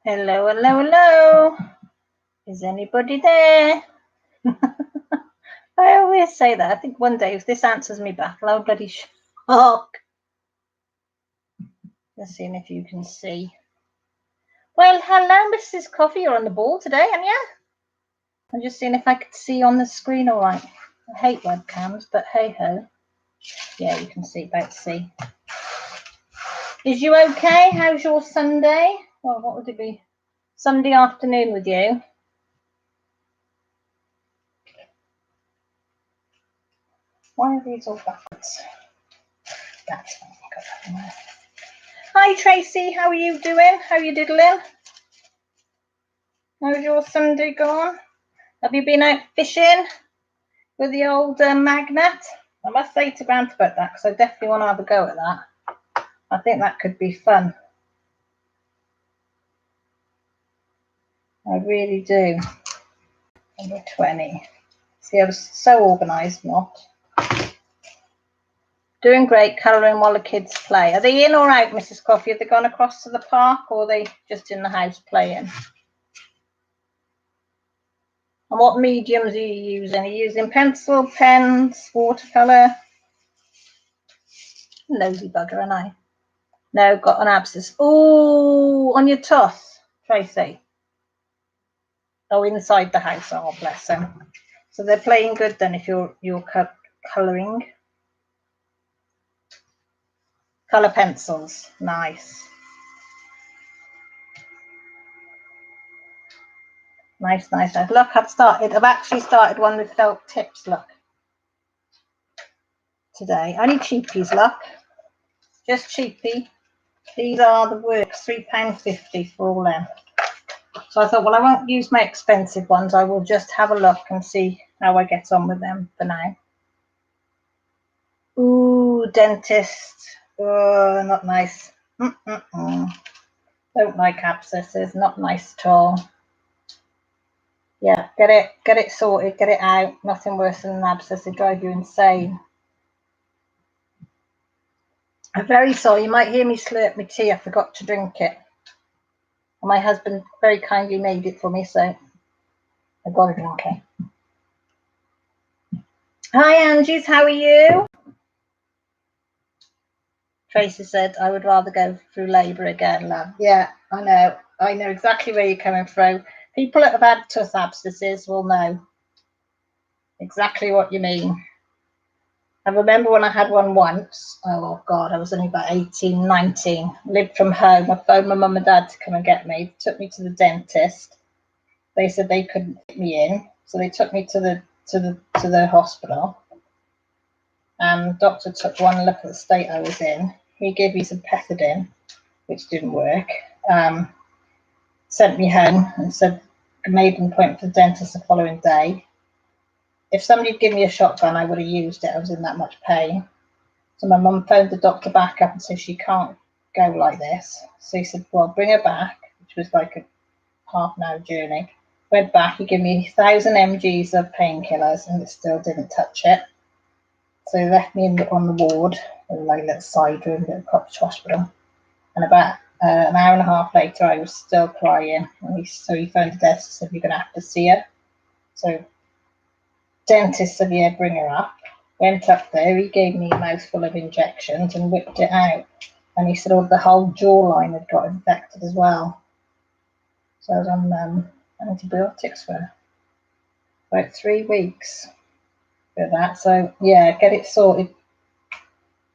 Hello, hello, hello. Is anybody there? I always say that. I think one day if this answers me back, I'll bloody shock. Just seeing if you can see. Well, hello, Mrs. Coffee. You're on the ball today, aren't you? I'm just seeing if I could see on the screen all right. I hate webcams, but hey ho. Yeah, you can see, about to see. Is you okay? How's your Sunday? Well, what would it be? Sunday afternoon with you? Why are these all backwards? That's fine. Hi Tracy, how are you doing? How are you diddling? How's your Sunday gone? Have you been out fishing with the old magnet? I must say to Grant about that because I definitely want to have a go at that. I think that could be fun. I really do. Number 20. See, I was so organised, not. Doing great, colouring while the kids play. Are they in or out, Mrs. Coffee? Have they gone across to the park or are they just in the house playing? And what mediums are you using? Are you using pencil, pens, watercolour? Nosy bugger, and I. No, got an abscess. Oh, on your tuss, Tracy. Oh, inside the house. Oh, bless them. So they're playing good then if you're colouring. Colour pencils. Nice. Nice, nice. Look, I've actually started one with felt tips, look. Today. Only cheapies, look. Just cheapy. These are the works, £3.50 for all them. So I thought, well, I won't use my expensive ones. I will just have a look and see how I get on with them for now. Ooh, dentist. Oh, not nice. Don't like abscesses. Not nice at all. Yeah, get it sorted, get it out. Nothing worse than an abscess. They drive you insane. I'm very sorry. You might hear me slurp my tea. I forgot to drink it. And my husband very kindly made it for me, so I got to drink it. Hi, Angie's. How are you? Tracy said, I would rather go through labour again, love. Yeah, I know. I know exactly where you're coming from. People that have had tooth abscesses will know exactly what you mean. I remember when I had one once. Oh, God, I was only about 18, 19. Lived from home. I phoned my mum and dad to come and get me. They took me to the dentist. They said they couldn't fit me in, so they took me to the hospital. And the doctor took one look at the state I was in. He gave me some pethidine, which didn't work. Sent me home and said, made an appointment for the dentist the following day. If somebody had given me a shotgun, I would have used it. I was in that much pain. So my mum phoned the doctor back up and said she can't go like this. So he said, well, bring her back, which was like a half an hour journey. Went back, he gave me 1,000 mgs of painkillers and it still didn't touch it. So he left me on the ward, like a little side room at the Cottage Hospital. And about an hour and a half later, I was still crying. And so he phoned the desk and said, you're going to have to see her. So dentist said, yeah, bring her up. Went up there, he gave me a mouthful of injections and whipped it out. And he said, oh, the whole jawline had got infected as well. So I was on antibiotics for about 3 weeks for that. So yeah, get it sorted.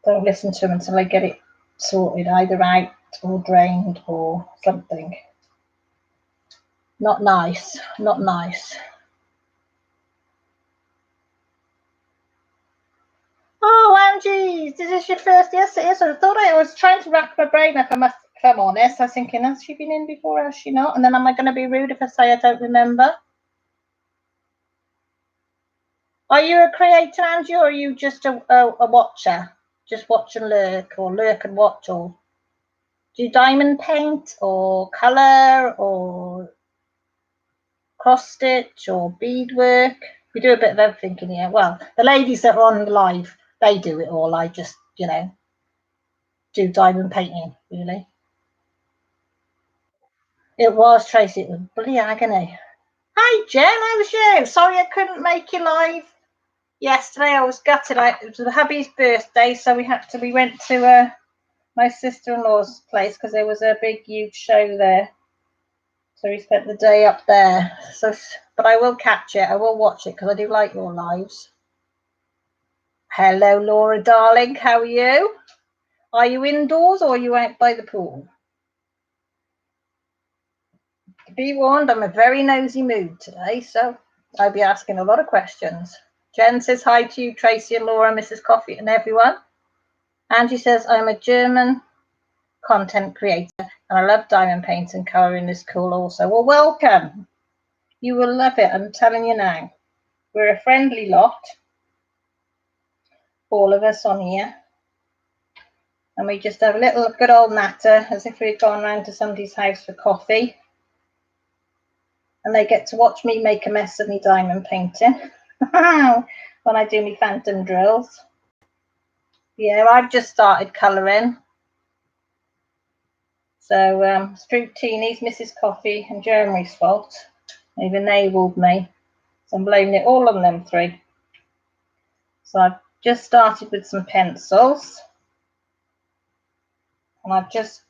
Don't listen to them until I get it sorted, either out or drained or something. Not nice, not nice. Oh, Angie, this is your first? Yes, it is. I thought I was trying to rack my brain if I'm honest. I was thinking, has she been in before? Has she not? And then am I going to be rude if I say I don't remember? Are you a creator, Angie, or are you just a watcher? Just watch and lurk, or lurk and watch, or do you diamond paint, or colour, or cross stitch, or beadwork? We do a bit of everything in here. Well, the ladies that are on live, they do it all. I just, do diamond painting, really. It was, Tracy. It was bloody agony. Hi, Jen. How was you? Sorry I couldn't make you live yesterday. I was gutted. It was hubby's birthday, so we went to my sister-in-law's place because there was a big, huge show there. So we spent the day up there. But I will catch it. I will watch it because I do like your lives. Hello, Laura, darling. How are you? Are you indoors or are you out by the pool? Be warned, I'm a very nosy mood today, so I'll be asking a lot of questions. Jen says hi to you, Tracy and Laura, Mrs. Coffee and everyone. Angie says, I'm a German content creator and I love diamond paint and colouring is cool also. Well, welcome. You will love it, I'm telling you now. We're a friendly lot, all of us on here. And we just have a little good old natter as if we'd gone round to somebody's house for coffee. And they get to watch me make a mess of me diamond painting when I do my phantom drills. Yeah, I've just started colouring. So Strutini's, Mrs. Coffee and Jeremy's fault. They've enabled me. So I'm blaming it all on them three. So I've just started with some pencils. And I've just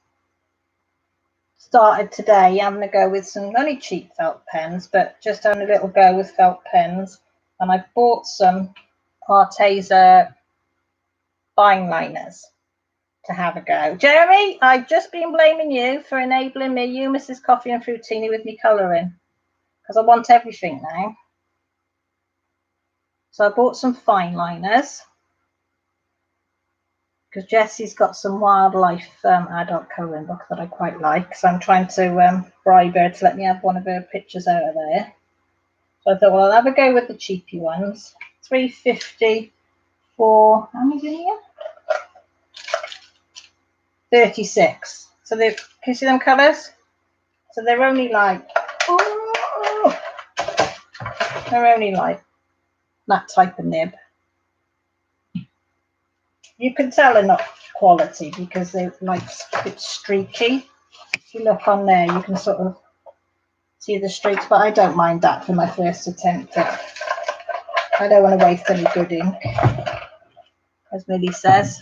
started today having a go with some only cheap felt pens, but just having a little go with felt pens. And I bought some Arteza fine liners to have a go. Jeremy, I've just been blaming you for enabling me, you, Mrs. Coffee and Frutini, with me colouring because I want everything now. So I bought some fine liners because Jessie's got some wildlife adult colouring book that I quite like. So I'm trying to bribe her to let me have one of her pictures out of there. So I thought, well, I'll have a go with the cheapy ones. $3.50 for, how many's in here? 36. So can you see them colours? So they're only like, they're only like that type of nib. You can tell they're not quality because they're like a bit streaky. If you look on there, you can sort of see the streaks, but I don't mind that for my first attempt. I don't want to waste any good ink, as Millie says.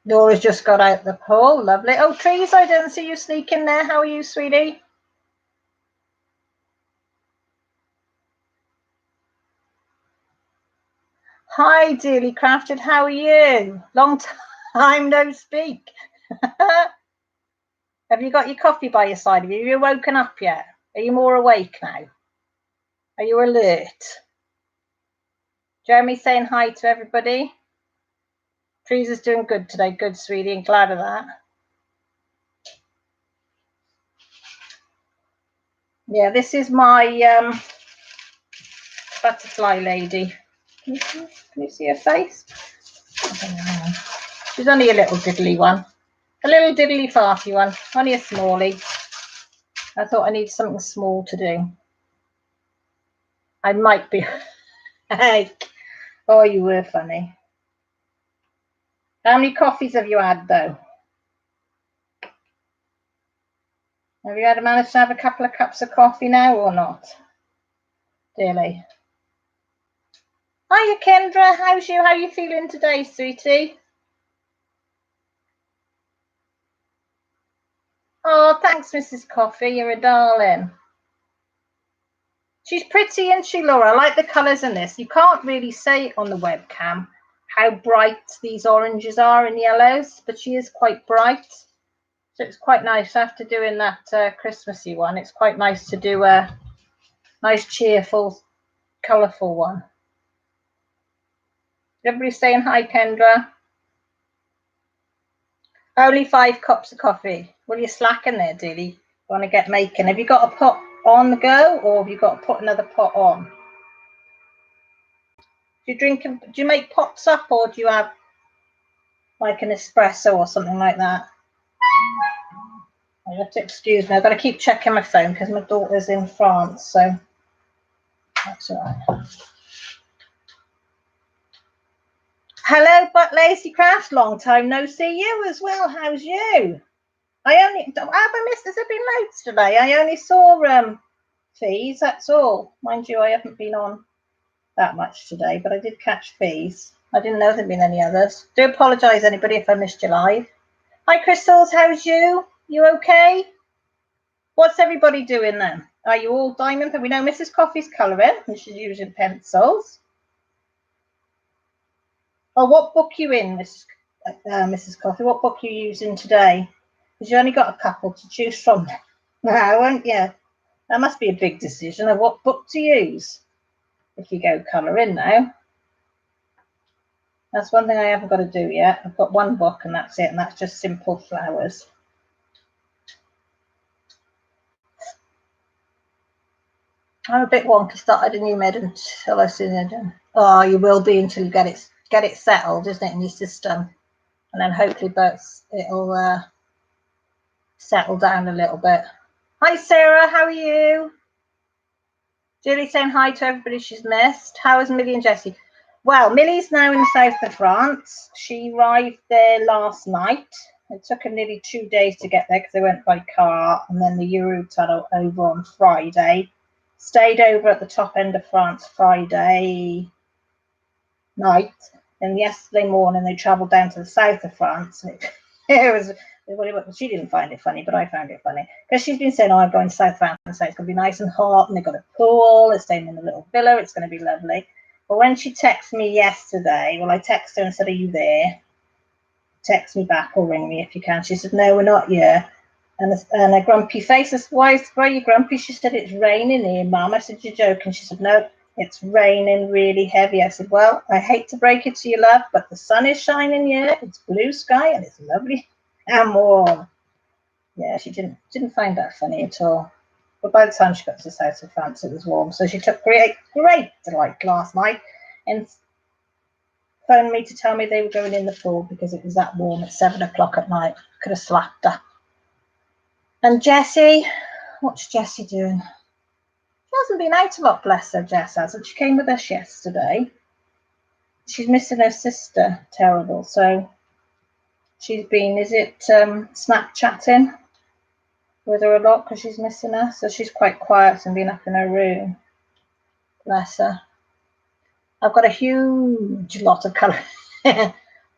Laura's just got out the pool. Lovely. Oh, Trees, I didn't see you sneak in there. How are you, sweetie? Hi, dearly crafted. How are you? Long time no speak. Have you got your coffee by your side of you? Have you woken up yet? Are you more awake now? Are you alert? Jeremy saying hi to everybody. Trees is doing good today. Good, sweetie. I'm glad of that. Yeah, this is my butterfly lady. Can you see her face? I don't know. She's only a little diddly one. A little diddly farty one. Only a smallie. I thought I need something small to do. I might be. Hey. Oh, you were funny. How many coffees have you had, though? Have you managed to have a couple of cups of coffee now or not? Dearly. Hiya, Kendra. How are you feeling today, sweetie? Oh, thanks, Mrs. Coffee. You're a darling. She's pretty, isn't she, Laura? I like the colours in this. You can't really say on the webcam how bright these oranges are and yellows, but she is quite bright. So it's quite nice after doing that Christmassy one. It's quite nice to do a nice, cheerful, colourful one. Everybody saying hi, Kendra. Only 5 cups of coffee. Well, you're slacking there, dearie. You want to get making. Have you got a pot on the go, or have you got to put another pot on? Do you make pots up, or do you have like an espresso or something like that? You have to excuse me. I've got to keep checking my phone because my daughter's in France, so that's all right. Hello, but Lacey Crafts, long time no see you as well. How's you? Have I missed? Has there been loads today? I only saw fees. That's all. Mind you, I haven't been on that much today, but I did catch fees. I didn't know there'd been any others. Do apologise, anybody, if I missed you live. Hi, Crystals. How's you? You okay? What's everybody doing then? Are you all diamond? We know Mrs. Coffee's colouring, and she's using pencils. Oh, what book you in, Mrs. Coffee? What book you using today? Because you only got a couple to choose from now, won't you? That must be a big decision of what book to use if you go colouring now. That's one thing I haven't got to do yet. I've got one book and that's it, and that's just simple flowers. I'm a bit wonky. Started a new med until I see it. Oh, you will be until you get it settled, isn't it, in your system, and then hopefully it'll settle down a little bit. Hi, Sarah. How are you? Julie saying hi to everybody she's missed. How is Millie and Jessie? Well, Millie's now in the south of France. She arrived there last night. It took her nearly 2 days to get there because they went by car, and then the Eurotunnel over on Friday. Stayed over at the top end of France Friday night, and yesterday morning they travelled down to the south of France. And she didn't find it funny, but I found it funny because she's been saying, "Oh, I'm going to South France, so it's going to be nice and hot, and they've got a pool. They're staying in a little villa. It's going to be lovely." But when she texted me yesterday, well, I texted her and said, "Are you there? Text me back or ring me if you can." She said, "No, we're not here." And a grumpy face. I said, why are you grumpy? She said, "It's raining here, Mum." I said, "You're joking." She said, "No, it's raining really heavy." I said, "Well, I hate to break it to you, love, but the sun is shining here. It's blue sky and it's lovely and warm." Yeah, she didn't find that funny at all. But by the time she got to the south of France, it was warm. So she took great delight last night and phoned me to tell me they were going in the pool because it was that warm at 7 o'clock at night. Could have slapped her. And Jessie, what's Jessie doing? She hasn't been out a lot, bless her, Jess hasn't. She came with us yesterday. She's missing her sister, terrible. So she's been, Snapchatting with her a lot because she's missing her. So she's quite quiet and been up in her room. Bless her. I've got a huge lot of colour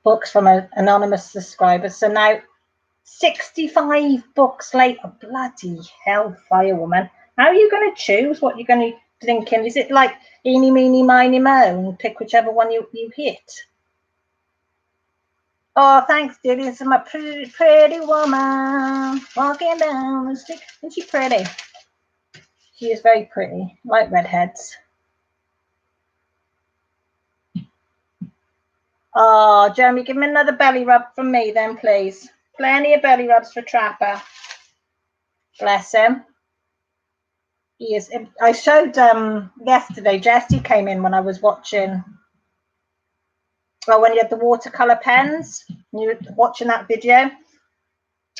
books from an anonymous subscriber. So now 65 books later. Bloody hell, firewoman. How are you going to choose what you're going to thinking? Is it like eeny, meeny, miny, mo and pick whichever one you hit? Oh, thanks, Judy. It's my pretty woman walking down the street. Isn't she pretty? She is very pretty, like redheads. Oh, Jeremy, give me another belly rub from me then, please. Plenty of belly rubs for Trapper. Bless him. He is. I showed yesterday, Jessie came in when I was watching, well, when you had the watercolor pens, you were watching that video,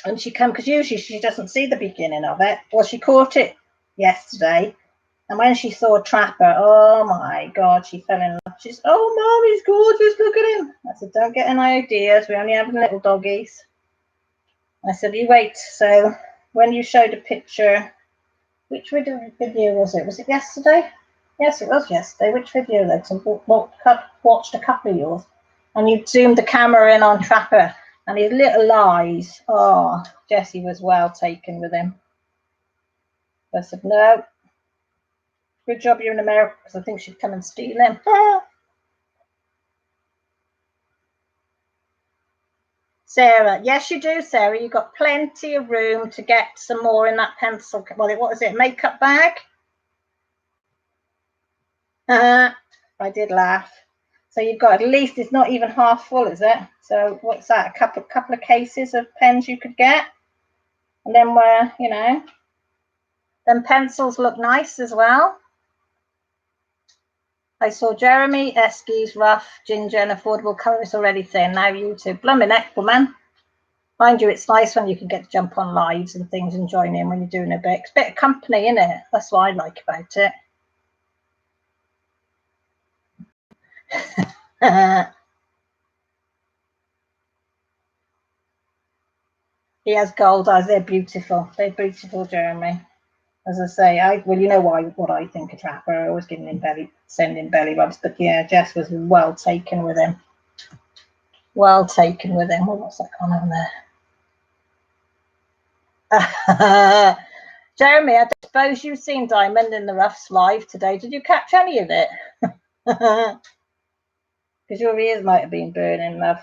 and she came, because usually she doesn't see the beginning of it. Well, she caught it yesterday, and when she saw Trapper, oh my God, she fell in love. She's, "Oh, Mom, he's gorgeous, look at him." I said, "Don't get any ideas, we only have little doggies." I said, "You wait." So when you showed a picture, which video was it? Was it yesterday? Yes, it was yesterday. Which video then? Watched a couple of yours. And you zoomed the camera in on Trapper and his little eyes. Oh, Jessie was well taken with him. I said, "No. Good job you're in America," because I think she'd come and steal him. Sarah, yes, you do, Sarah. You've got plenty of room to get some more in that pencil. Well, what was it? Makeup bag? I did laugh. So you've got at least, it's not even half full, is it? So what's that? A couple of cases of pens you could get, and then then pencils look nice as well. I saw Jeremy, Eskies, Rough, Ginger, and Affordable Colours already saying now YouTube. Blooming heck, woman. Mind you, it's nice when you can get to jump on lives and things and join in when you're doing a bit. It's a bit of company, isn't it? That's what I like about it. He has gold eyes. They're beautiful. They're beautiful, Jeremy. As I say, well, you know what I think of Trapper. I always send him belly rubs. But yeah, Jess was well taken with him. Well taken with him. What's that going on there? Jeremy, I suppose you've seen Diamond in the Roughs live today. Did you catch any of it? Because your ears might have been burning, love.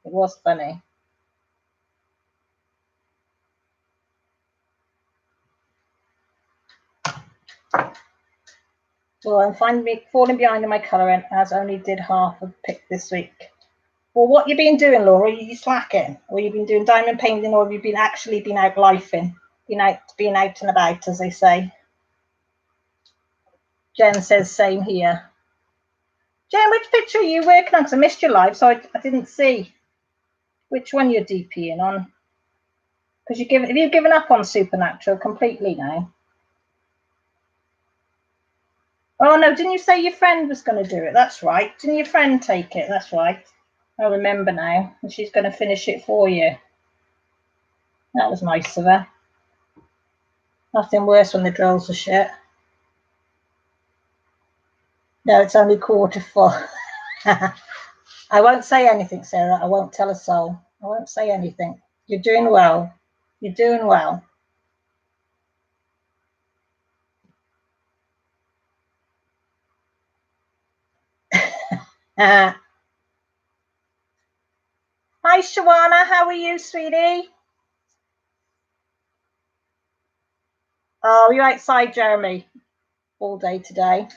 It was funny. Well, I'm falling behind in my colouring, as only did half of pick this week. Well, what you been doing, Laura? Are you slacking? Or you been doing diamond painting, or have you been out lifing? Been out and about, as they say. Jen says same here. Jen, which picture are you working on? Because I missed your live, so I didn't see which one you're DPing on. Because have you given up on Supernatural completely now? Oh no, didn't you say your friend was going to do it? That's right. Didn't your friend take it? That's right. I remember now. And she's going to finish it for you. That was nice of her. Nothing worse when the drills are shit. No, it's only quarter full. I won't say anything, Sarah. I won't tell a soul. I won't say anything. You're doing well. You're doing well. Hi, Shawana. How are you, sweetie? Oh, you're outside, Jeremy, all day today.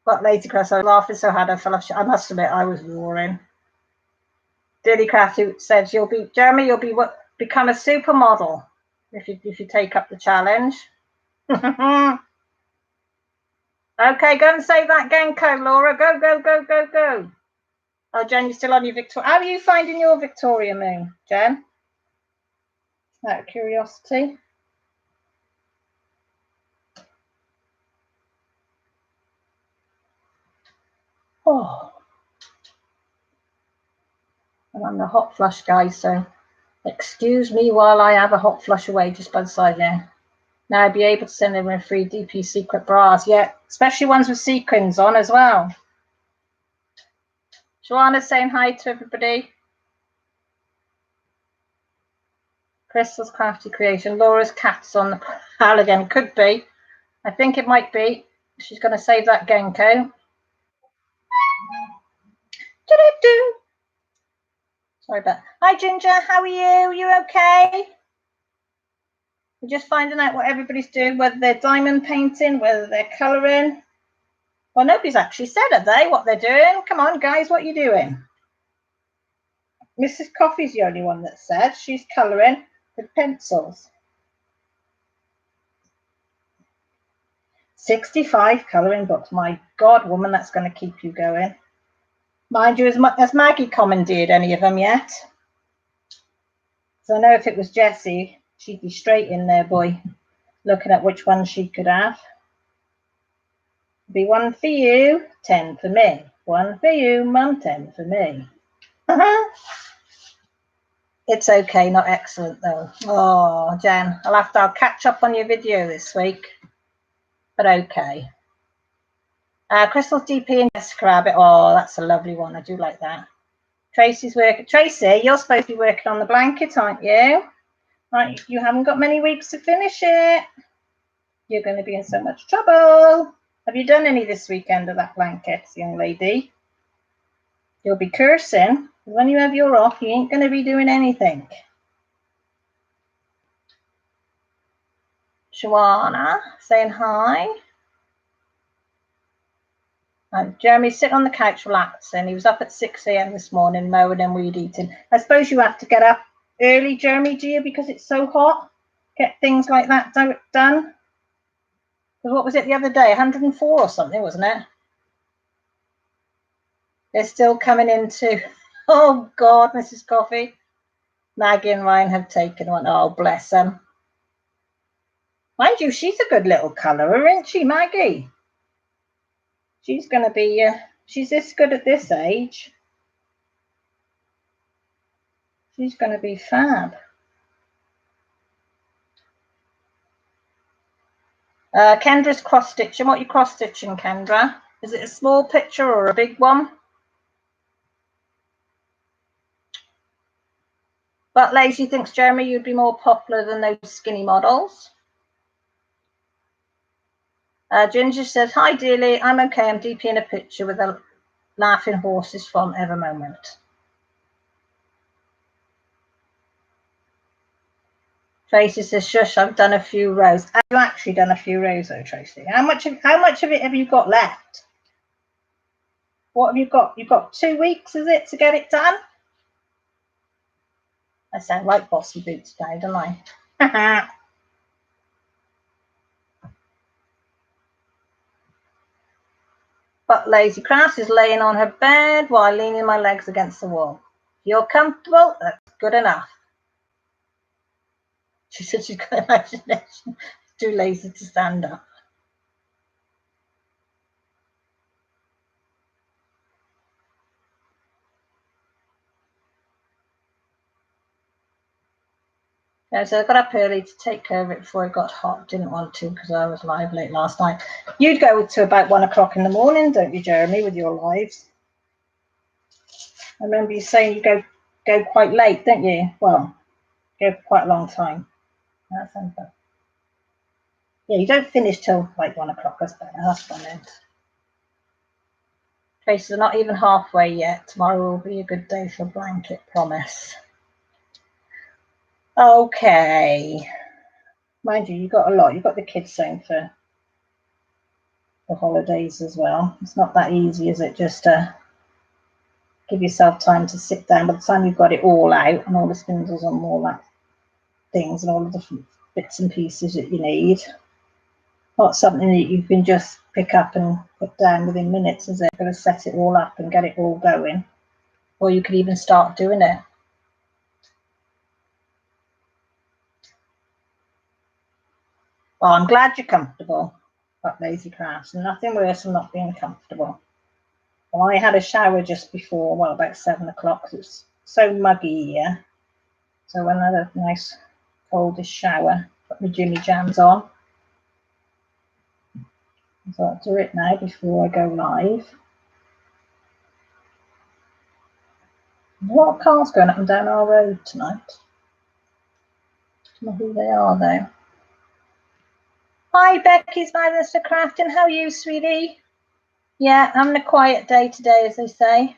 But Lady Crest, I was laughing so hard I fell off. I must admit, I was roaring. Dirty Craft, who said you'll become a supermodel if you take up the challenge. Okay, go and save that Genko, Laura. Go, go, go, go, go. Oh, Jen, you're still on your Victoria. How are you finding your Victoria Moon, Jen? Out of curiosity. Oh. And I'm the hot flush guy, so excuse me while I have a hot flush away just by the side there. Now I'll be able to send them in free DP secret bras. Yeah, especially ones with sequins on as well. Joanna's saying hi to everybody. Crystal's Crafty Creation. Laura's cat's on the prowl again. Could be. I think it might be. She's going to save that Genko. Sorry about that. Hi, Ginger. How are you? You okay? We're just finding out what everybody's doing, whether they're diamond painting, whether they're colouring. Well, nobody's actually said, have they, what they're doing? Come on, guys, what are you doing? Mrs. Coffee's the only one that said she's colouring with pencils. 65 colouring books. My God, woman, that's going to keep you going. Mind you, has Maggie commandeered any of them yet? So I know if it was Jessie, she'd be straight in there, boy, looking at which one she could have. Be 1 for you, 10 for me. 1 for you, Mum, 10 for me. It's okay, not excellent though. Oh, Jen, I'll catch up on your video this week. But okay. Crystal's DP and Jessica Rabbit. Oh, that's a lovely one. I do like that. Tracy's working. Tracy, you're supposed to be working on the blanket, aren't you? Right, you haven't got many weeks to finish it. You're going to be in so much trouble. Have you done any this weekend of that blanket, young lady? You'll be cursing. When you have your off, you ain't going to be doing anything. Shawana saying hi. And Jeremy's sitting on the couch relaxing. He was up at 6 a.m. this morning mowing and weed eating. I suppose you have to get up early, Jeremy, do you, because it's so hot? Get things like that done? Because what was it the other day? 104 or something, wasn't it? They're still coming into, oh God, Mrs. Coffee. Maggie and Ryan have taken one. Oh, bless them. Mind you, she's a good little colourer, isn't she, Maggie? She's going to be She's this good at this age. She's going to be fab. Kendra's cross-stitching. What are you cross-stitching, Kendra? Is it a small picture or a big one? But Lazy thinks, Jeremy, you'd be more popular than those skinny models. Ginger says, hi, dearly. I'm okay. I'm DP in a picture with the laughing horses from Ever Moment. Tracy says, shush, I've done a few rows. Have you actually done a few rows though, Tracy? How much of it have you got left? What have you got? You've got 2 weeks, is it, to get it done? I sound like Bossy Boots now, don't I? But Lazy Craft is laying on her bed while leaning my legs against the wall. If you're comfortable, that's good enough. She said she's got imagination. Too lazy to stand up. Yeah, so I got up early to take care of it before it got hot. Didn't want to because I was live late last night. You'd go to about 1 o'clock in the morning, don't you, Jeremy, with your lives? I remember you saying you go quite late, don't you? Well, go for quite a long time. That sounds bad. Yeah, you don't finish till like 1 o'clock. That's better. That's what I meant. Traces are not even halfway yet. Tomorrow will be a good day for a blanket, promise. Okay. Mind you, you've got a lot. You've got the kids saying for the holidays as well. It's not that easy, is it? Just to give yourself time to sit down. By the time you've got it all out and all the spindles and all that things and all the different bits and pieces that you need. Not something that you can just pick up and put down within minutes, is it? You've got to set it all up and get it all going. Or you could even start doing it. Well, I'm glad you're comfortable at Lazy Crafts. Nothing worse than not being comfortable. Well, I had a shower just before, well, about 7 o'clock. It's so muggy here. So when I had a nice coldish shower, put my Jimmy Jams on. So I'll do it now before I go live. There's a lot of cars going up and down our road tonight. I don't know who they are though. Hi, Becky's Madness for Crafting. How are you, sweetie? Yeah, having a quiet day today, as they say.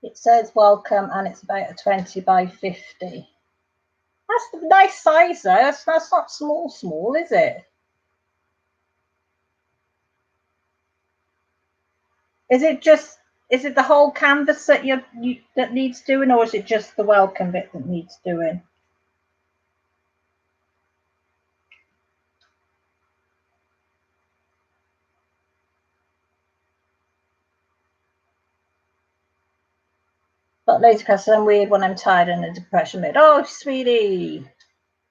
It says welcome and it's about a 20 by 50. That's a nice size though. That's not small, is it? Is it the whole canvas that that needs doing, or is it just the welcome bit that needs doing? But later, because I'm weird when I'm tired and in a depression mood. Oh, sweetie,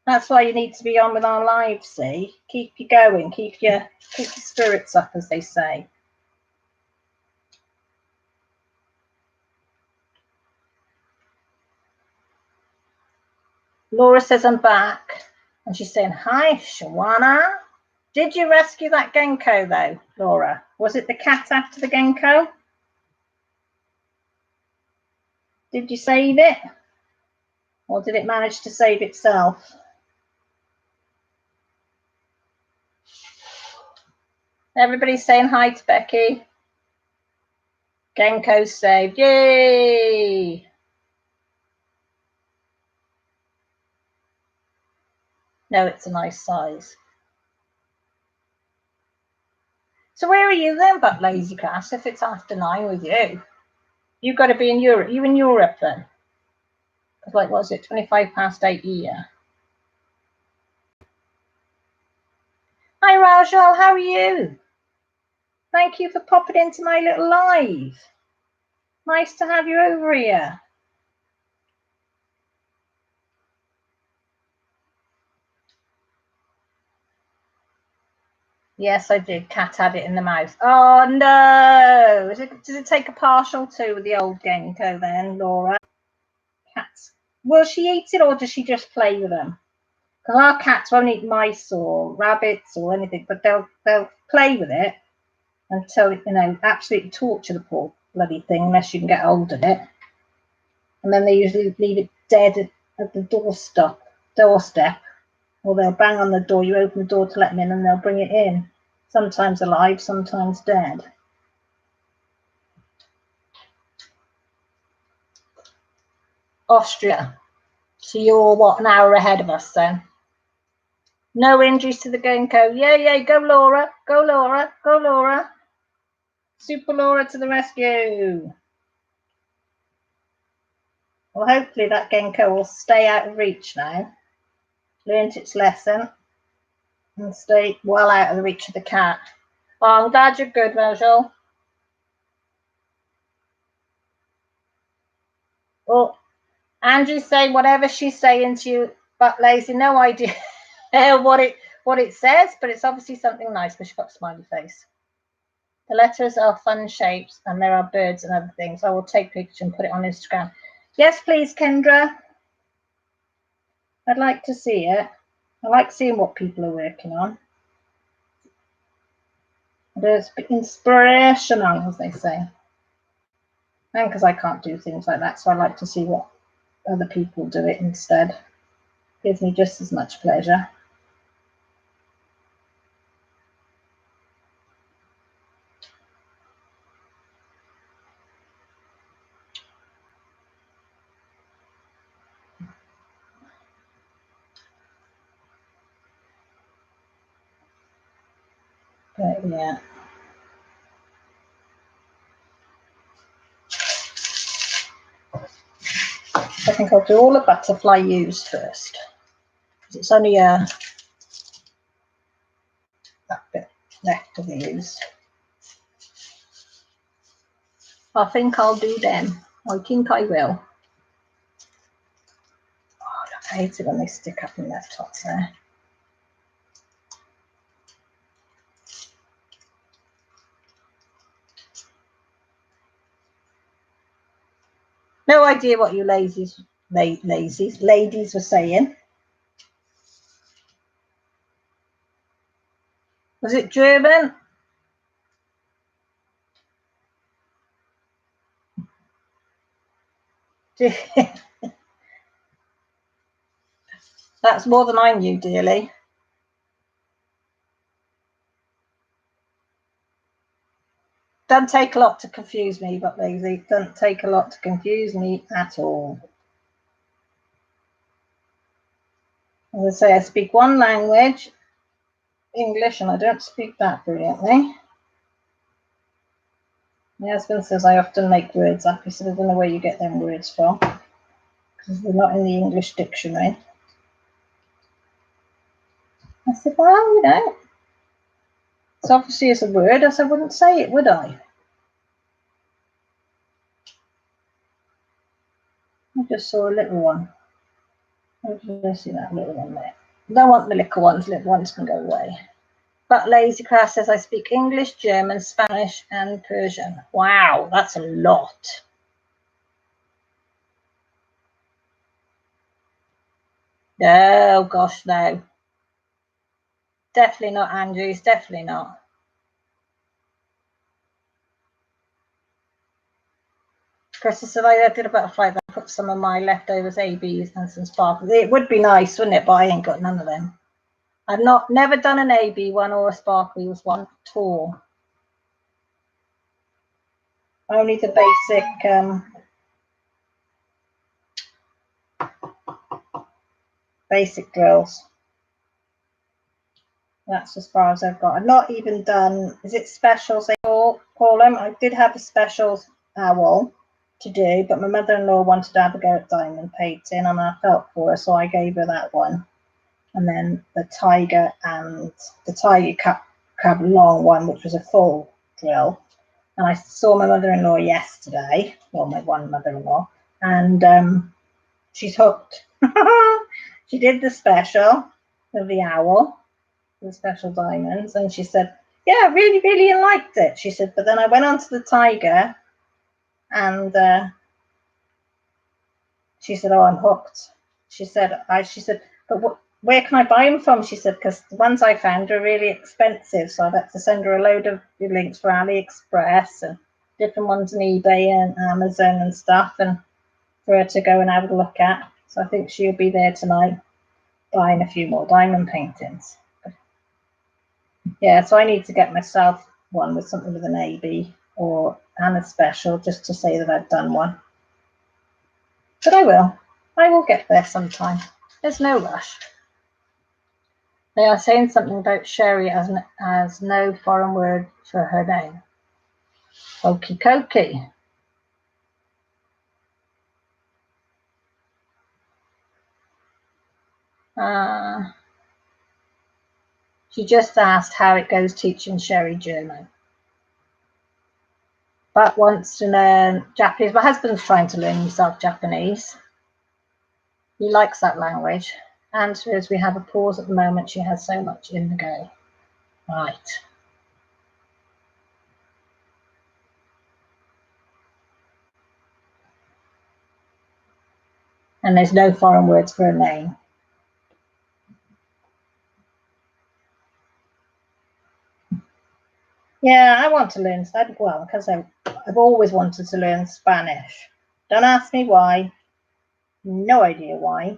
that's why you need to be on with our live. See, keep you going, keep your spirits up, as they say. Laura says I'm back, and she's saying hi, Shawana. Did you rescue that Genko though, Laura? Was it the cat after the Genko? Did you save it? Or did it manage to save itself? Everybody's saying hi to Becky. Genko saved. Yay! No, it's a nice size. So where are you then, but Lazy Class, if it's after 9 with you? You've got to be in Europe. You in Europe then? Like, what was it, 25 past 8 here? Hi, Rajal, how are you? Thank you for popping into my little live. Nice to have you over here. Yes, I did. Cat had it in the mouth. Oh no! Does it take a partial two with the old Genko then, Laura? Cats. Will she eat it or does she just play with them? Because our cats won't eat mice or rabbits or anything, but they'll play with it until, you know, absolutely torture the poor bloody thing unless you can get hold of it. And then they usually leave it dead at the doorstep, or they'll bang on the door. You open the door to let them in and they'll bring it in. Sometimes alive, sometimes dead. Austria. So you're, what, an hour ahead of us then? No injuries to the Genko. Yay, go Laura. Go Laura. Go Laura. Super Laura to the rescue. Well, hopefully that Genko will stay out of reach now. Learned its lesson and stay well out of the reach of the cat. Oh, I'm glad you're good, Rachel. Well, Andrew say whatever she's saying to you, but lazy, no idea what it says, but it's obviously something nice because she's got a smiley face. The letters are fun shapes and there are birds and other things. I will take pictures and put it on Instagram. Yes, please, Kendra. I'd like to see it. I like seeing what people are working on. It's inspirational, as they say. And because I can't do things like that, so I like to see what other people do it instead. Gives me just as much pleasure. But yeah. I think I'll do all the butterfly U's first. It's only that bit left to be used. I think I'll do them. I think I will. Oh, I hate it when they stick up in that top there. No idea what you ladies were saying. Was it German? That's more than I knew, dearly. Doesn't take a lot to confuse me, but lazy. Doesn't take a lot to confuse me at all. As I say, I speak one language, English, and I don't speak that brilliantly. My husband says I often make words up. He said, I don't know where you get them words from, because they're not in the English dictionary. I said, well, you know, it's obviously as a word, else I wouldn't say it, would I? I just saw a little one. Where did I see that little one there? I don't want the little ones can go away. But Lazy Craft says I speak English, German, Spanish, and Persian. Wow, that's a lot. Oh gosh, no. Definitely not, Andrews, definitely not. Chris said I did a butterfly, but I put some of my leftovers ABs and some sparkles. It would be nice, wouldn't it? But I ain't got none of them. I've never done an AB one or a sparkles one at all. Only the basic drills. That's as far as I've got. I've not even done, is it specials they call them? I did have a specials owl to do, but my mother-in-law wanted to have a go at diamond painting and I felt for her, so I gave her that one. And then the tiger and the tiger cub long one, which was a full drill. And I saw my mother-in-law yesterday, well, my one mother-in-law, and she's hooked. She did the special of the owl. the special diamonds, and she said, yeah, I really, really liked it. She said, but then I went on to the tiger, and she said, oh, I'm hooked. She said, but where can I buy them from? She said, because the ones I found are really expensive, so I've had to send her a load of links for AliExpress and different ones on eBay and Amazon and stuff, and for her to go and have a look at. So I think she'll be there tonight buying a few more diamond paintings. Yeah, so I need to get myself one with something with an AB and a special, just to say that I've done one. But I will get there sometime. There's no rush. They are saying something about Sherry as no foreign word for her name. Okie dokie. She just asked how it goes teaching Sherry German, but wants to learn Japanese. My husband's trying to learn himself Japanese. He likes that language. Answer is we have a pause at the moment. She has so much in the go. Right. And there's no foreign words for her name. Yeah, I want to learn, well, because I've always wanted to learn Spanish. Don't ask me why. No idea why.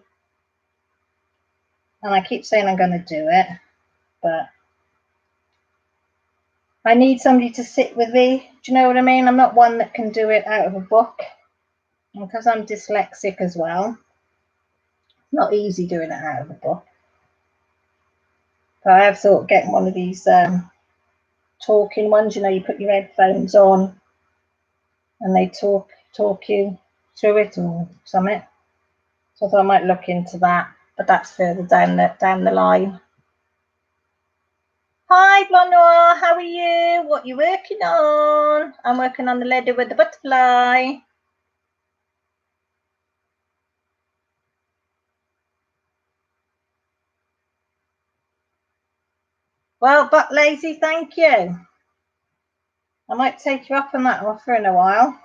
And I keep saying I'm going to do it, but I need somebody to sit with me. Do you know what I mean? I'm not one that can do it out of a book. And because I'm dyslexic as well, it's not easy doing it out of a book. But I have thought getting one of these talking ones, you know, you put your headphones on and they talk you through it or something. So I thought I might look into that, but that's further down the line. Hi, Blonde Noir, how are you? What are you working on? I'm working on the lady with the butterfly. Well, but lazy, thank you. I might take you up on that offer in a while.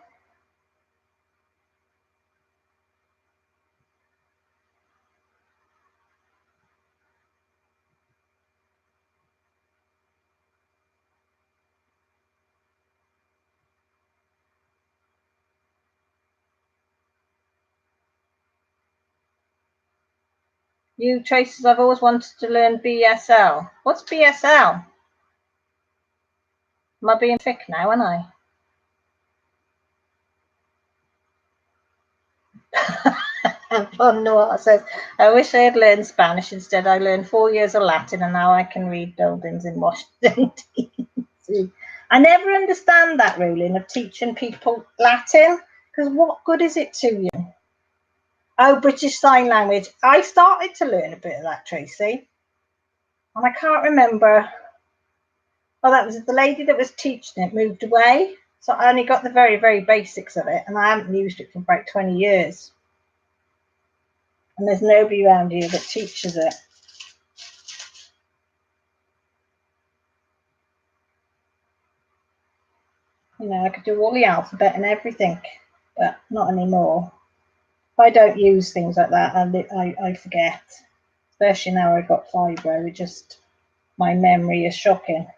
You, Traces, I've always wanted to learn BSL. What's BSL? Am I being thick now, am I? Von Noir says, I wish I had learned Spanish. Instead, I learned 4 years of Latin and now I can read buildings in Washington, D.C. I never understand that ruling of teaching people Latin, because what good is it to you? Oh, British Sign Language. I started to learn a bit of that, Tracy. And I can't remember. Well, that was the lady that was teaching it moved away. So I only got the very, very basics of it. And I haven't used it for about 20 years. And there's nobody around here that teaches it. You know, I could do all the alphabet and everything, but not anymore. If I don't use things like that, I forget. Especially now I've got fibro, my memory is shocking.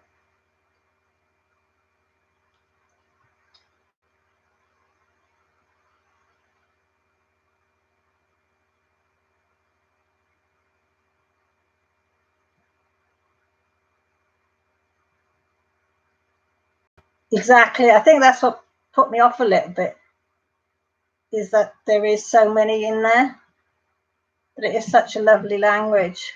Exactly. I think that's what put me off a little bit, is that there is so many in there, but it is such a lovely language.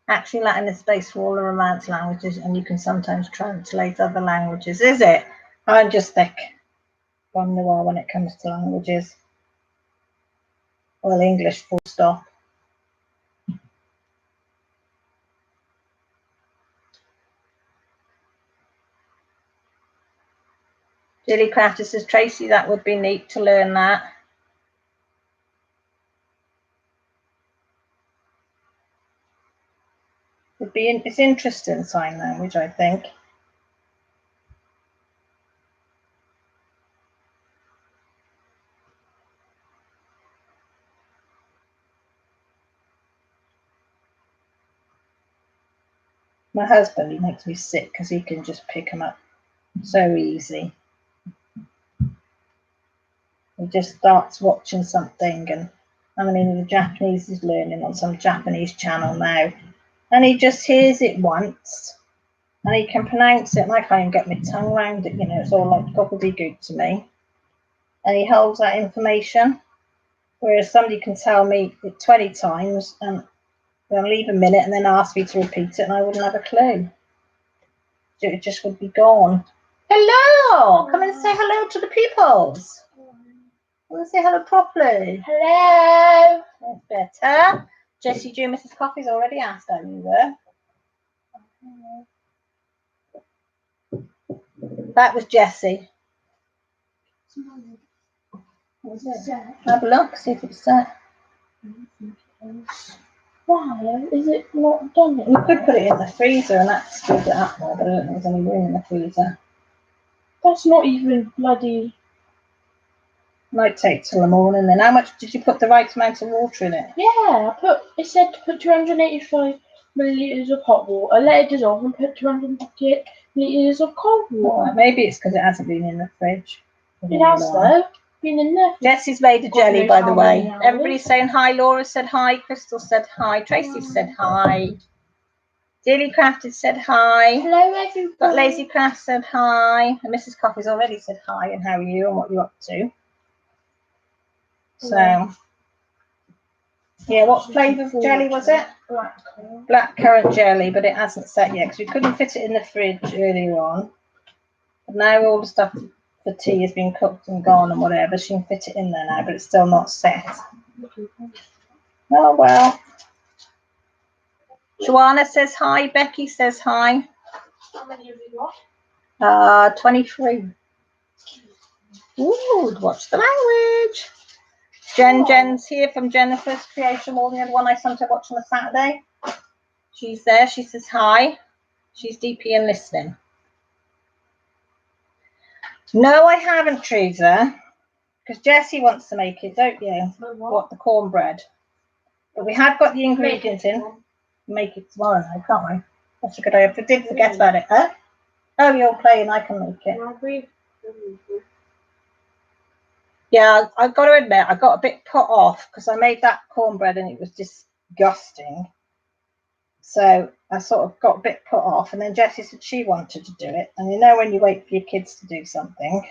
Actually, Latin is based for all the Romance languages, and you can sometimes translate other languages. Is it? I'm just thick from the wall when it comes to languages. Well, English, full stop. Dilly Crafter says, Tracy, that would be neat to learn that. It's interesting sign language, I think. My husband, he makes me sick because he can just pick them up so easy. He just starts watching something, and I mean, the Japanese is learning on some Japanese channel now, and he just hears it once, and he can pronounce it, and I can't even get my tongue around it. You know, it's all like gobbledygook to me. And he holds that information, whereas somebody can tell me it 20 times, and they'll leave a minute and then ask me to repeat it, and I wouldn't have a clue. It just would be gone. Hello! Come and say hello to the peoples. Come and say hello properly. Hello! That's better. Jessie Jew, Mrs. Coffee's already asked how you were. That was Jessie. Have a look, see if it's there. Why is it not done? You could put it in the freezer and that speeds it up more, but I don't think there's any room in the freezer. That's not even bloody. Might take till the morning then. How much did you put the right amount of water in it? Yeah, it said to put 285 millilitres of hot water, let it dissolve and put 258 millilitres of cold water. Oh, maybe it's because it hasn't been in the fridge. It has though. Been in there. Jessie's made a jelly, by the way. Everybody's saying hi. Laura said hi. Crystal said hi. Tracy said hi. Daily Crafted said hi. Hello everybody. Got Lazy Craft said hi. And Mrs. Coffee's already said hi and how are you and what you're up to. So, yeah, what flavour of jelly was it? Blackcurrant jelly, but it hasn't set yet because we couldn't fit it in the fridge earlier on. But now all the stuff for tea has been cooked and gone and whatever, she can fit it in there now, but it's still not set. Oh well. Joanna says hi. Becky says hi. How many have you got? 23. Ooh, watch the language. Jen's here from Jennifer's Creation Wall, the other one I sometimes watch on a Saturday. She's there. She says hi. She's DP and listening. No, I haven't, Teresa, because Jessie wants to make it, don't you? What, the cornbread? But we have got the ingredients in. Make it tomorrow now, can't we? That's a good idea. I did forget about it, huh? Oh, you're playing, I can make it. Yeah, I've got to admit, I got a bit put off because I made that cornbread and it was disgusting. So I sort of got a bit put off, and then Jessie said she wanted to do it. And you know when you wait for your kids to do something,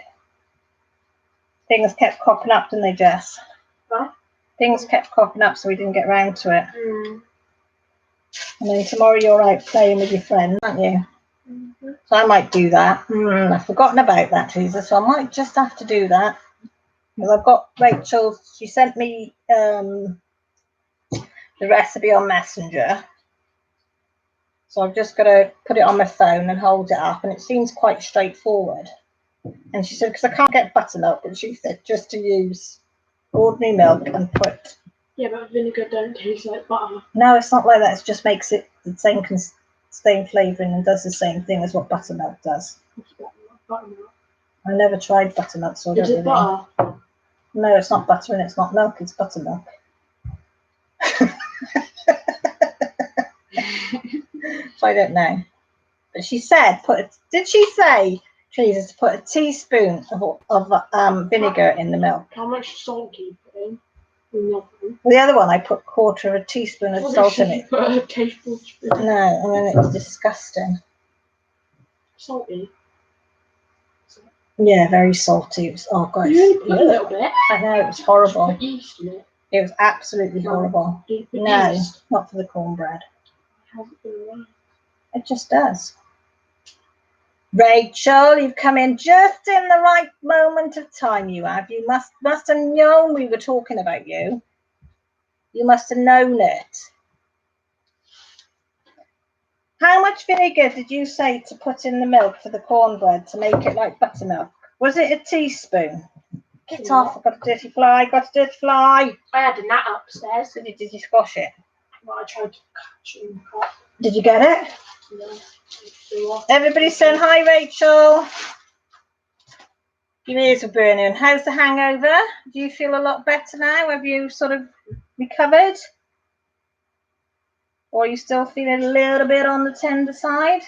things kept cropping up, didn't they, Jess? What? Things kept cropping up, so we didn't get round to it. And then tomorrow you're out playing with your friends, aren't you? So I might do that. I've forgotten about that, Teresa, so I might just have to do that. Because I've got Rachel, she sent me the recipe on Messenger. So I've just got to put it on my phone and hold it up, and it seems quite straightforward. And she said, because I can't get buttermilk, but she said just to use ordinary milk and put... Yeah, but vinegar don't taste like butter. No, it's not like that. It just makes it the same flavouring and does the same thing as what buttermilk does. Buttermilk. I never tried buttermilk, so I don't really know. Butter? No, it's not butter and it's not milk, it's buttermilk. So I don't know. But she said, did she say, Jesus, to put a teaspoon of vinegar in the milk? How much salt do you put in? The other one, I put quarter of a teaspoon of salt in it. Put a tablespoon. No, and then it was disgusting. Salty? Yeah, very salty. It was, oh God. You only put a little bit. I know, it was horrible. Put yeast in it. It was absolutely horrible. No, yeast? not for the cornbread. Hasn't been around. It just does. Rachel, you've come in just in the right moment of time, you have. You must have known we were talking about you. You must have known it. How much vinegar did you say to put in the milk for the cornbread to make it like buttermilk? Was it a teaspoon? Get off, I've got a dirty fly, got a dirty fly. I had a gnat upstairs. Did you squash it? Well, I tried to catch it in the cup. Did you get it? No. Everybody's saying hi, Rachel. Your ears are burning. How's the hangover? Do you feel a lot better now? Have you sort of recovered? Or are you still feeling a little bit on the tender side?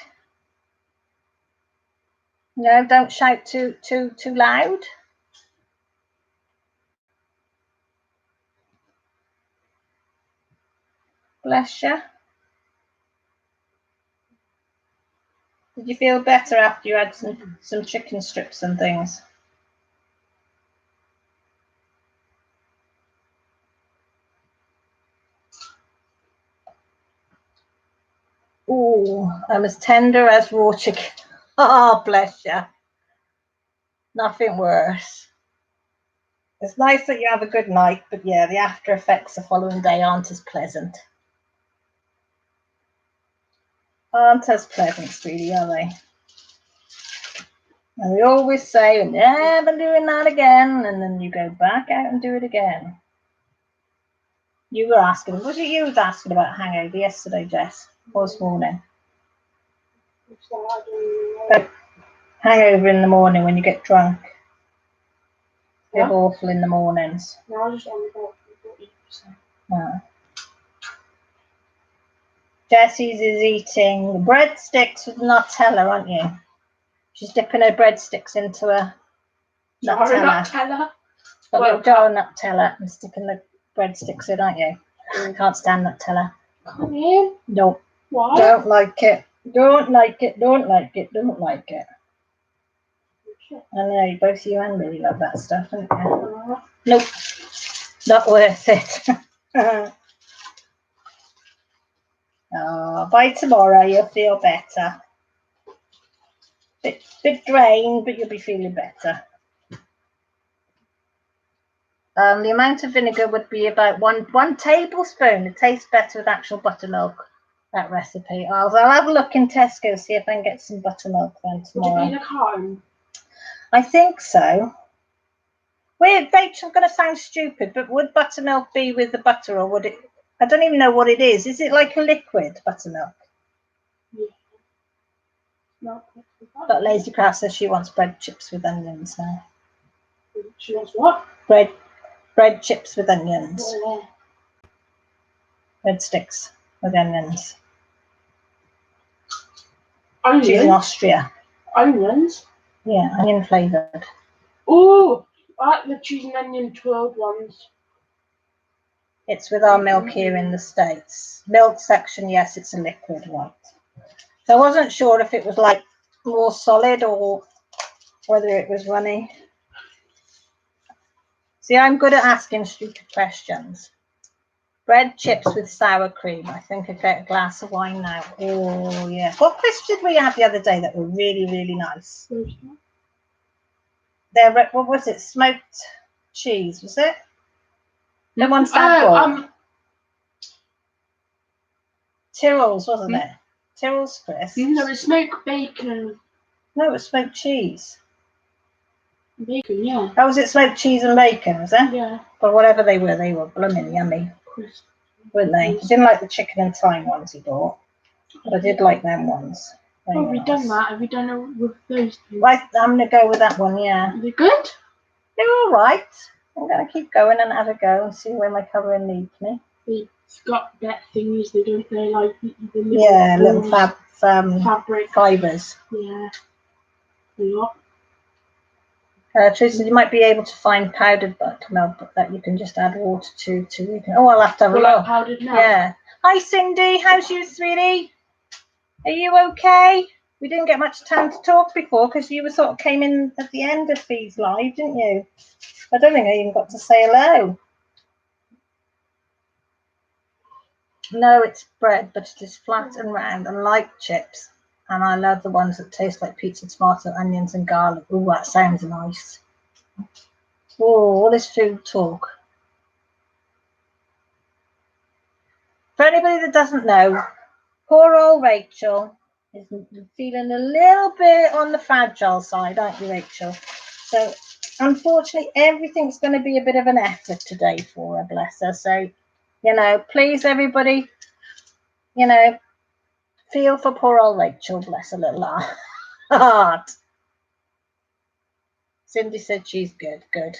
No, don't shout too loud. Bless you. Did you feel better after you had some chicken strips and things? Oh, I'm as tender as raw chicken. Oh, bless you. Nothing worse. It's nice that you have a good night, but yeah, the after effects the following day aren't as pleasant. Aren't as pleasant, sweetie, are they? And we always say, we're never doing that again, and then you go back out and do it again. You were asking, was it you was asking about hangover yesterday, Jess, or this morning? But hangover in the morning when you get drunk. It's awful in the mornings. No, I just only got 40%. Oh. Jessie's is eating breadsticks with Nutella, aren't you? She's dipping her breadsticks into a Nutella. A little jar of Nutella and sticking the breadsticks in, aren't you? Can't stand Nutella. Come in. No. Why? Don't like it. Don't like it. Don't like it. Don't like it. I know, both you and me love that stuff, don't you? Nope. Not worth it. Oh, by tomorrow you'll feel better. Bit drained, but you'll be feeling better. The amount of vinegar would be about one tablespoon. It tastes better with actual buttermilk, that recipe. I'll have a look in Tesco, see if I can get some buttermilk then tomorrow. Would it be the carton? I think so. Weird, Rachel, going to sound stupid, but would buttermilk be with the butter, or would it? I don't even know what it is. Is it like a liquid buttermilk? Yeah. No. But Lazy Craft says she wants bread chips with onions now. She wants what? Bread chips with onions. Oh, yeah. Bread sticks with onions. Onions? She's in Austria. Onions? Yeah, onion flavoured. Oh, I like the cheese and onion twirled ones. It's with our milk here in the States. Milk section, yes, it's a liquid one. So I wasn't sure if it was like more solid or whether it was runny. See, I'm good at asking stupid questions. Bread chips with sour cream. I think I'd get a glass of wine now. Oh, yeah. What crisps did we have the other day that were really, really nice? They're, what was it? Smoked cheese, was it? The ones that Tyrrell's, wasn't it? Tyrrell's crisps. No, it's smoked bacon. No, it was smoked cheese. Bacon, yeah. Oh, was it smoked cheese and bacon, was it? Yeah. But whatever they were blooming yummy. Crisp. Weren't they? I didn't like the chicken and thyme ones he bought, but I did like them ones. Have we done that? Have we done it with those two? Well, I'm going to go with that one, yeah. Are they good? They're all right. I'm going to keep going and have a go and see where my covering leads me. It's got that thingies, they like the little fabric fibres. Yeah. A lot. Teresa, you might be able to find powdered buttermilk that you can just add water to. Oh, I'll have to have a look. Powdered milk? Yeah. Hi, Cindy. How's you, sweetie? Are you okay? We didn't get much time to talk before because you sort of came in at the end of these live, didn't you? I don't think I even got to say hello. No, it's bread, but it is flat and round and like chips. And I love the ones that taste like pizza, tomato, onions and garlic. Oh, that sounds nice. Oh, what is food talk? For anybody that doesn't know, poor old Rachel is feeling a little bit on the fragile side, aren't you, Rachel? So, unfortunately, everything's going to be a bit of an effort today for her, bless her. So, You know, please, everybody, you know, feel for poor old Rachel, bless her little heart. Cindy said she's good, good.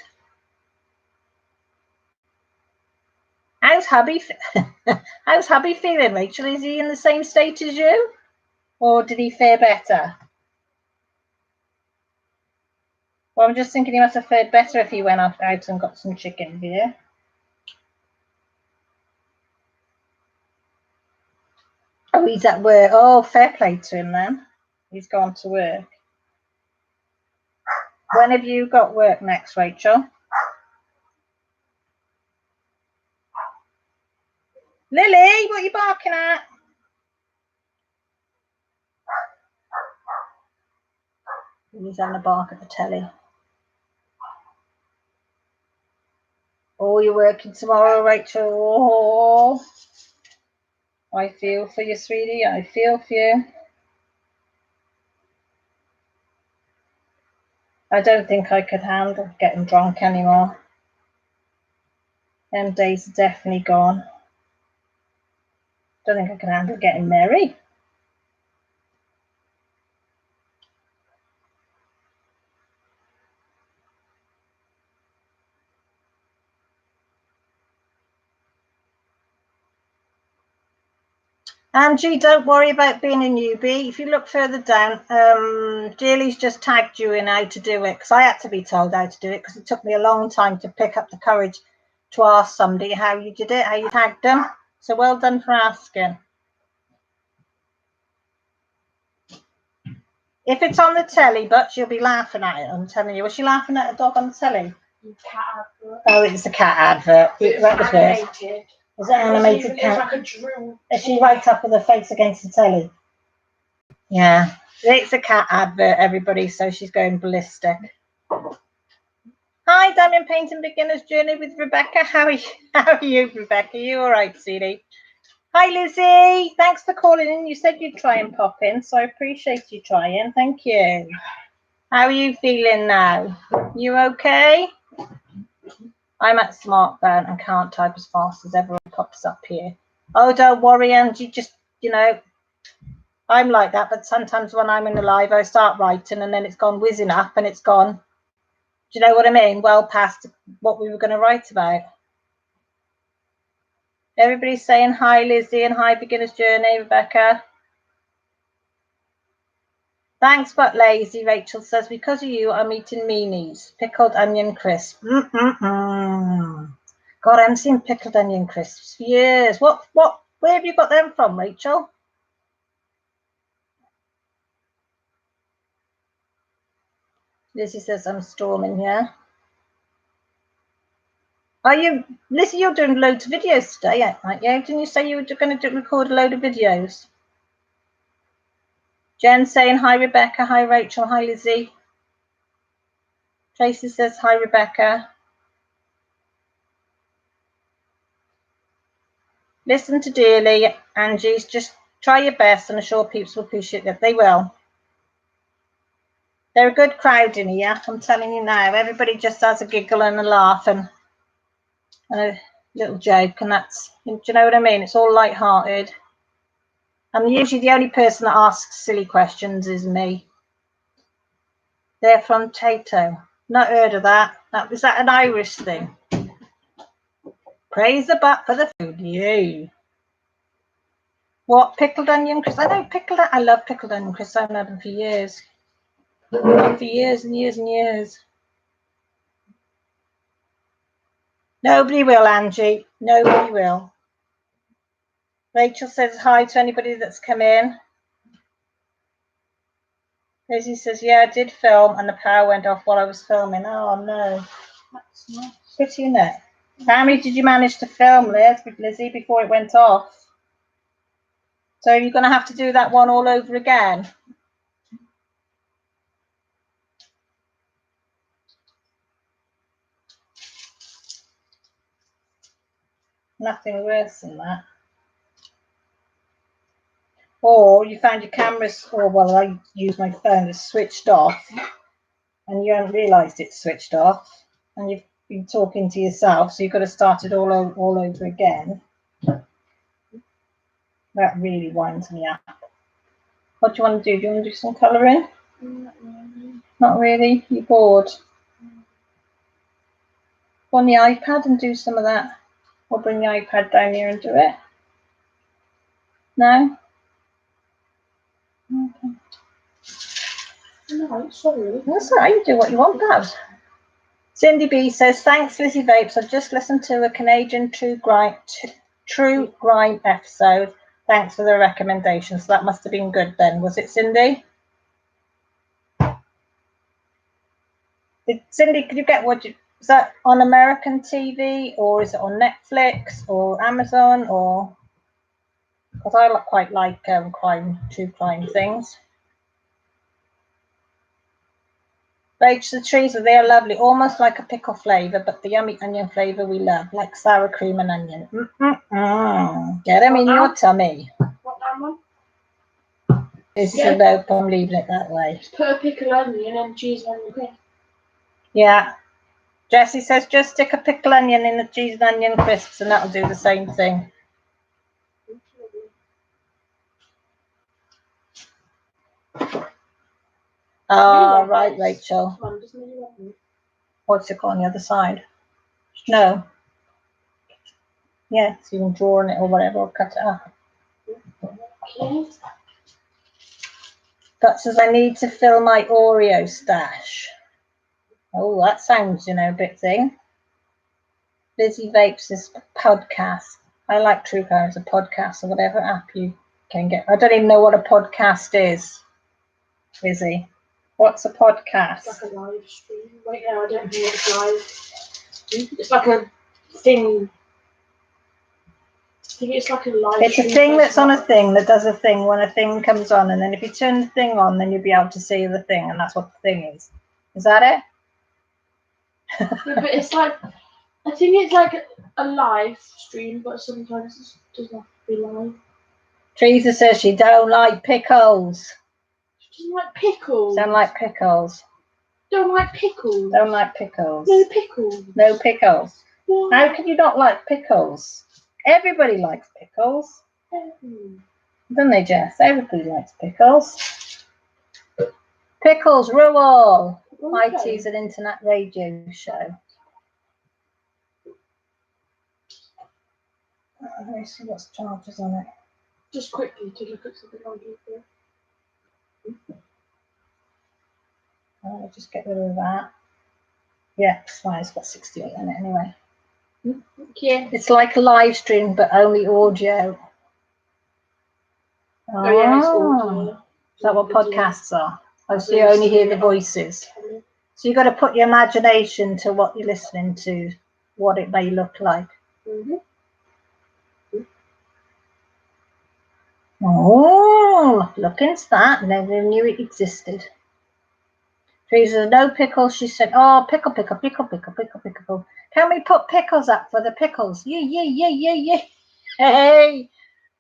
How's hubby feeling, Rachel? Is he in the same state as you? Or did he fare better? Well, I'm just thinking he must have fared better if he went out and got some chicken here. Oh, he's at work. Oh, fair play to him then. He's gone to work. When have you got work next, Rachel? Lily, what are you barking at? He's having a bark at the telly. Oh, you're working tomorrow, Rachel. Oh, I feel for you, sweetie. I feel for you. I don't think I could handle getting drunk anymore. Them days are definitely gone. Don't think I can handle getting merry. Angie, don't worry about being a newbie. If you look further down, Dearly's just tagged you in how to do it, because I had to be told how to do it, because it took me a long time to pick up the courage to ask somebody how you did it, how you tagged them. So well done for asking. If it's on the telly, but you'll be laughing at it, I'm telling you. Was she laughing at a dog on the telly? Cat advert. Oh, it's a cat advert. That was animated. Was it animated cat? Like a drill. Is she right up with her face against the telly? Yeah, it's a cat advert, everybody, so she's going ballistic. Hi, Diamond Painting Beginner's Journey with Rebecca. How are you, Rebecca? You all right, sweetie? Hi, Lizzie. Thanks for calling in. You said you'd try and pop in, so I appreciate you trying. Thank you. How are you feeling now? You okay? I'm at smartphone and can't type as fast as everyone pops up here. Oh, don't worry, Angie. Just, you know, I'm like that, but sometimes when I'm in the live, I start writing and then it's gone whizzing up and it's gone. Do you know what I mean? Well past what we were going to write about. Everybody's saying hi, Lizzie, and hi, Beginner's Journey, Rebecca. Thanks, but lazy, Rachel says, because of you, I'm eating meanies, pickled onion crisp. God, I haven't seen pickled onion crisps for years. Where have you got them from, Rachel? Lizzie says, I'm storming here. Are you, Lizzie, you're doing loads of videos today, aren't you? Didn't you say you were going to record a load of videos? Jen saying, hi, Rebecca. Hi, Rachel. Hi, Lizzie. Tracy says, hi, Rebecca. Listen to Dearly, Angie's. Just try your best, and I'm sure peeps will appreciate that. They will. They're a good crowd in here, I'm telling you now. Everybody just has a giggle and a laugh and a little joke, and that's, do you know what I mean? It's all light-hearted. And usually the only person that asks silly questions is me. They're from Tato. Not heard of that. Is that an Irish thing? Praise the butt for the food. You. What, pickled onion crisps? I know I love pickled onion crisps. I've had them for years. For years and years and years. Nobody will, Angie. Nobody will. Rachel says hi to anybody that's come in. Lizzie says, yeah, I did film and the power went off while I was filming. Oh, no. That's not pretty, isn't it? How many did you manage to film, Lizzie, before it went off? So you're going to have to do that one all over again? Nothing worse than that. Or you found your cameras, or well, I use my phone, it's switched off, and you haven't realised it's switched off, and you've been talking to yourself, so you've got to start it all over again. That really winds me up. What do you want to do? Do you want to do some colouring? Not really. Not really? You're bored? Go on the iPad and do some of that. Or bring the iPad down here and do it. No? Okay. No, sorry. That's all right. You do what you want, Dad. Cindy B says, thanks, Lizzie Vapes. I've just listened to a Canadian true crime episode. Thanks for the recommendation. So that must have been good then. Was it, Cindy? Cindy, could you get is that on American TV or is it on Netflix or Amazon or? Because I quite like true crime things. Vapes the trees, they are lovely, almost like a pickle flavour, but the yummy onion flavour we love, like sour cream and onion. Get them in your tummy. What that one? This is a nope, I'm leaving it that way. Just put a pickle onion and cheese on the crisp. Yeah. Jessie says just stick a pickle onion in the cheese and onion crisps and that'll do the same thing. Oh, right, Rachel. What's it called on the other side? No. Yeah, so you can draw on it or whatever, or cut it up. That says I need to fill my Oreo stash. Oh, that sounds, a bit thing. Lizzie Vapes' podcast. I like True Crime as a podcast or whatever app you can get. I don't even know what a podcast is, Lizzie. What's a podcast? It's like a live stream. Right now, I don't think it's live. It's like a thing. I think it's like a live It's stream. a thing that's on a thing that does a thing when a thing comes on, and then if you turn the thing on, then you'll be able to see the thing, and that's what the thing is. Is that it? Yeah, but it's like, I think it's like a live stream, but sometimes it doesn't have to be live. Teresa says she don't like pickles. She doesn't like pickles. Don't like pickles. Don't like pickles. Don't like pickles. No pickles. No pickles. What? How can you not like pickles? Everybody likes pickles. Don't they, Jess? Everybody likes pickles. Pickles rule. IT's an internet radio show. Let me see what's charges on it. Just quickly to look at something on here. I'll just get rid of that. Yeah, it's fine. It's got 68 in it anyway. Yeah. It's like a live stream, but only audio. Oh yeah, it's audio. Is that what podcasts are? Oh, so you only hear the voices. So you've got to put your imagination to what you're listening to, what it may look like. Oh, look into that. Never knew it existed. Teresa, no pickles. She said, oh, pickle. Can we put pickles up for the pickles? Yeah. Hey,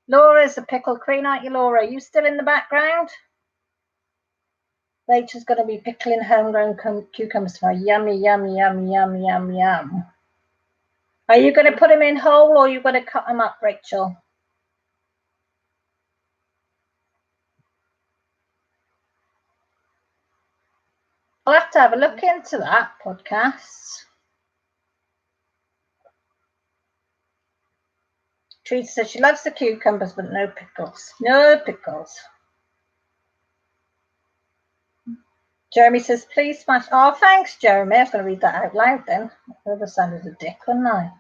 Laura's the pickle queen, aren't you, Laura? Are you still in the background? Rachel's going to be pickling homegrown cucumbers tomorrow. Yummy. Are you going to put them in whole or are you going to cut them up, Rachel? I'll have to have a look into that podcast. Teresa says she loves the cucumbers, but no pickles. No pickles. Jeremy says, please smash. Oh, thanks, Jeremy. I was going to read that out loud then. I would have sounded a dick, wouldn't I?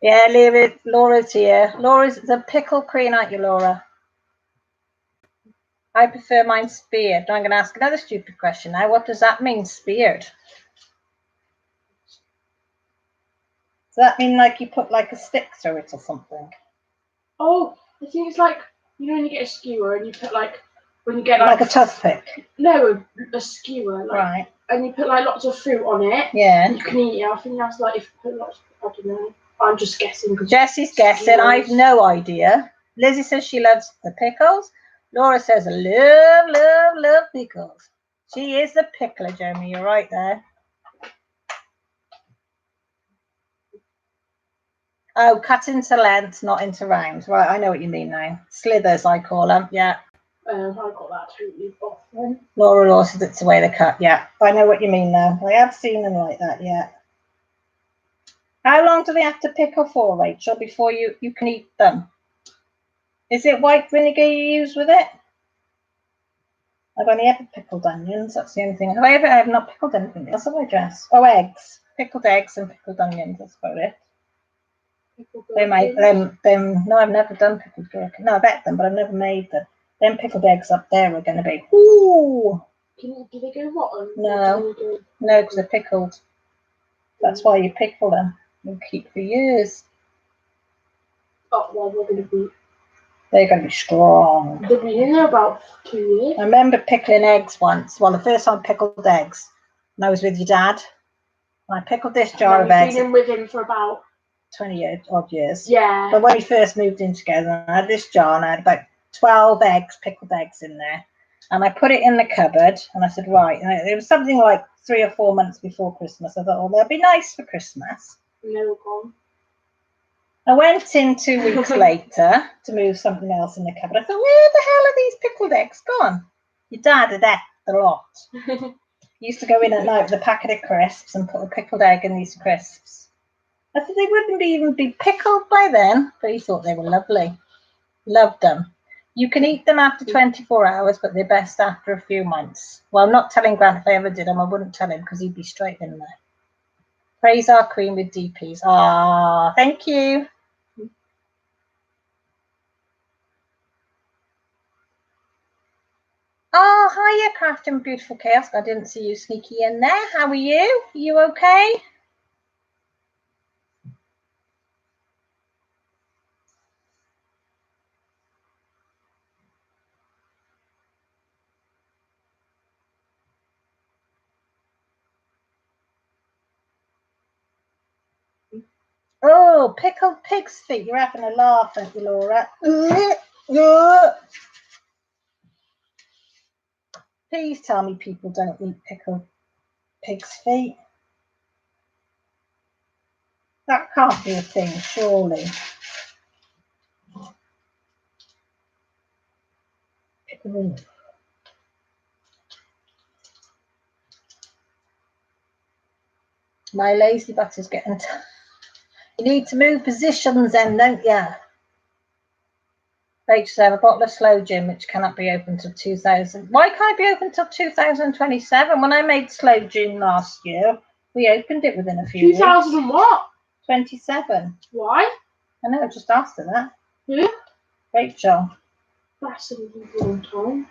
Yeah, leave it. Laura's here. Laura's the pickle queen, aren't you, Laura? I prefer mine speared. Now I'm going to ask another stupid question now. What does that mean, speared? Does that mean like you put like a stick through it or something? Oh, I think it's like, when you get a skewer and you put when you get like a toothpick? No, a skewer. Right. And you put lots of fruit on it. Yeah. And you can eat it. I think that's if you put lots of, I don't know. I'm just guessing. Jessie's guessing. I've no idea. Lizzie says she loves the pickles. Laura says, love pickles. She is the pickler, Jeremy. You're right there. Oh, cut into length, not into rounds. Right, I know what you mean now. Slithers, I call them. Yeah. I got that totally off then. Laura Law says it's the way they cut. Yeah, I know what you mean now. I have seen them like that. Yeah. How long do they have to pickle for, Rachel, before you can eat them? Is it white vinegar you use with it? I've only ever pickled onions. That's the only thing. I have not pickled anything else, have I, Jess? Oh, eggs. Pickled eggs and pickled onions. That's about it. They make them. No, I've never done pickled gherkin. No, I've ate them, but I've never made them. Them pickled eggs up there are going to be. Ooh. Do they go rotten? No, no, because they're pickled. That's why you pickle them. You keep for years. Oh, well, they're going to be. They're going to be strong. They've been in there about 2 years. I remember pickling eggs once. Well, the first time I pickled eggs, and I was with your dad. I pickled this jar of eggs. I've been with him for about 20 odd years. Yeah. But when we first moved in together, I had this jar and I had about 12 eggs, pickled eggs in there. And I put it in the cupboard and I said, right. And it was something like 3 or 4 months before Christmas. I thought, oh, they'll be nice for Christmas. And they were gone. I went in 2 weeks later to move something else in the cupboard. I thought, where the hell are these pickled eggs gone? Your dad had ate a lot. He used to go in at night with a packet of crisps and put a pickled egg in these crisps. I thought they wouldn't even be pickled by then, but he thought they were lovely. Loved them. You can eat them after 24 hours, but they're best after a few months. Well, I'm not telling Grant if I ever did them. I wouldn't tell him because he'd be straight in there. Praise our queen with DPs. Ah, thank you. Oh, hiya, Crafting Beautiful Chaos. I didn't see you sneaky in there. How are you? Are you okay? Oh, pickled pig's feet. You're having a laugh, aren't you, Laura? Please tell me people don't eat pickled pig's feet. That can't be a thing, surely. My lazy butter's getting you need to move positions then, don't you? Rachel said, a bottle of slow gin which cannot be opened till 2000. Why can't it be opened till 2027? When I made slow gin last year, we opened it within a few 2000 and what? 27. Why? I know, I just asked her that. Who? Rachel. That's a long time.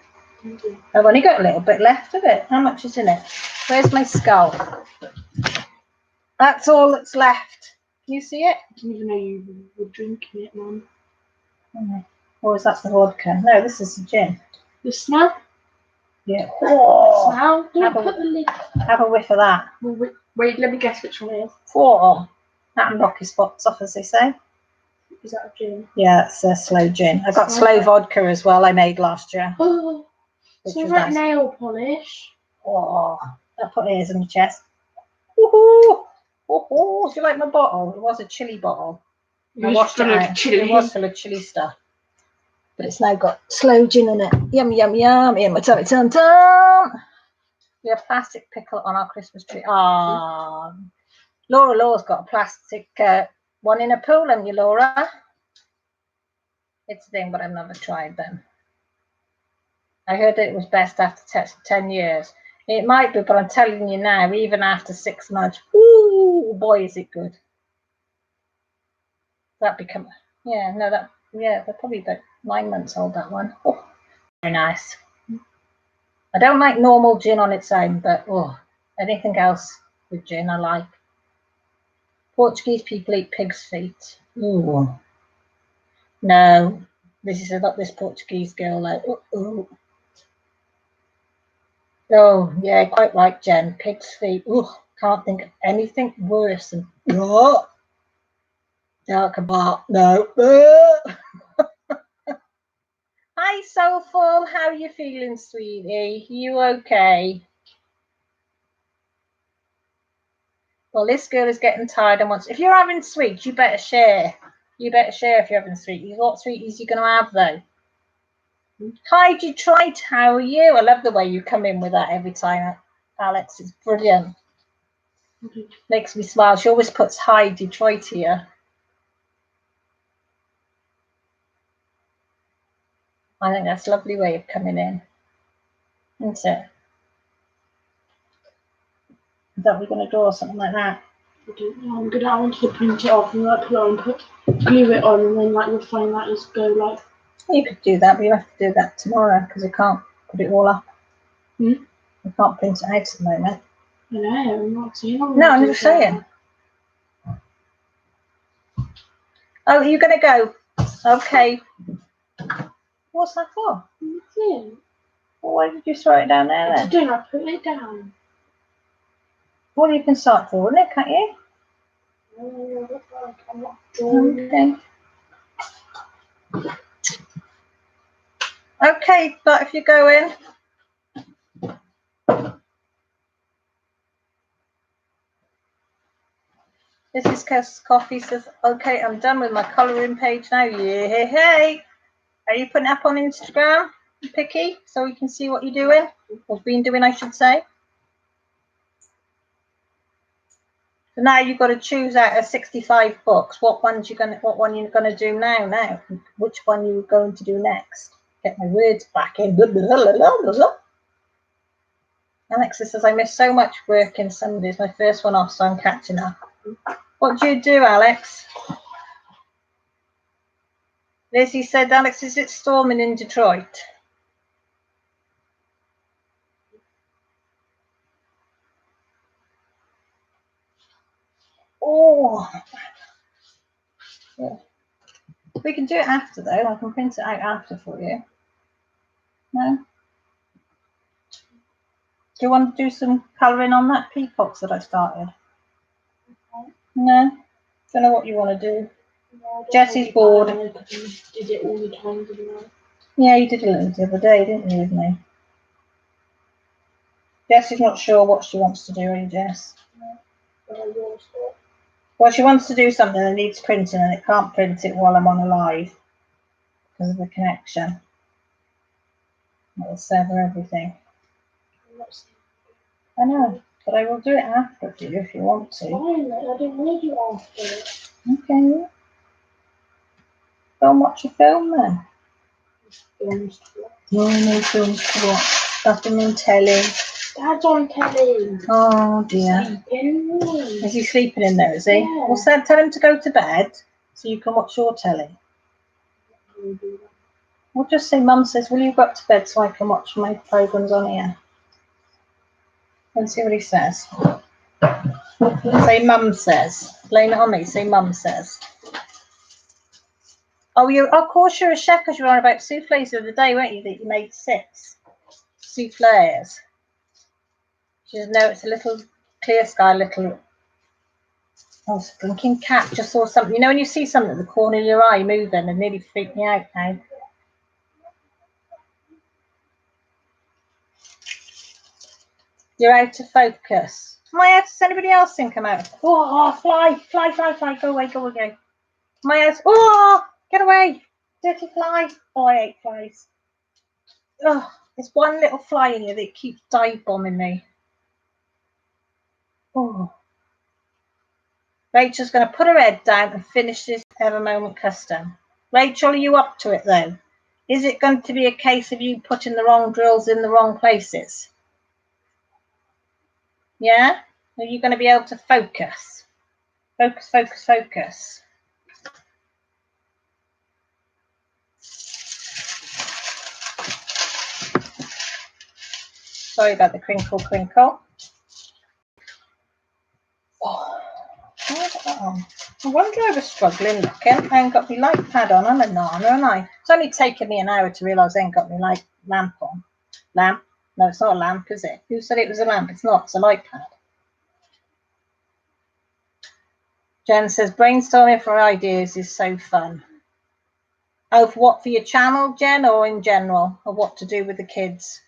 I've only got a little bit left of it. How much is in it? Where's my skull? That's all that's left. Can you see it? I didn't even know you were drinking it, Mum. Or is that the vodka? No, this is the gin. The smell? Yeah. Oh, smell? Don't put the lid. Have a whiff of that. Well, wait, let me guess which one it is. Oh, that knock his spots off, as they say. Is that a gin? Yeah, it's a slow gin. I got slow vodka as well. I made last year. Oh, so that nice. Nail polish. Oh, I put ears on your chest. Woohoo! Woohoo! Do you like my bottle? It was a chili bottle. It was full of chili. It was full of chili stuff. But it's now got slow gin in it. Yum, yum, yum. In my tummy, tum, tum. We have plastic pickle on our Christmas tree. Ah. Laura Law's got a plastic one in a pool, haven't you, Laura? It's a thing, but I've never tried them. I heard it was best after 10 years. It might be, but I'm telling you now, even after 6 months, ooh, boy, is it good. That become, yeah, no, that, yeah, they're probably about 9 months old, that one. Oh, very nice. I don't like normal gin on its own, but oh, anything else with gin I like. Portuguese people eat pig's feet. Ooh. No, this is not this Portuguese girl. Like, oh, yeah, quite right, Jen. Pig's feet. Ooh, can't think of anything worse than dark about. No. Hi, Soulful. How are you feeling, sweetie? You okay? Well, this girl is getting tired and wants. If you're having sweets, you better share. You better share if you're having sweeties. What sweeties are you going to have though? Hi, Detroit. How are you? I love the way you come in with that every time, Alex. It's brilliant. Makes me smile. She always puts hi, Detroit here. I think that's a lovely way of coming in, isn't it? I thought we were going to draw something like that. I don't know. I want to print it off and like put it on, glue it on, and then like refine that as go like. You could do that, but you have to do that tomorrow because you can't put it all up. You can't print it out at the moment. I know. I'm not saying. No, I'm just saying. Oh, you're going to go. Okay. What's that for? Nothing. Well, why did you throw it down there then? I didn't. I put it down. Well, you can start drawing it, can't you? No, I'm not drawing. Okay. Okay, but if you go in. This is Kes Coffee says, okay, I'm done with my colouring page now. Yeah, hey. Are you putting it up on Instagram, Picky, so we can see what you're doing? Or been doing, I should say. So now you've got to choose out of 65 books. What one you're gonna do now? Which one you're going to do next? Get my words back in. Alexa says, I miss so much working Sundays. My first one off, so I'm catching up. What do you do, Alex? Lizzie said, Alex, is it storming in Detroit? Oh, yeah. We can do it after though. I can print it out after for you. No? Do you want to do some colouring on that peacocks that I started? No? Don't know what you want to do. No, Jessie's bored. Did it all the time, didn't I? Yeah, you did a little the other day, didn't you, with me? Jessie's not sure what she wants to do, are you, Jess? No. Well, she wants to do something that needs printing and it can't print it while I'm on a live because of the connection. It'll sever everything. I know, but I will do it after for you if you want to. Fine, I don't want to do it after it. Okay. Go and watch a film then. Films to watch. No films to watch. Nothing on telly. Dad's on telly. Oh dear. Sleeping. Is he sleeping in there, is he? Yeah. Well, tell him to go to bed so you can watch your telly. We'll just say, Mum says, will you go up to bed so I can watch my programmes on here? Let's see what he says. Say, Mum says. Blame it on me. Say, Mum says. Oh, of course you're a chef because you were on about souffles the other day, weren't you? That you made 6 souffles. She says, no, it's a little clear sky, little. Oh, blinking cat just saw something. You know when you see something at the corner of your eye moving and nearly freaked me out now. You're out of focus. Am I out? Does anybody else think I'm out? Oh, fly. Go away. Am I out? Oh, get away. Dirty fly. Oh, I hate flies. Oh, there's one little fly in here that keeps dive bombing me. Oh. Rachel's going to put her head down and finish this Ever Moment custom. Rachel, are you up to it though? Is it going to be a case of you putting the wrong drills in the wrong places? Yeah? Are you going to be able to focus? Focus. Sorry about the crinkle. Oh, I wonder I was struggling looking. I ain't got my light pad on. I'm a nana, and it's only taken me an hour to realise I ain't got my light lamp on. Lamp? No, it's not a lamp, is it? Who said it was a lamp? It's not. It's a light pad. Jen says brainstorming for ideas is so fun. Oh, for what? For your channel, Jen, or in general, or what to do with the kids?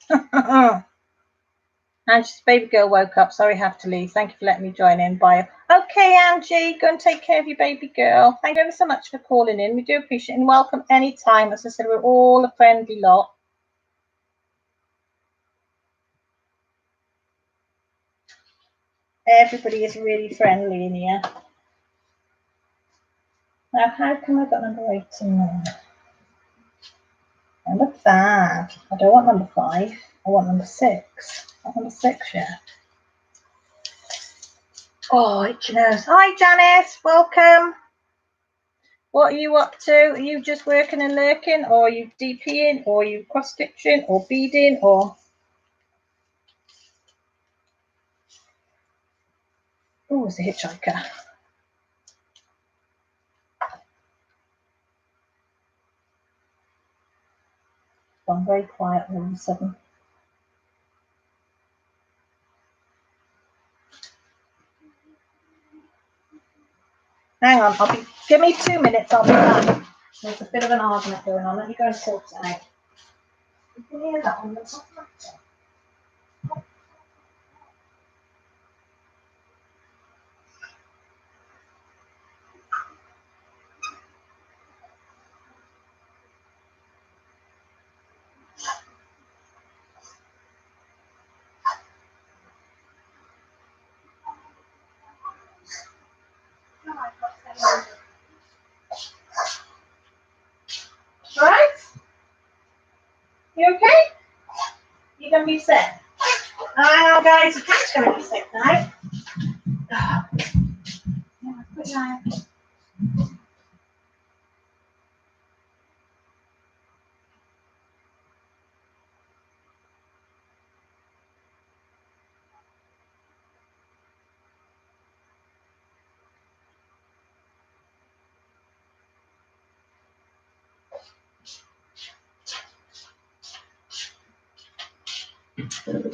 Angie's baby girl woke up. Sorry, have to leave. Thank you for letting me join in. Bye. Okay, Angie, go and take care of your baby girl. Thank you ever so much for calling in. We do appreciate it, and welcome anytime. As I said, we're all a friendly lot. Everybody is really friendly in here. Now, how come I got number 8 in there? Number 5. I don't want number 5. I want number 6. Not number 6 yet. Oh, itchy nose. Hi, Janice. Welcome. What are you up to? Are you just working and lurking, or are you DPing, or are you cross-stitching, or beading, or... Oh, it's a hitchhiker. Gone very quiet all of a sudden. Hang on, give me 2 minutes, I'll be back. There's a bit of an argument going on. Let me go and sort it out. You can hear that one, that's not matter. Alright? You okay? You're going to be sick. Hang on, guys, the cat's going to be sick now. Put your eye up.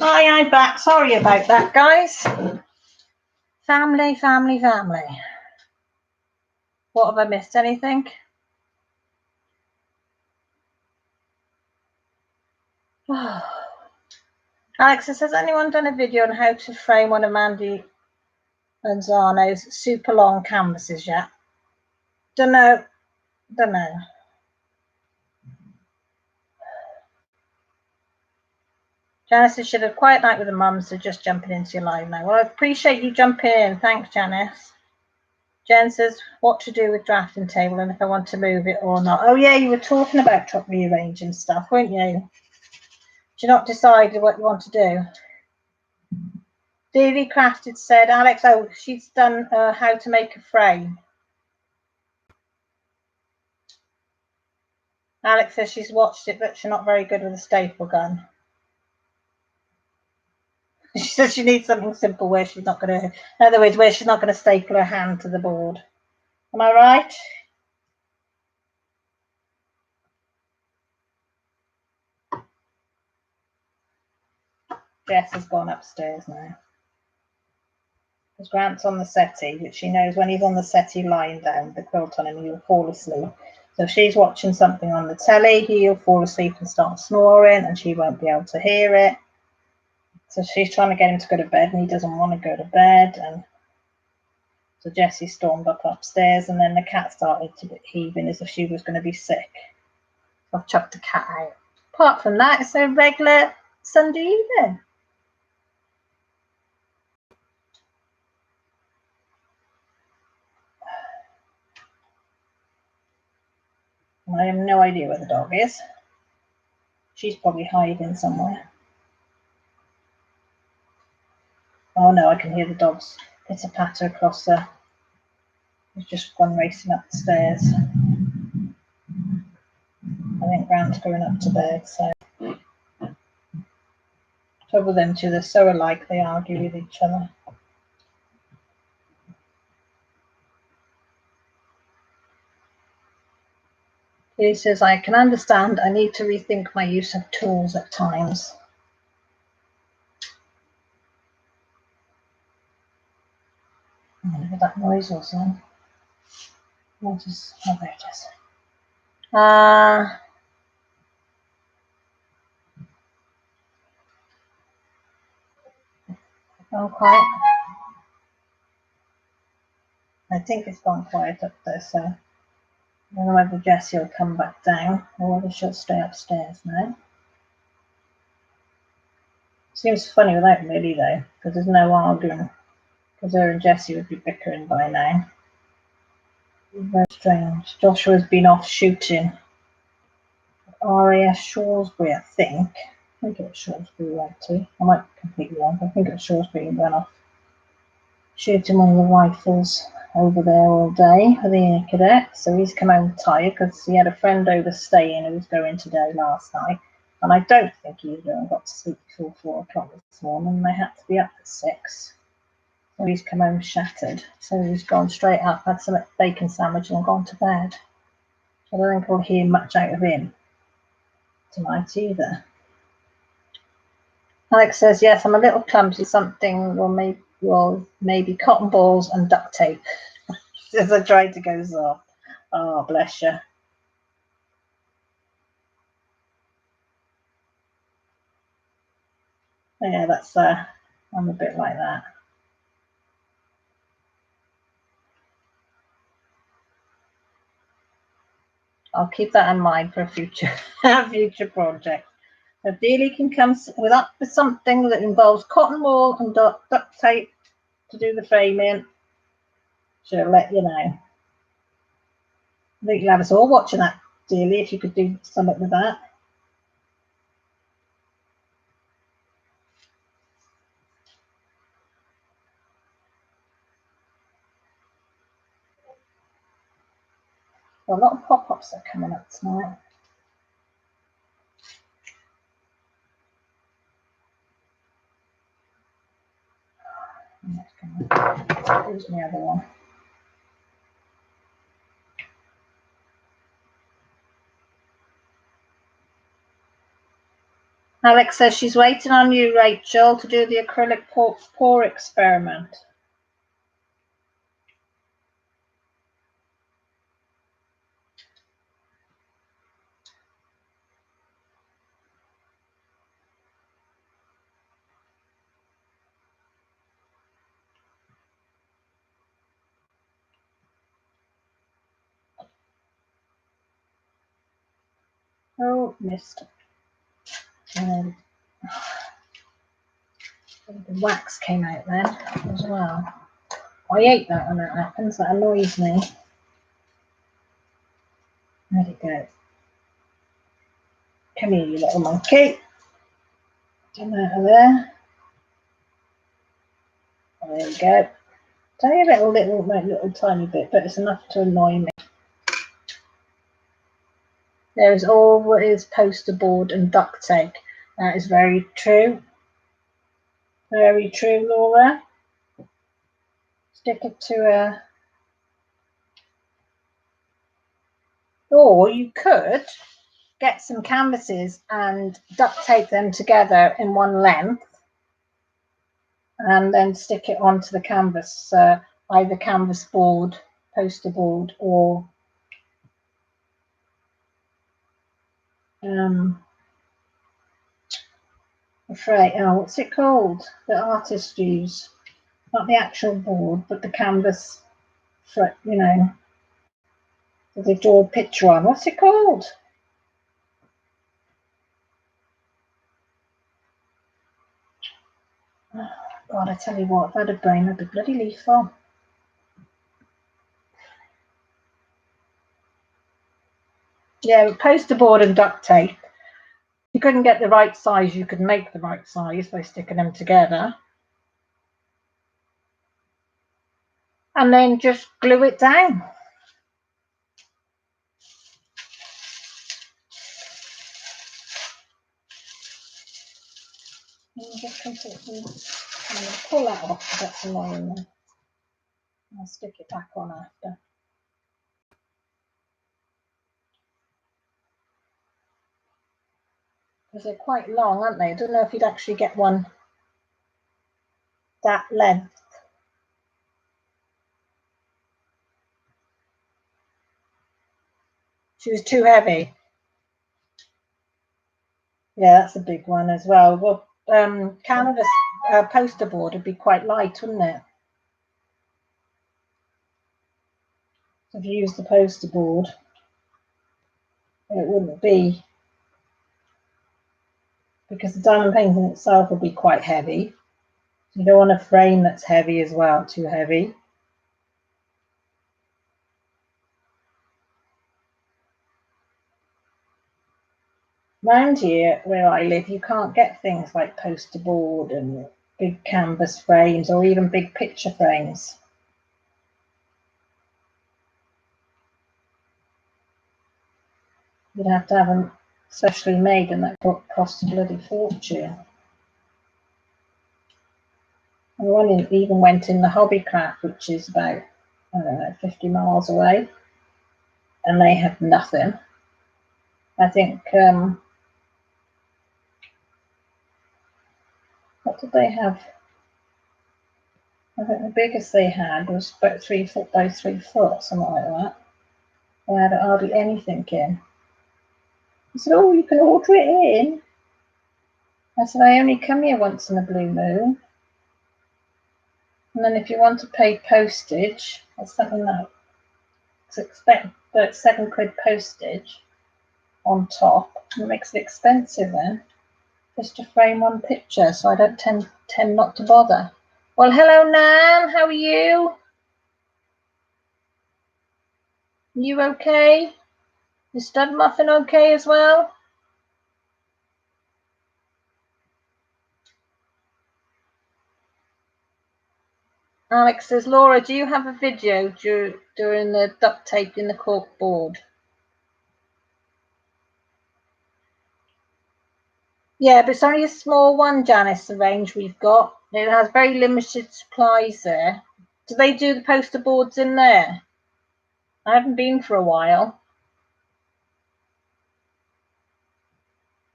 Hi, I'm back. Sorry about that, guys. Family, family, family. What, have I missed anything? Alexa, has anyone done a video on how to frame one of Mandy and Zano's super long canvases yet? Don't know. Janice says she had a quiet night with her mum, so just jumping into your live now. Well, I appreciate you jumping in. Thanks, Janice. Jen says, what to do with drafting table and if I want to move it or not. Oh, yeah, you were talking about rearranging stuff, weren't you? Did you not decide what you want to do? Davy Crafted said, Alex, oh, she's done how to make a frame. Alex says she's watched it, but she's not very good with a staple gun. She says she needs something simple where she's not going to, in other words, where she's not going to staple her hand to the board. Am I right? Jess has gone upstairs now. Because Grant's on the settee, which she knows when he's on the settee lying down with the quilt on him, he'll fall asleep. So if she's watching something on the telly, he'll fall asleep and start snoring, and she won't be able to hear it. So she's trying to get him to go to bed, and he doesn't want to go to bed. And so Jessie stormed up upstairs, and then the cat started to be heaving as if she was going to be sick. So I've chucked the cat out. Apart from that, it's a regular Sunday evening. I have no idea where the dog is. She's probably hiding somewhere. Oh no, I can hear the dogs pitter-patter across the... There's just one racing up the stairs. I think Grant's going up to bed, so... Trouble with them two, they're so alike, they argue with each other. He says, I can understand, I need to rethink my use of tools at times. Whatever that noise was then. What is... Oh, there it is. Gone quiet? I think it's gone quiet up there, so I don't know whether Jessie will come back down or whether she'll stay upstairs now. Seems funny without Millie though, because there's no arguing, because her and Jessie would be bickering by now. Very strange. Joshua's been off shooting RAS Shrewsbury, I think. I think it was Shrewsbury, right too. I might be completely wrong, but I think it was Shrewsbury and went off shooting one of the rifles over there all day for the Air Cadet. So he's come home tired because he had a friend over staying who was going today last night. And I don't think either got to sleep before 4 o'clock this morning. And they had to be up at 6. So he's come home shattered. So he's gone straight up, had some bacon sandwich and gone to bed. I don't think we'll hear much out of him tonight either. Alex says, yes, I'm a little clumsy. Something will maybe cotton balls and duct tape. As I tried to go soft. Oh, bless you. Yeah, that's I'm a bit like that. I'll keep that in mind for a future project. So Dealey can come with something that involves cotton wool and duct tape to do the framing. She'll let you know. I think you'll have us all watching that, Dealey, if you could do something with that. Well, a lot of pop-ups are coming up tonight. Here's my other one. Alex says she's waiting on you, Rachel, to do the acrylic pour experiment. Oh, missed. The wax came out then as well. I hate that when that happens. That annoys me. Where'd it go? Come here, you little monkey. Come out of there. Oh, there we go. It's only a little tiny bit, but it's enough to annoy me. There is always poster board and duct tape. That is very true. Very true, Laura. Stick it to a... Or you could get some canvases and duct tape them together in one length and then stick it onto the canvas, either canvas board, poster board, or what's it called that artists use? Not the actual board, but the canvas, for, you know, that they draw a picture on. What's it called? Oh, God, I tell you what, if I had a brain, I'd be bloody lethal. Yeah, poster board and duct tape. If you couldn't get the right size, you could make the right size by sticking them together. And then just glue it down. Just completely, I'm going to pull that off because that's annoying there. I'll stick it back on after. Because they're quite long, aren't they? I don't know if you'd actually get one that length. She was too heavy. Yeah, that's a big one as well. Well, canvas poster board would be quite light, wouldn't it? So if you use the poster board, it wouldn't be, because the diamond painting itself would be quite heavy. You don't want a frame that's heavy as well, too heavy. Round here where I live, you can't get things like poster board and big canvas frames or even big picture frames. You'd have to have them specially made, and that costs a bloody fortune. And one even went in the Hobbycraft, which is about, I don't know, 50 miles away, and they had nothing. I think, what did they have? I think the biggest they had was about 3 foot by 3 foot, something like that. They had hardly anything in. I said, oh, you can order it in. I said, I only come here once in a blue moon. And then if you want to pay postage, or something like, to expect £7 postage on top, it makes it expensive then, just to frame one picture, so I don't tend not to bother. Well, hello Nan, how are you? You okay? Is Stud Muffin okay as well? Alex says, Laura, do you have a video during the duct tape in the cork board? Yeah, but it's only a small one, Janice, the range we've got. It has very limited supplies there. Do they do the poster boards in there? I haven't been for a while.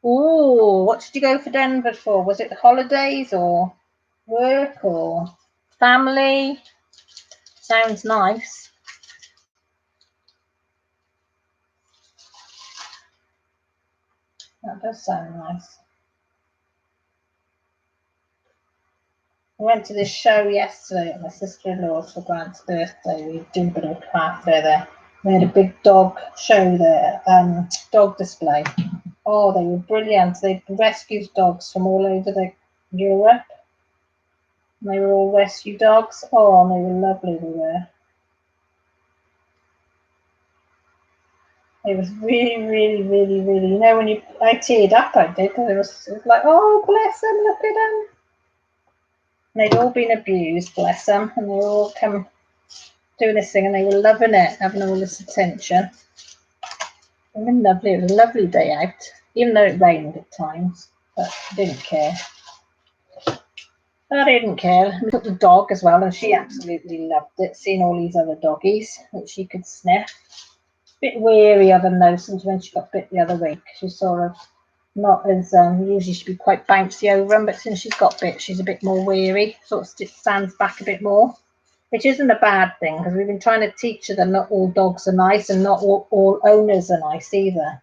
Oh, what did you go for Denver for? Was it the holidays or work or family? Sounds nice. That does sound nice. I went to this show yesterday at my sister-in-law's for Grant's birthday. We did a bit of a craft there. We had a big dog show there, dog display. Oh, they were brilliant. They rescued dogs from all over Europe. And they were all rescue dogs. Oh, and they were lovely, they were. It was really, really, really, really, you know, I teared up, I did, because it was like, oh, bless them, look at them. And they'd all been abused, bless them, and they were all come doing this thing, and they were loving it, having all this attention. It was lovely. It was a lovely day out, even though it rained at times, but I didn't care. I didn't care. We took the dog as well, and she absolutely loved it, seeing all these other doggies that she could sniff. Bit weary of them though, since when she got bit the other week. She's sort of not as usually she'd be quite bouncy over them, but since she's got bit, she's a bit more weary, sort of stands back a bit more, which isn't a bad thing, because we've been trying to teach her that not all dogs are nice and not all owners are nice either.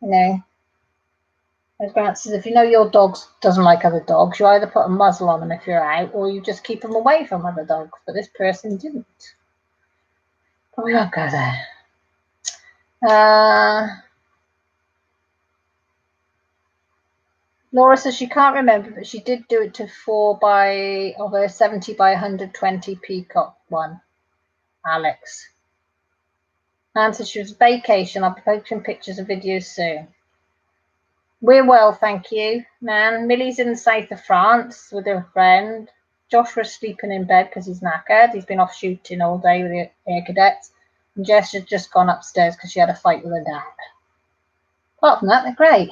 You know, as Grant says, if you know your dog doesn't like other dogs, you either put a muzzle on them if you're out, or you just keep them away from other dogs. But this person didn't. But we won't go there. Laura says she can't remember, but she did do it to 70 by 120 peacock one. Alex. Anne says she was vacation. I'll be posting pictures and videos soon. We're well, thank you, Nan. Millie's in the south of France with her friend. Joshua's sleeping in bed because he's knackered. He's been off shooting all day with the air cadets. And Jess has just gone upstairs because she had a fight with her dad. Apart from that, they're great.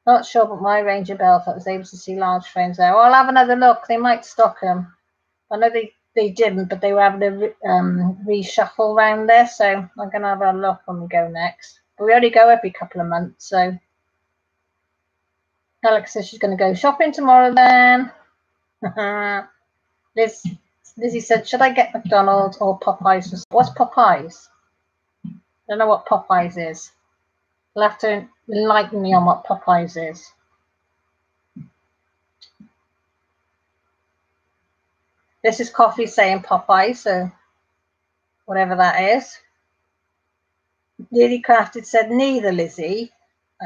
Not sure, but my Ranger Belfort was able to see large frames there. Well, I'll have another look. They might stock them. I know they didn't, but they were having a reshuffle around there, so I'm going to have a look when we go next. But we only go every couple of months, so Alex says she's going to go shopping tomorrow then. Lizzie said, should I get McDonald's or Popeyes? What's Popeyes? I don't know what Popeyes is. You'll have to enlighten me on what Popeyes is. This is Coffee saying Popeye, so whatever that is. Lily Crafted said, neither, Lizzie.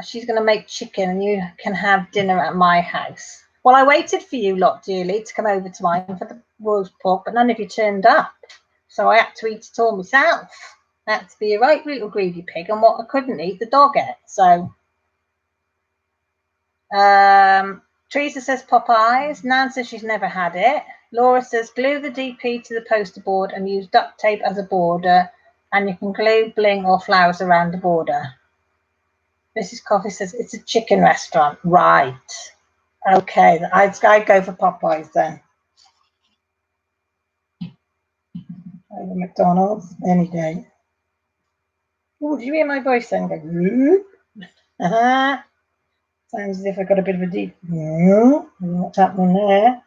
She's going to make chicken and you can have dinner at my house. Well, I waited for you lot, dearly, to come over to mine for the roast pork, but none of you turned up. So I had to eat it all myself. I had to be a right little greedy pig, and what I couldn't eat, the dog ate. So, Teresa says Popeyes. Nan says she's never had it. Laura says glue the DP to the poster board and use duct tape as a border, and you can glue bling or flowers around the border. Mrs. Coffee says it's a chicken restaurant. Right. Okay, I'd go for Popeyes then. Over McDonald's any day. Oh, did you hear my voice then? Go, sounds as if I got a bit of a deep. What's happening there?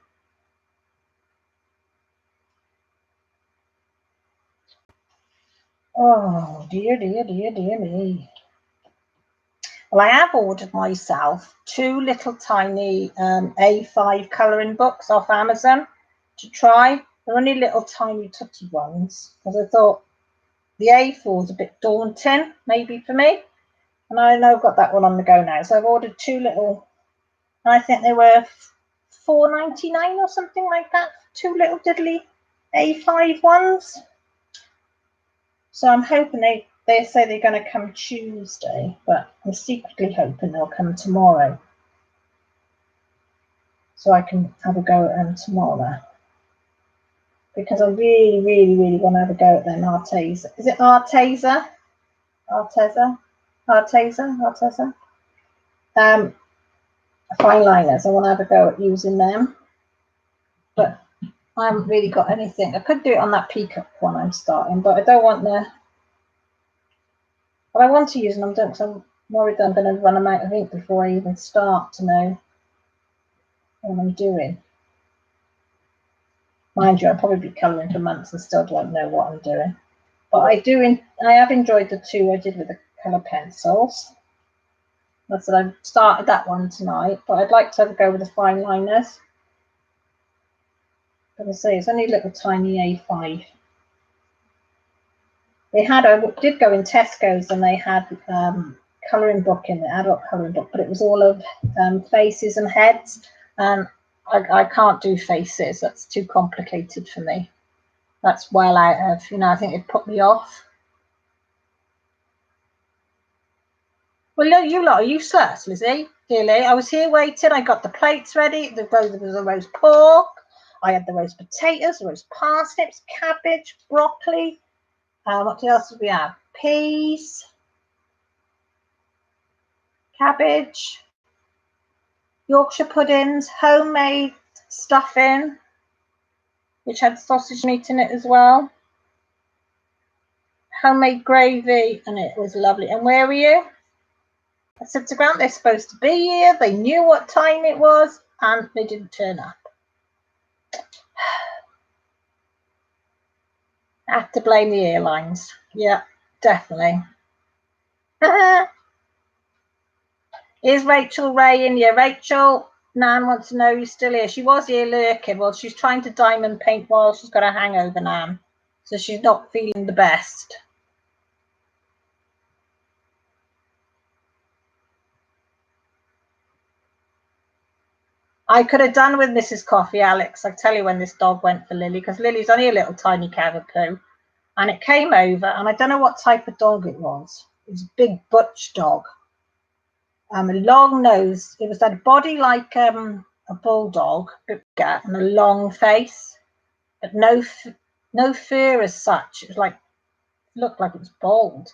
Oh, dear me. Well, I have ordered myself 2 little tiny A5 colouring books off Amazon to try. They're only little tiny tutty ones because I thought the A4 is a bit daunting, maybe for me. And I know I've got that one on the go now. So I've ordered 2 little, and I think they were $4.99 or something like that. 2 little diddly A5 ones. So I'm hoping they say they're going to come Tuesday, but I'm secretly hoping they'll come tomorrow. So I can have a go at them tomorrow. Because I really want to have a go at them Arteza. Is it Arteza? Arteza? Fine liners. I want to have a go at using them. But I haven't really got anything. I could do it on that peacock one I'm starting, but I don't want the... But I want to use them, because I'm worried that I'm going to run them out of ink before I even start to know what I'm doing. Mind you, I'll probably be colouring for months and still don't know what I'm doing. But I have enjoyed the 2 I did with the colour pencils. I said I started that one tonight, but I'd like to have a go with the fine liners. As I say, it's only a little tiny A5. I did go in Tesco's and they had colouring book in the adult colouring book, but it was all of faces and heads, and I can't do faces. That's too complicated for me. That's well out of, I think it put me off. Well, no, you lot are useless, Lizzie. Dearly, I was here waiting. I got the plates ready. There was the roast pork. I had the roast potatoes, the roast parsnips, cabbage, broccoli. What else did we have? Peas, cabbage, Yorkshire puddings, homemade stuffing, which had sausage meat in it as well. Homemade gravy, and it was lovely. And where were you? I said to Grant, they're supposed to be here. They knew what time it was, and they didn't turn up. I have to blame the airlines. Yeah, definitely. Is Rachel Ray in here? Rachel, Nan wants to know you're still here. She was here lurking. Well, she's trying to diamond paint while she's got a hangover, Nan. So she's not feeling the best. I could have done with Mrs. Coffee, Alex. I tell you when this dog went for Lily, because Lily's only a little tiny cavapoo. And it came over, and I don't know what type of dog it was. It was a big butch dog. A long nose. It was that body like a bulldog, and a long face, but no fur as such. It was looked like it was bald.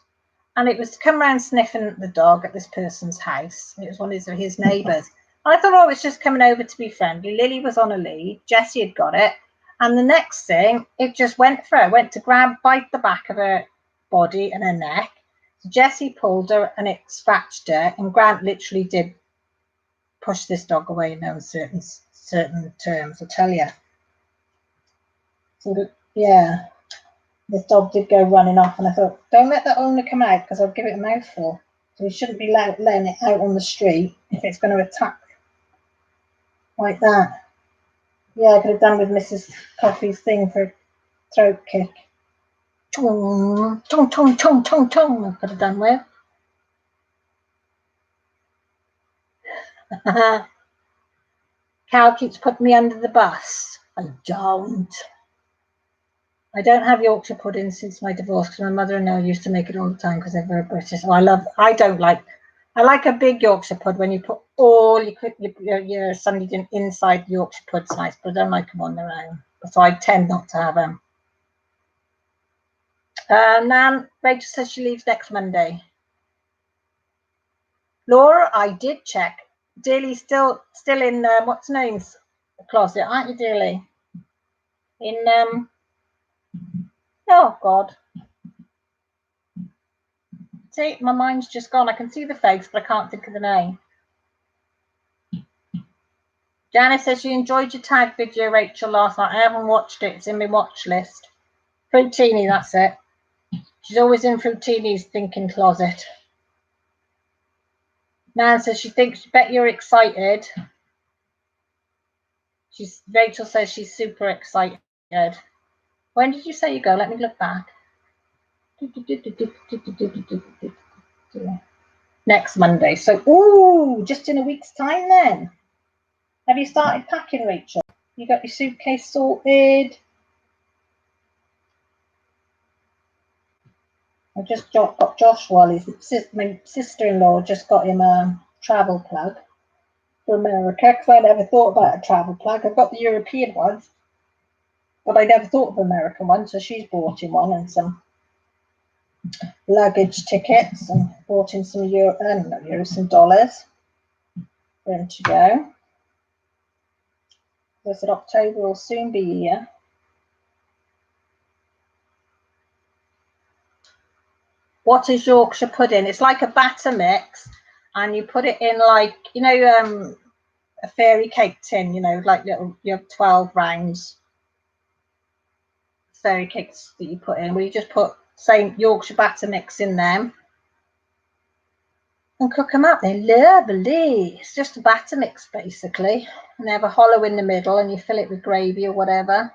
And it was to come around sniffing the dog at this person's house. It was one of his neighbours. I thought, oh, it's just coming over to be friendly. Lily was on a lead. Jessie had got it. And the next thing, it just went for her. Went to bite the back of her body and her neck. So Jessie pulled her and it scratched her. And Grant literally did push this dog away in those certain terms, I tell you. So, yeah. This dog did go running off, and I thought, don't let that owner come out because I'll give it a mouthful. So we shouldn't be letting it out on the street if it's going to attack like that. Yeah, I could have done with Mrs. Coffee's thing for a throat kick. Tong, tong, tong, tong, tong, tong. I could have done with. Cal keeps putting me under the bus. I don't. I don't have Yorkshire pudding since my divorce because my mother-in-law used to make it all the time because they're very British. Oh, I like a big Yorkshire pud when you put all your something inside the Yorkshire pud's nice, but I don't like them on their own. So I tend not to have them. Nan, Rachel says she leaves next Monday. Laura, I did check. Dearly's still in what's name's closet, aren't you, Dearly? In oh God. See, my mind's just gone. I can see the face, but I can't think of the name. Janice says she enjoyed your tag video, Rachel, last night. I haven't watched it. It's in my watch list. Fruitini, that's it. She's always in Fruitini's thinking closet. Nan says she thinks, bet you're excited. Rachel says she's super excited. When did you say you go? Let me look back. Next Monday. So, ooh, just in a week's time then. Have you started packing, Rachel? You got your suitcase sorted? I just got Josh my sister-in-law just got him a travel plug for America because I never thought about a travel plug. I've got the European ones, but I never thought of American ones, so she's bought him one and some luggage tickets and bought him some some dollars for him to go. I said October will soon be here. What is Yorkshire pudding? It's like a batter mix, and you put it in like, a fairy cake tin, like you have 12 rounds fairy cakes that you put in, where you just put same Yorkshire batter mix in them and cook them up. They're lovely. It's just a batter mix basically, and they have a hollow in the middle, and you fill it with gravy or whatever.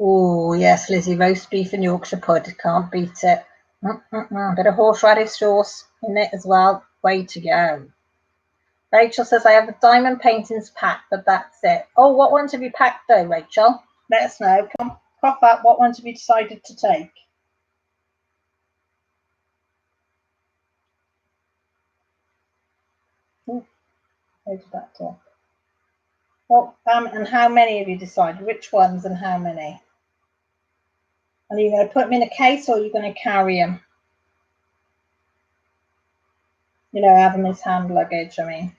Oh yes, Lizzie, roast beef and Yorkshire pud, can't beat it. Bit of horseradish sauce in it as well. Way to go. Rachel says I have the diamond paintings packed, but that's it. Oh, what ones have you packed though, Rachel? Let us know. Come crop up. What ones have you decided to take? Ooh, where did that go? Well, and how many have you decided? Which ones and how many? Are you going to put them in a case or are you going to carry them? Have them as hand luggage, I mean.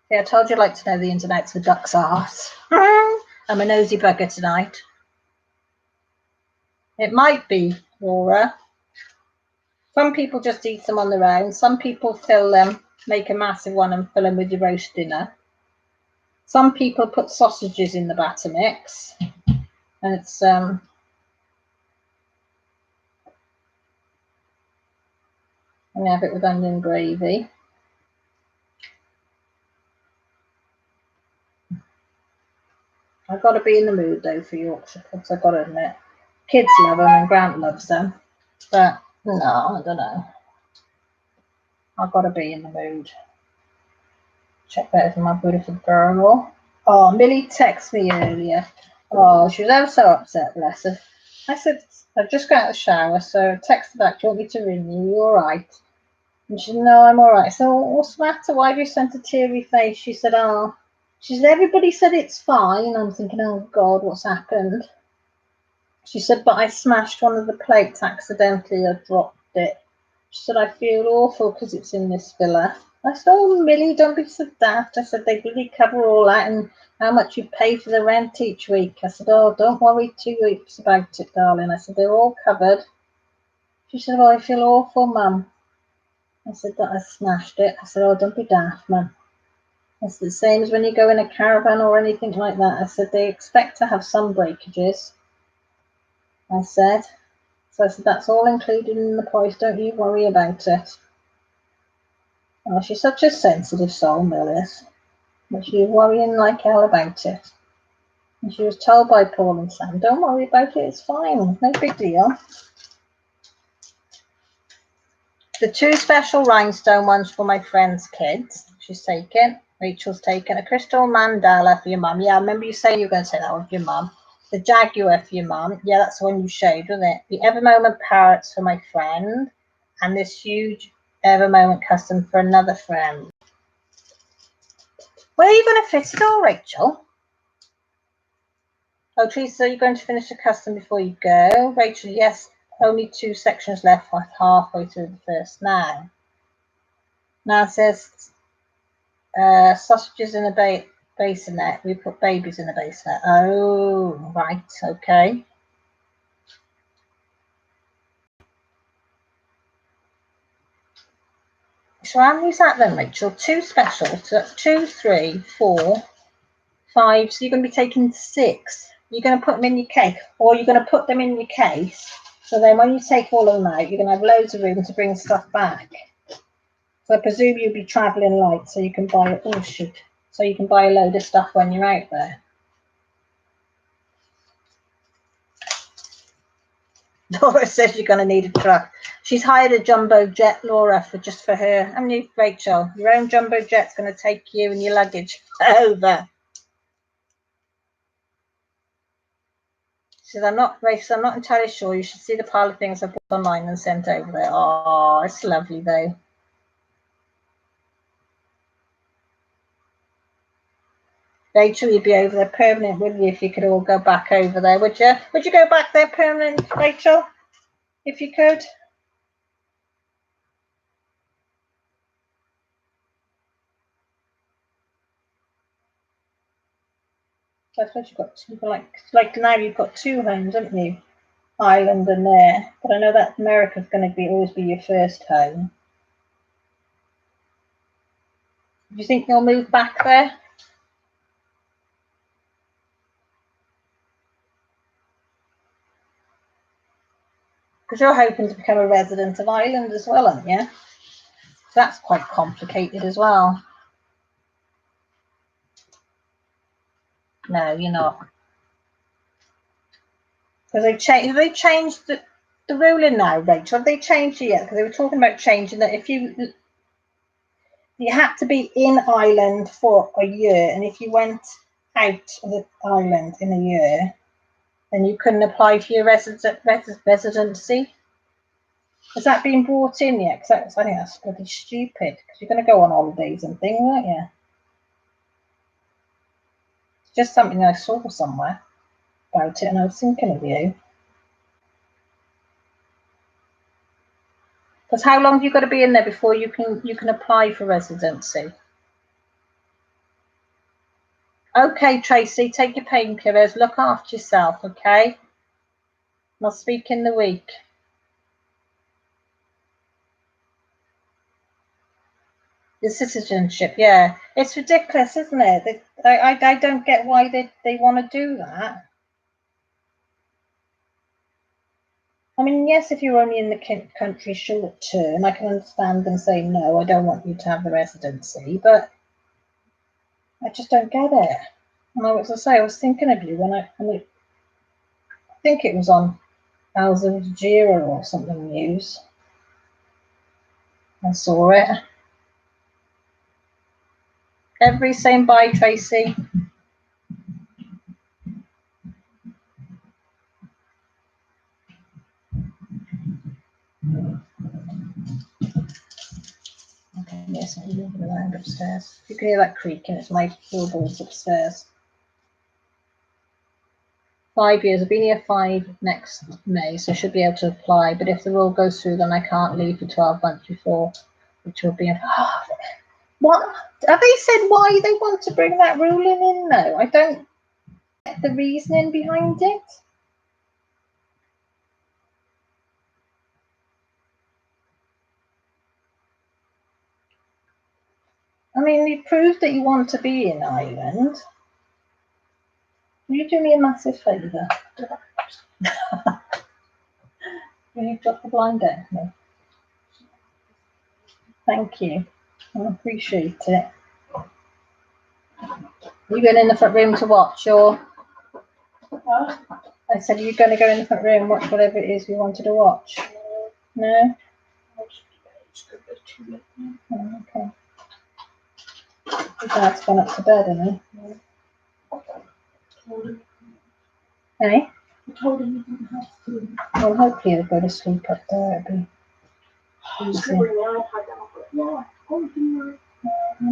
Yeah, I told you I'd like to know the ins and outs of a duck's arse. I'm a nosy bugger tonight. It might be, Laura. Some people just eat them on their own. Some people fill them, make a massive one and fill them with your roast dinner. Some people put sausages in the batter mix. And it's and have it with onion gravy. I've got to be in the mood though for Yorkshire puds, I've got to admit. Kids love them and Grant loves them, but no, I don't know. I've got to be in the mood. Check that for my beautiful girl. Oh, Millie texted me earlier. Oh, she was ever so upset, bless her. I said, I've just got out of the shower, so I texted back, do you want me to ring you? You all right? And she said, no, I'm all right. So what's the matter? Why have you sent a teary face? She said, everybody said it's fine. I'm thinking, oh God, what's happened? She said, but I smashed one of the plates accidentally. I dropped it. She said, I feel awful because it's in this villa. I said, oh, Millie, don't be so daft. I said, they really cover all that and how much you pay for the rent each week. I said, oh, don't worry too much about it, darling. I said, they're all covered. She said, oh, I feel awful, Mum. I said, that I smashed it. I said, oh, don't be daft, Mum. It's the same as when you go in a caravan or anything like that. I said, they expect to have some breakages. I said, So I said, that's all included in the price, don't you worry about it. Oh, she's such a sensitive soul, Mill is. But she's worrying like hell about it. And she was told by Paul and Sam, don't worry about it, it's fine, no big deal. The 2 special rhinestone ones for my friend's kids, she's taken. Rachel's taken a crystal mandala for your mum. Yeah, I remember you saying you were going to say that one for your mum. The Jaguar for your mum. Yeah, that's the one you showed, wasn't it? The Ever Moment parrots for my friend. And this huge Ever Moment custom for another friend. Where are you going to fit it all, Rachel? Oh, Teresa, you're going to finish the custom before you go. Rachel, yes, only 2 sections left, halfway through the first now. Now it says sausages in a bassinet. We put babies in a bassinet. Oh, right, okay. So how many is that then, Rachel? 2 specials. So that's 2, 3, 4, 5. So you're going to be taking 6. You're going to put them in your cake, or you're going to put them in your case. So then when you take all of them out, you're going to have loads of room to bring stuff back. So I presume you'll be travelling light, so you can buy, oh shoot, so you can buy a load of stuff when you're out there. Laura says you're going to need a truck. She's hired a jumbo jet, Laura, for her. How many, Rachel? Your own jumbo jet's going to take you and your luggage over. She says, I'm not entirely sure. You should see the pile of things I bought online and sent over there. Oh, it's lovely though. Rachel, you'd be over there permanent, wouldn't you, if you could all go back over there, would you? Would you go back there permanent, Rachel, if you could? So I suppose you've got 2, like now you've got 2 homes, haven't you? Ireland and there. But I know that America's going to always be your first home. Do you think you'll move back there? Because you're hoping to become a resident of Ireland as well, aren't you? So that's quite complicated as well. No, you're not. Because they changed the ruling now, Rachel? Have they changed it yet? Because they were talking about changing that if you had to be in Ireland for a year, and if you went out of the island in a year, then you couldn't apply for your residency. Has that been brought in yet? Because I think that's bloody stupid. Because you're going to go on holidays and things, aren't you? It's just something I saw somewhere about it, and I was thinking of you. Because how long have you got to be in there before you can apply for residency? Okay, Tracy, take your painkillers. Look after yourself, okay? I'll speak in the week. The citizenship, yeah. It's ridiculous, isn't it? I don't get why they want to do that. I mean, yes, if you're only in the country short term, I can understand them saying, no, I don't want you to have the residency, but I just don't get it. And as I say, I was thinking of you when I think it was on Al Jazeera or something news. I saw it. Every saying bye, Tracy. Okay, yes, I'm moving around upstairs. You can hear that creaking, it's my floorboards upstairs. 5 years. I've been here 5 next May, so I should be able to apply. But if the rule goes through, then I can't leave for 12 months before, which will be what have they said why they want to bring that ruling in though? I don't get the reasoning behind it. I mean, you proved that you want to be in Ireland. Will you do me a massive favour? Will you drop the blind down for me? Thank you. I appreciate it. You going in the front room to watch, or? Huh? I said, are you going to go in the front room and watch whatever it is you wanted to watch? No? Oh, okay. Your dad's gone up to bed, hasn't he? Hey? I told him he didn't have to. Well, hopefully he'll go to sleep up there. It'll be easy.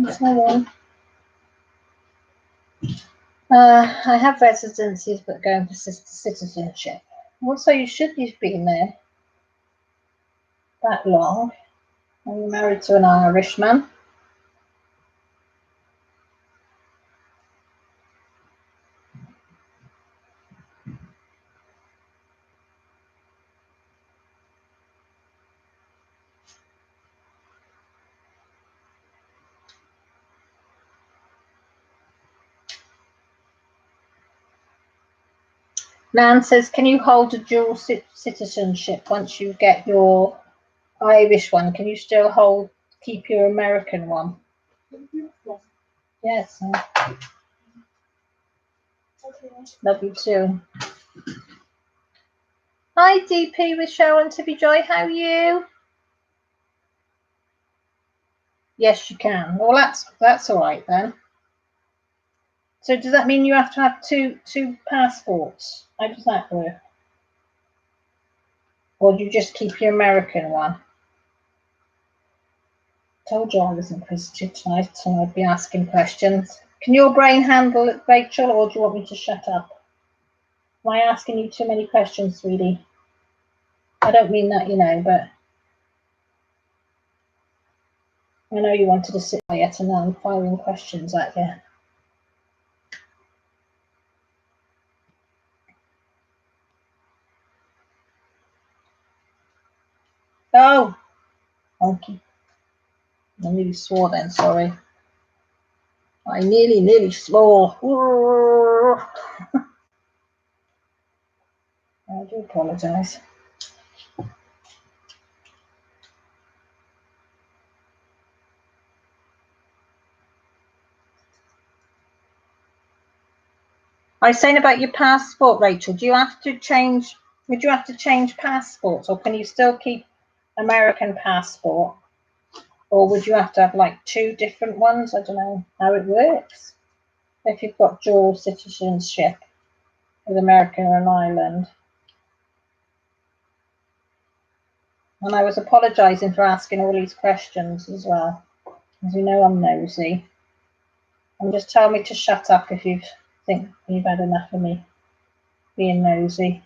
That's no one. I have residencies, but going for citizenship. Also, you should have been there that long. I'm married to an Irishman. Nan says, can you hold a dual citizenship once you get your Irish one? Can you still keep your American one? Yes. Love you too. Hi DP with Cheryl and Tippy Joy, how are you? Yes, you can. Well, that's all right then. So does that mean you have to have two passports? How does that work? Or do you just keep your American one? Told you I was inquisitive tonight, so I'd be asking questions. Can your brain handle it, Rachel, or do you want me to shut up? Am I asking you too many questions, sweetie? I don't mean that, you know, but I know you wanted to sit quiet and I'm firing questions at you. Oh, monkey. I nearly swore then, sorry. I nearly swore. I do apologise. I was saying about your passport, Rachel. Do you have to change? Would you have to change passports, or can you still keep American passport? Or would you have to have like two different ones? I don't know how it works. If you've got dual citizenship with America and Ireland. And I was apologising for asking all these questions as well. As you know, I'm nosy. And just tell me to shut up if you think you've had enough of me being nosy.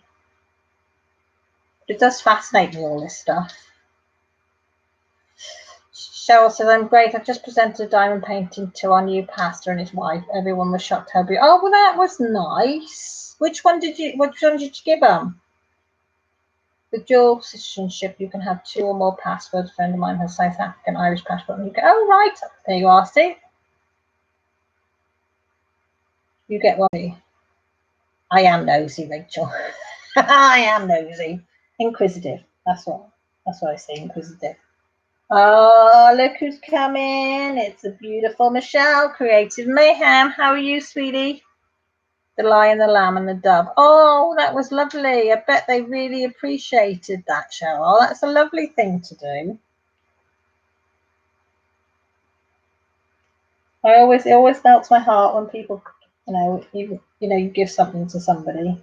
It does fascinate me, all this stuff. Cheryl says, I'm great. I've just presented a diamond painting to our new pastor and his wife. Everyone was shocked how beautiful. Oh, well, that was nice. Which one did you give them? With dual citizenship, you can have two or more passports. A friend of mine has South African, Irish passport. And you go, oh, right. There you are, see? You get one. I am nosy, Rachel. I am nosy. Inquisitive. That's what I say, inquisitive. Oh, look who's coming. It's a beautiful Michelle, Creative Mayhem. How are you, sweetie? The Lion, the Lamb, and the Dove. Oh, that was lovely. I bet they really appreciated that, Cheryl. That's a lovely thing to do. It always melts my heart when people, you give something to somebody.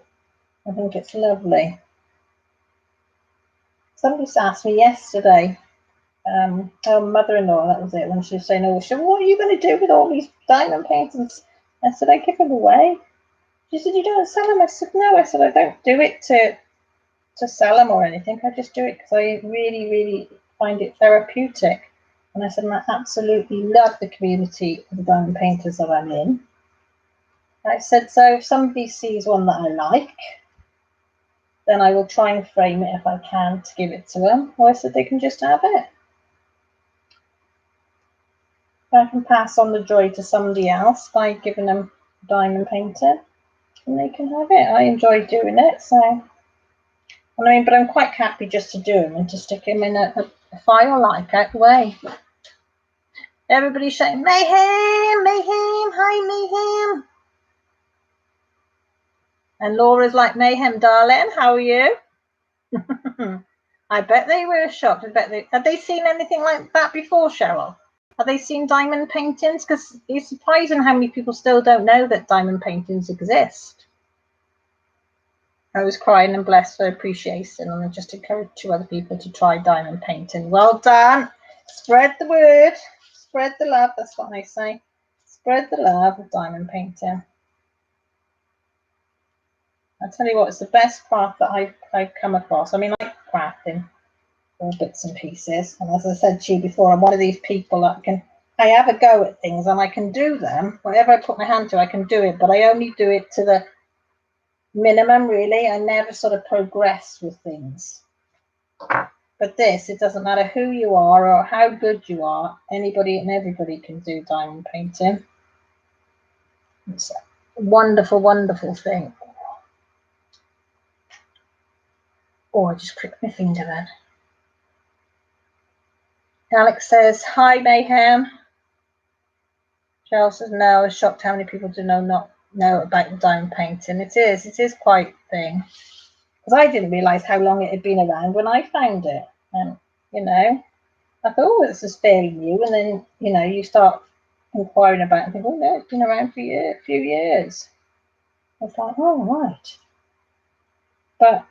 I think it's lovely. Somebody asked me yesterday, her mother-in-law, that was it, when she was saying, oh, what are you going to do with all these diamond paintings? I said, I give them away. She said, you don't sell them? I said, no. I said, I don't do it to sell them or anything. I just do it because I really, really find it therapeutic. And I said, I absolutely love the community of the diamond painters that I'm in. I said, so if somebody sees one that I like, then I will try and frame it if I can to give it to them. Or I said, they can just have it. I can pass on the joy to somebody else by giving them a diamond painting, and they can have it. I enjoy doing it, so I mean, but I'm quite happy just to do them and to stick them in a file like out the way. Everybody's saying, Mayhem, Mayhem, hi Mayhem. And Laura's like, Mayhem, darling, how are you? I bet they were shocked. I bet had they seen anything like that before, Cheryl? Have they seen diamond paintings? Because it's surprising how many people still don't know that diamond paintings exist. I was crying and blessed for appreciation, and I just encourage 2 other people to try diamond painting. Well done. Spread the word. Spread the love. That's what I say. Spread the love of diamond painting. I tell you what, it's the best craft that I've come across. I mean, I like crafting all bits and pieces, and as I said to you before, I'm one of these people that I have a go at things and I can do them. Whatever I put my hand to, I can do it, but I only do it to the minimum, really. I never sort of progress with things. But this, it doesn't matter who you are or how good you are, anybody and everybody can do diamond painting. It's a wonderful, wonderful thing. Oh, I just pricked my finger then. Alex says, hi Mayhem. Cheryl says, no, I was shocked how many people do not know about the diamond painting. It is quite a thing. Because I didn't realise how long it had been around when I found it. And, you know, I thought, oh, this is fairly new. And then, you know, you start inquiring about it and think, oh, no, it's been around for a few years. I was like, oh, right. But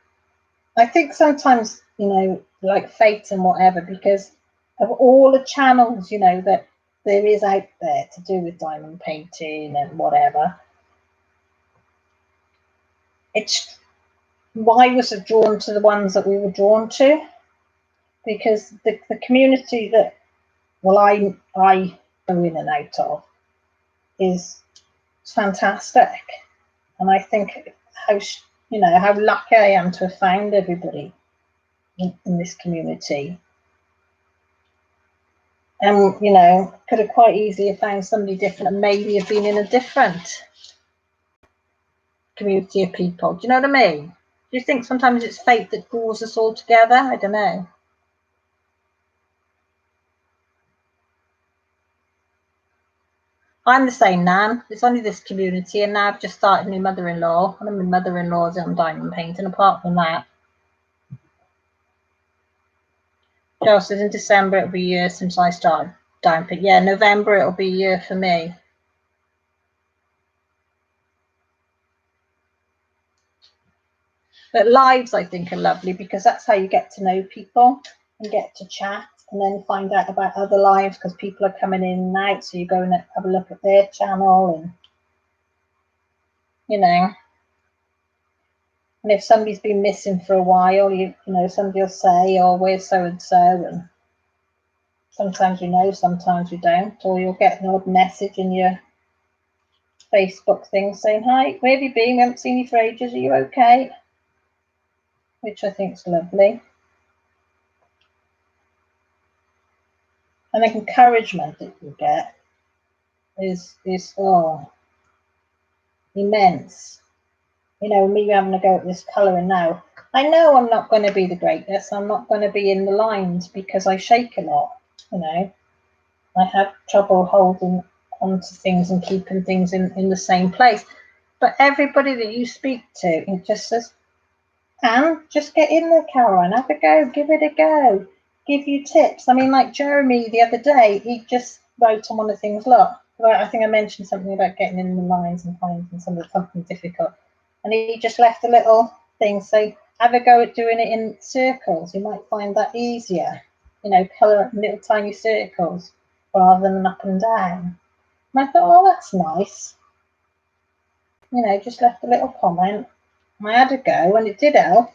I think sometimes, you know, like fate and whatever, because of all the channels, you know, that there is out there to do with diamond painting and whatever, it's why was it drawn to the ones that we were drawn to? Because the community that, well, I go in and out of is fantastic. And I think how lucky I am to have found everybody in this community. And, you know, could have quite easily have found somebody different and maybe have been in a different community of people. Do you know what I mean? Do you think sometimes it's fate that draws us all together? I don't know. I'm the same, Nan. It's only this community, and now I've just started my mother-in-law, and my mother-in-law's on diamond painting. Apart from that, Joe says in December it'll be a year since I started diamond painting. Yeah, November it'll be a year for me. But lives, I think, are lovely because that's how you get to know people and get to chat and then find out about other lives because people are coming in and out. So you go and have a look at their channel and, you know. And if somebody's been missing for a while, you know, somebody will say, oh, where's so-and-so? And sometimes we know, sometimes we don't. Or you'll get an odd message in your Facebook thing saying, hi, where have you been? We haven't seen you for ages. Are you okay? Which I think is lovely. And the encouragement that you get is immense. You know, me having a go at this colouring now. I know I'm not going to be the greatest. I'm not going to be in the lines because I shake a lot. You know, I have trouble holding onto things and keeping things in the same place. But everybody that you speak to, it just says, Anne, just get in there, Caroline, have a go, give it a go, give you tips. I mean, like Jeremy the other day, he just wrote on one of the things, look, I think I mentioned something about getting in the lines and finding something difficult. And he just left a little thing, say, have a go at doing it in circles. You might find that easier. You know, colour little tiny circles rather than up and down. And I thought, oh, that's nice. You know, just left a little comment. I had a go and it did help.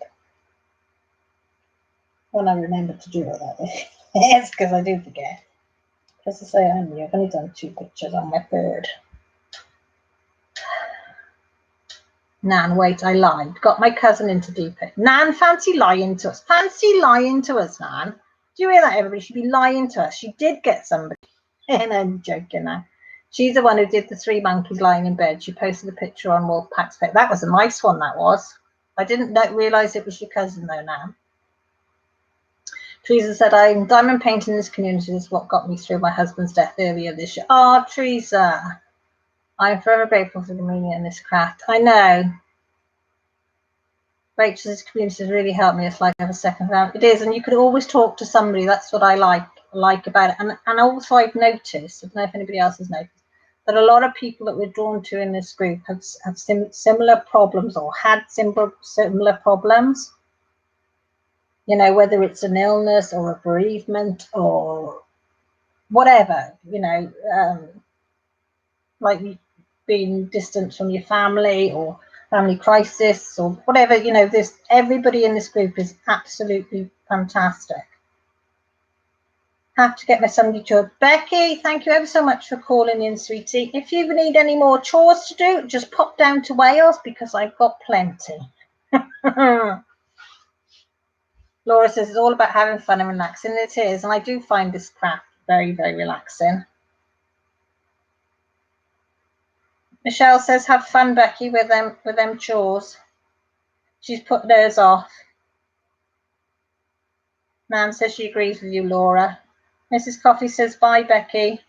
When I remembered to do it that way. Yes, because I do forget. As I say, I've only done 2 pictures on my third. Nan, wait, I lied. Got my cousin into deep it. Nan, fancy lying to us. Fancy lying to us, Nan. Do you hear that, everybody? She'd be lying to us. She did get somebody. And I'm joking now. She's the one who did the 3 monkeys lying in bed. She posted a picture on Wolfpack's page. That was a nice one, that was. I didn't realise it was your cousin though now. Teresa said, I'm diamond painting this community is what got me through my husband's death earlier this year. Oh, Teresa, I'm forever grateful for the meaning in this craft. I know. Rachel's community has really helped me. It's like I have a second round. It is, and you could always talk to somebody. That's what I like about it. And also I've noticed, I don't know if anybody else has noticed, that a lot of people that we're drawn to in this group have similar problems or had similar problems. You know, whether it's an illness or a bereavement or whatever, you know, like being distant from your family or family crisis or whatever, you know, everybody in this group is absolutely fantastic. Have to get my Sunday chore. Becky, thank you ever so much for calling in, sweetie. If you need any more chores to do, just pop down to Wales because I've got plenty. Laura says it's all about having fun and relaxing. It is, and I do find this craft very, very relaxing. Michelle says, have fun, Becky, with them chores. She's put hers off. Nan says she agrees with you, Laura. Mrs. Coffee says, bye, Becky.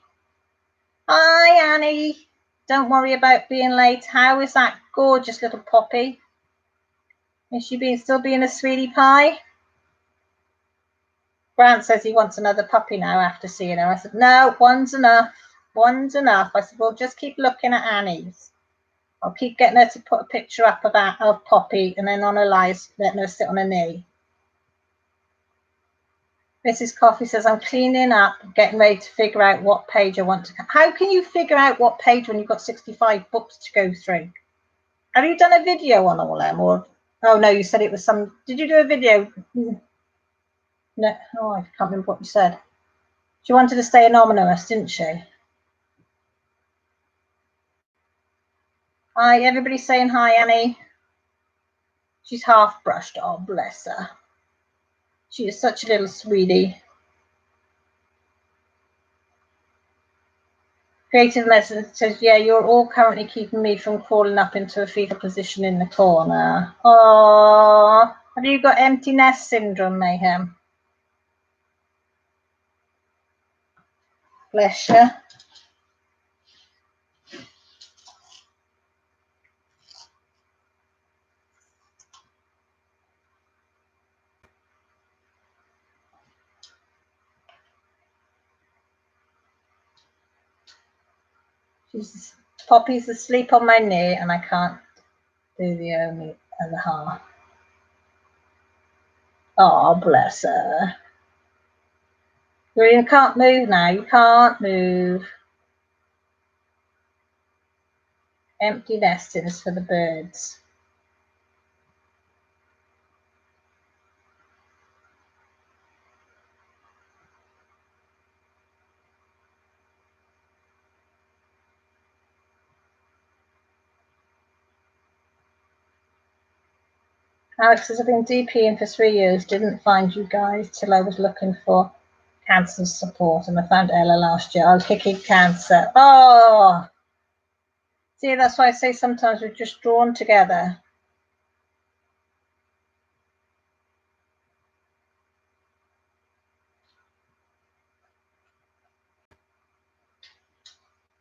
Hi, Annie. Don't worry about being late. How is that gorgeous little Poppy? Is she still being a sweetie pie? Grant says he wants another puppy now after seeing her. I said, no, one's enough. One's enough. I said, well, just keep looking at Annie's. I'll keep getting her to put a picture up of Poppy and then on her live, letting her sit on her knee. Mrs. Coffee says, I'm cleaning up, getting ready to figure out what page I want to. How can you figure out what page when you've got 65 books to go through? Have you done a video on all them? Or, oh no, you said it was some, did you do a video? No, oh, I can't remember what you said. She wanted to stay anonymous, didn't she? Hi, everybody's saying hi, Annie. She's half brushed. Oh, bless her. She is such a little sweetie. Creative Lesson says, yeah, you're all currently keeping me from crawling up into a fetal position in the corner. Oh, have you got empty nest syndrome, Mayhem? Bless you. Poppy's asleep on my knee and I can't do the only other half. Oh, bless her. You can't move now. You can't move. Empty nestings for the birds. Alex says, I've been DPing for 3 years, didn't find you guys till I was looking for cancer support, and I found Ella last year. I was kicking cancer. Oh, see, that's why I say sometimes we're just drawn together.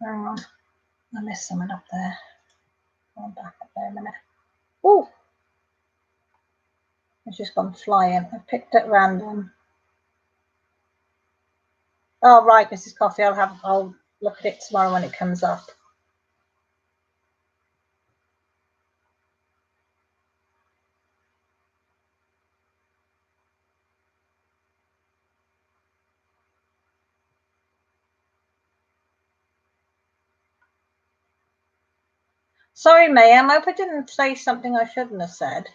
Hang on, I missed someone up there. I'm back up there a minute. Oh, it's just gone flying. I picked at random. Oh, right, Mrs. Coffee. I'll look at it tomorrow when it comes up. Sorry, Mayhem. I hope I didn't say something I shouldn't have said.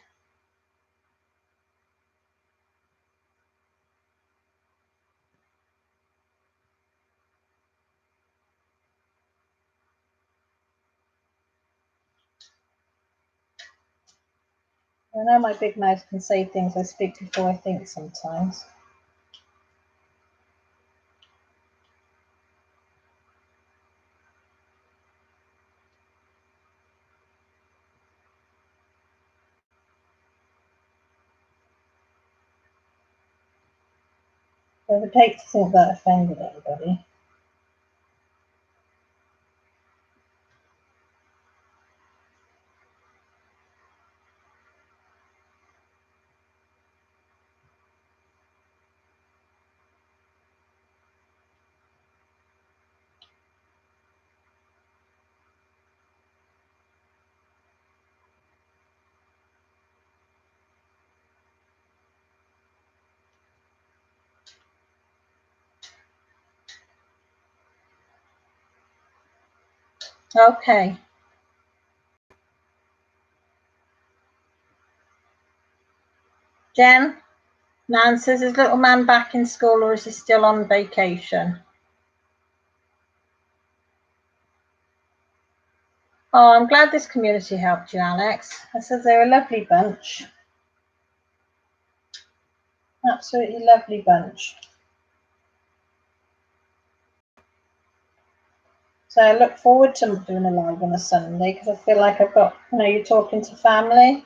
I know my big mouth can say things I speak before I think sometimes. I would hate to think that offended anybody. Okay. Jen, Nan says, is little man back in school or is he still on vacation? Oh, I'm glad this community helped you, Alex. I said they're a lovely bunch. Absolutely lovely bunch. So I look forward to doing a live on a Sunday because I feel like I've got, you're talking to family.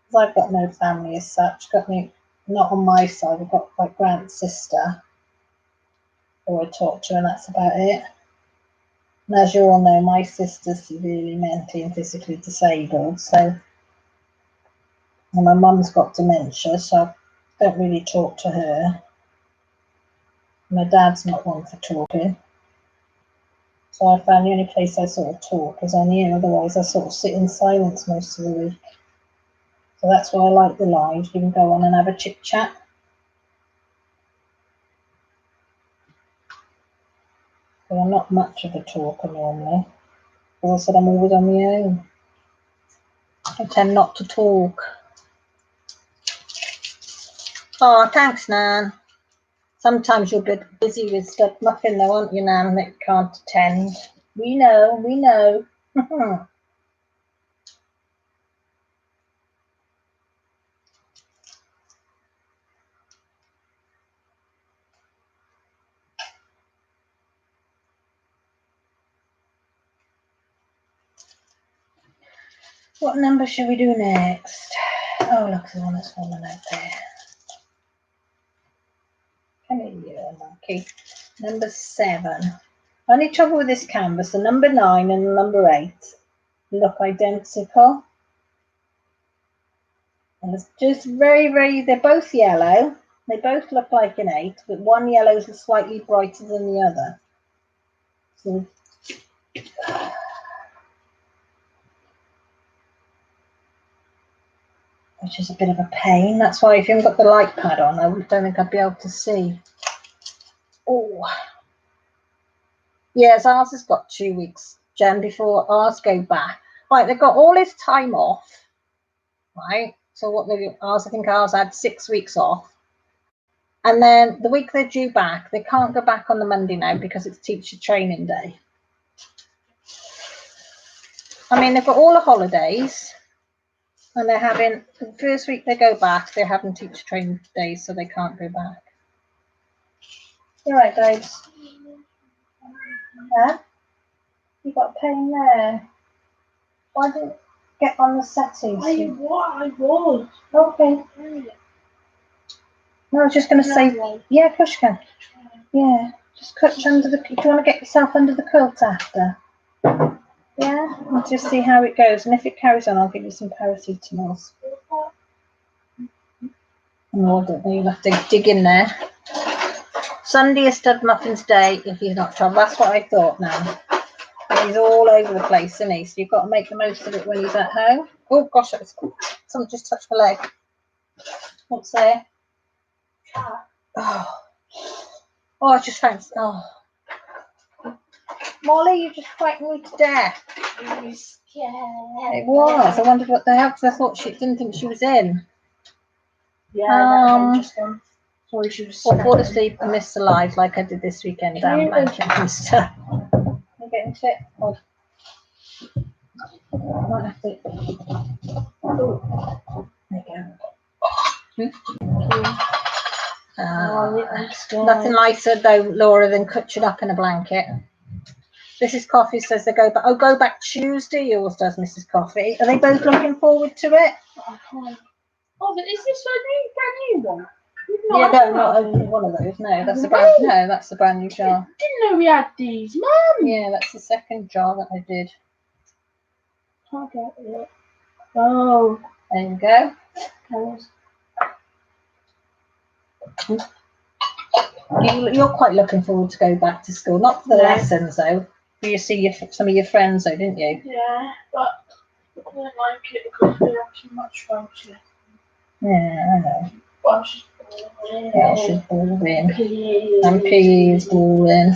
Because I've got no family as such. Got me, not on my side. I've got my Grant's sister who I talk to, and that's about it. And as you all know, my sister's severely mentally and physically disabled. So, and my mum's got dementia, so I don't really talk to her. My dad's not one for talking. So I found the only place I sort of talk is on here, otherwise I sort of sit in silence most of the week. So that's why I like the live. You can go on and have a chit chat. But I'm not much of a talker normally. As I said, I'm always on my own. I tend not to talk. Oh, thanks, Nan. Sometimes you're a bit busy with stuff. Muffin though, aren't you, Nan, that you can't attend? We know, we know. What number should we do next? Oh, look, there's one that's fallen out there. Come here, monkey. Number 7. Only trouble with this canvas, the number 9 and the number 8 look identical. And it's just very, they're both yellow. They both look like an 8, but one yellow is slightly brighter than the other. So, which is a bit of a pain. That's why if you haven't got the light pad on, I don't think I'd be able to see. Oh, yes, ours has got 2 weeks, Jen, before ours go back. Right, they've got all this time off, right? So what they do, I think ours had 6 weeks off. And then the week they're due back, they can't go back on the Monday now because it's teacher training day. I mean, they've got all the holidays. And they're having, the first week they go back, they're having teacher training days, so they can't go back. You're right, babes. Yeah? You got a pain there. Why didn't you get on the settings? I was. Okay. No, I was just going to say, yeah, of course you can. Yeah, just clutch under the, if you want to get yourself under the quilt after. Yeah, we'll just see how it goes. And if it carries on, I'll give you some paracetamols. Oh, I don't know, you'll have to dig in there. Sunday is Stud Muffin's day if he's not trouble. That's what I thought now. He's all over the place, isn't he? So you've got to make the most of it when he's at home. Oh, gosh, someone just touched my leg. What's there? Oh, I just found, Molly, you just frightened me to death. I was scared. It was. I wondered what the hell, because I thought she didn't think she was in. Yeah, just gone. Sorry, she was fall asleep and miss the live like I did this weekend down Manchester. Can you get into it? Oh. I might have to. Oh. There you go. Nothing nicer though, Laura, than clutching up in a blanket. Mrs. Coffee says they go back. Oh, go back Tuesday. Yours does, Mrs. Coffee. Are they both looking forward to it? Oh, but is this a new one? Yeah, no, not one of those. No, that's a brand. No, that's a brand new jar. Didn't know we had these, Mum. Yeah, that's the second jar that I did. Can't get it. Oh, there you go. You're quite looking forward to go back to school, not for the lessons though. You see some of your friends though, didn't you? Yeah, but I don't like it because we have too much fun. Yeah, I know. Well, she's boring. Yeah, she's boring. And PE is boring.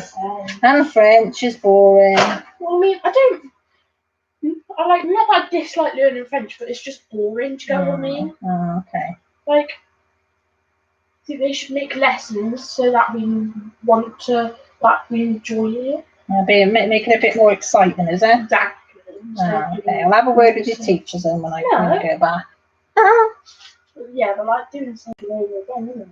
And French is boring. Well, I mean, I like, not that I dislike learning French, but it's just boring, do you get what I mean? Oh, okay. Like, I think they should make lessons so that we want to, that we enjoy it. Make it a bit more exciting, is it? Exactly. Okay, I'll have a word with your teachers then when I go back. Yeah, but like doing something over again, isn't it?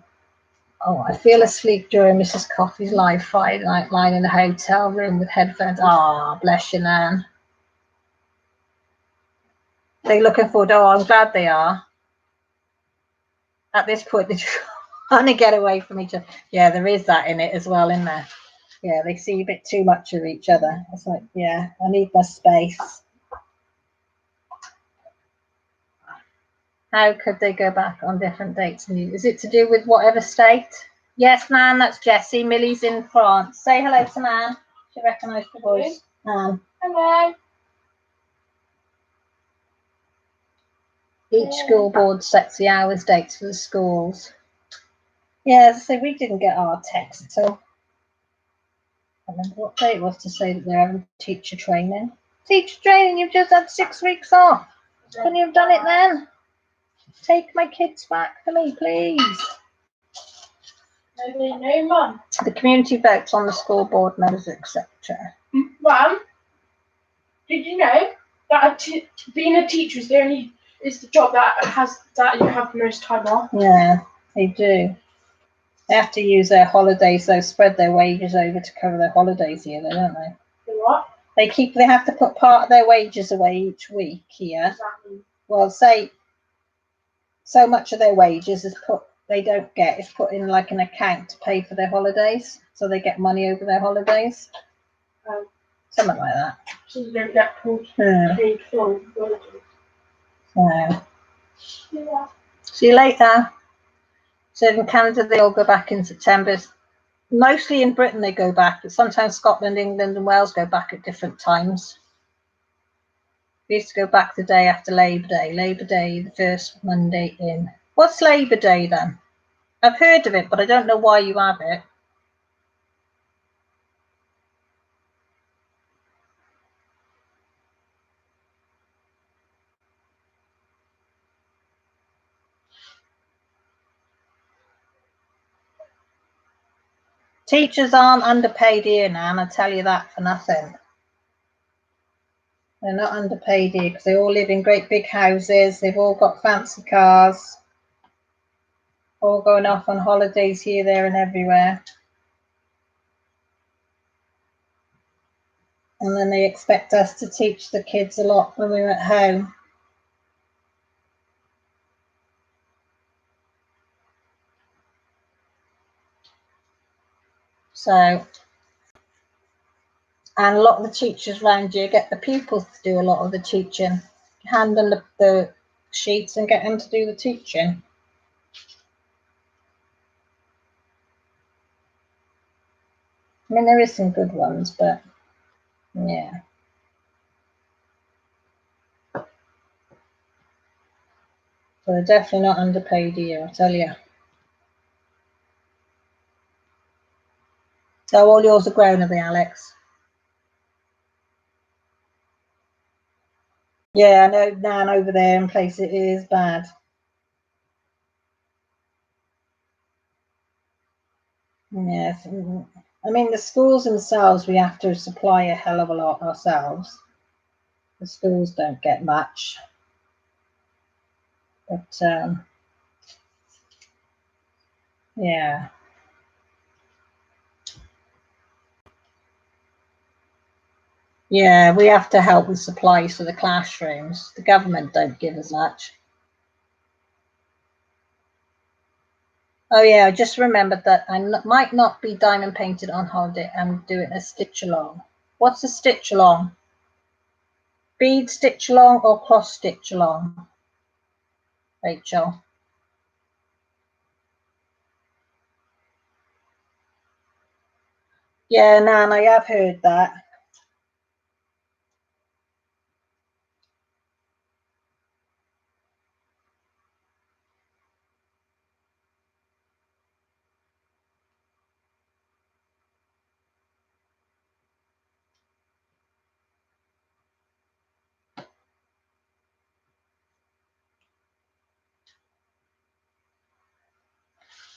Oh, I feel asleep during Mrs. Coffey's live Friday night lying in a hotel room with headphones. Ah, bless you, Nan. They're looking forward. Oh, I'm glad they are. At this point, they're trying to get away from each other. Yeah, there is that in it as well, isn't there? Yeah, they see a bit too much of each other. It's like, yeah, I need my space. How could they go back on different dates? Is it to do with whatever state? Yes, Nan, that's Jessie. Millie's in France. Say hello to Nan. She recognised the voice. Nan. Hello. Each school board sets the hours, dates for the schools. Yeah, so we didn't get our text until, I remember what day it was to say that they're having teacher training. Teacher training, you've just had 6 weeks off. Couldn't you have done it then? Take my kids back for me, please. No, Mum. The community votes on the school board members, etc. Mum, did you know that being a teacher is the job that you have the most time off? Yeah, they do. They have to use their holidays, though, spread their wages over to cover their holidays here, though, don't they? What? They have to put part of their wages away each week here. Exactly. Well, say so much of their wages is put in like an account to pay for their holidays, so they get money over their holidays. Something like that. So you don't get paid for holidays. Yeah. See you later. So in Canada, they all go back in September. Mostly in Britain, they go back, but sometimes Scotland, England, and Wales go back at different times. We used to go back the day after Labour Day. Labour Day, the first Monday in. What's Labour Day then? I've heard of it, but I don't know why you have it. Teachers aren't underpaid here now, and I tell you that for nothing. They're not underpaid here because they all live in great big houses. They've all got fancy cars. All going off on holidays here, there, and everywhere. And then they expect us to teach the kids a lot when we're at home. So, and a lot of the teachers around here get the pupils to do a lot of the teaching. Hand them the sheets and get them to do the teaching. I mean, there is some good ones, but yeah. So they're definitely not underpaid here, I tell you. So all yours are grown, are they, Alex? Yeah, I know Nan over there in place it is bad. Yes. I mean, the schools themselves, we have to supply a hell of a lot ourselves. The schools don't get much. But, yeah. Yeah, we have to help with supplies for the classrooms. The government don't give us much. Oh yeah, I just remembered that I might not be diamond painted on holiday. I'm doing a stitch along. What's a stitch along? Bead stitch along or cross stitch along, Rachel? Yeah, Nan, I have heard that.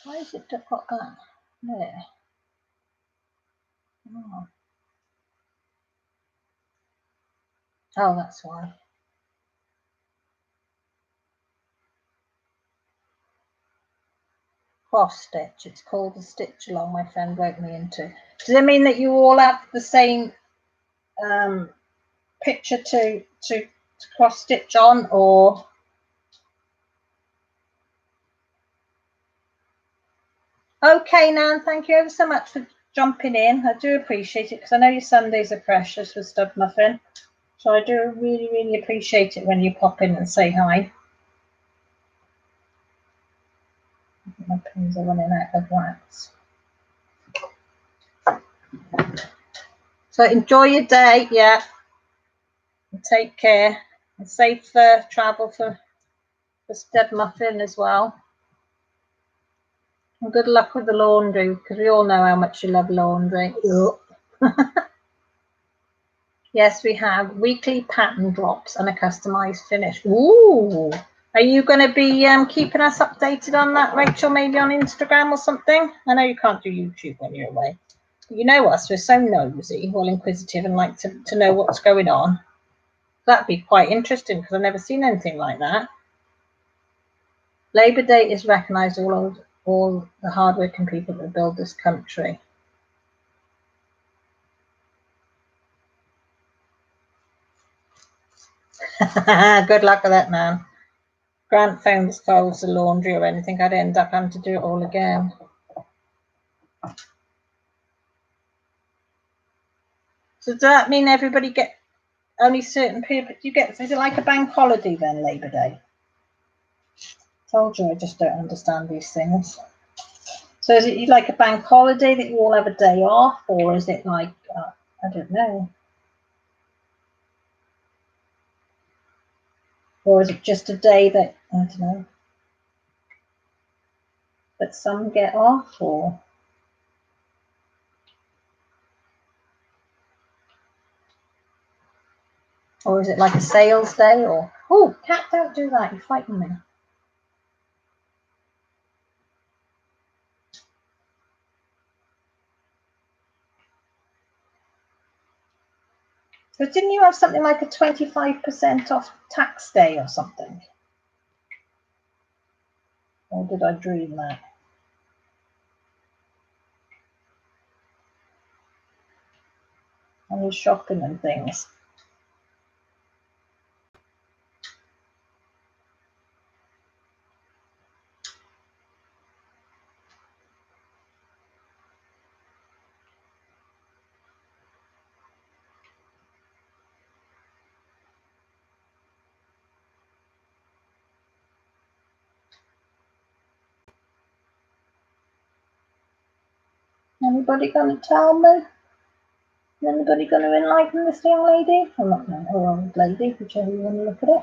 Why is it got that there? Oh, that's why. Cross stitch. It's called a stitch along. My friend wrote me into. Does it mean that you all have the same picture to cross stitch on, or? Okay, Nan. Thank you ever so much for jumping in. I do appreciate it because I know your Sundays are precious with Stud Muffin. So I do really, really appreciate it when you pop in and say hi. My pins are running out of wax. So enjoy your day, yeah. And take care. And safe travel for Stud Muffin as well. And good luck with the laundry, because we all know how much you love laundry. Yes, we have weekly pattern drops and a customized finish. Ooh. Are you going to be keeping us updated on that, Rachel, maybe on Instagram or something? I know you can't do YouTube when you're away. You know us, we're so nosy, well inquisitive, and like to know what's going on. That'd be quite interesting because I've never seen anything like that. Labour Day is recognised all the hardworking people that build this country. Good luck with that, man. Grant phones calls the laundry or anything, I'd end up having to do it all again. So does that mean everybody get only certain people? Is it like a bank holiday then, Labour Day? Told you I just don't understand these things. So is it like a bank holiday that you all have a day off, or is it like I don't know, or is it just a day that I don't know that some get off, or is it like a sales day? Or oh, cat, don't do that! You're frightening me. So didn't you have something like a 25% off tax day or something? Or did I dream that? Any shopping and things. Anybody gonna tell me? Anybody gonna enlighten this young lady? I'm not an old lady, whichever you want to look at it.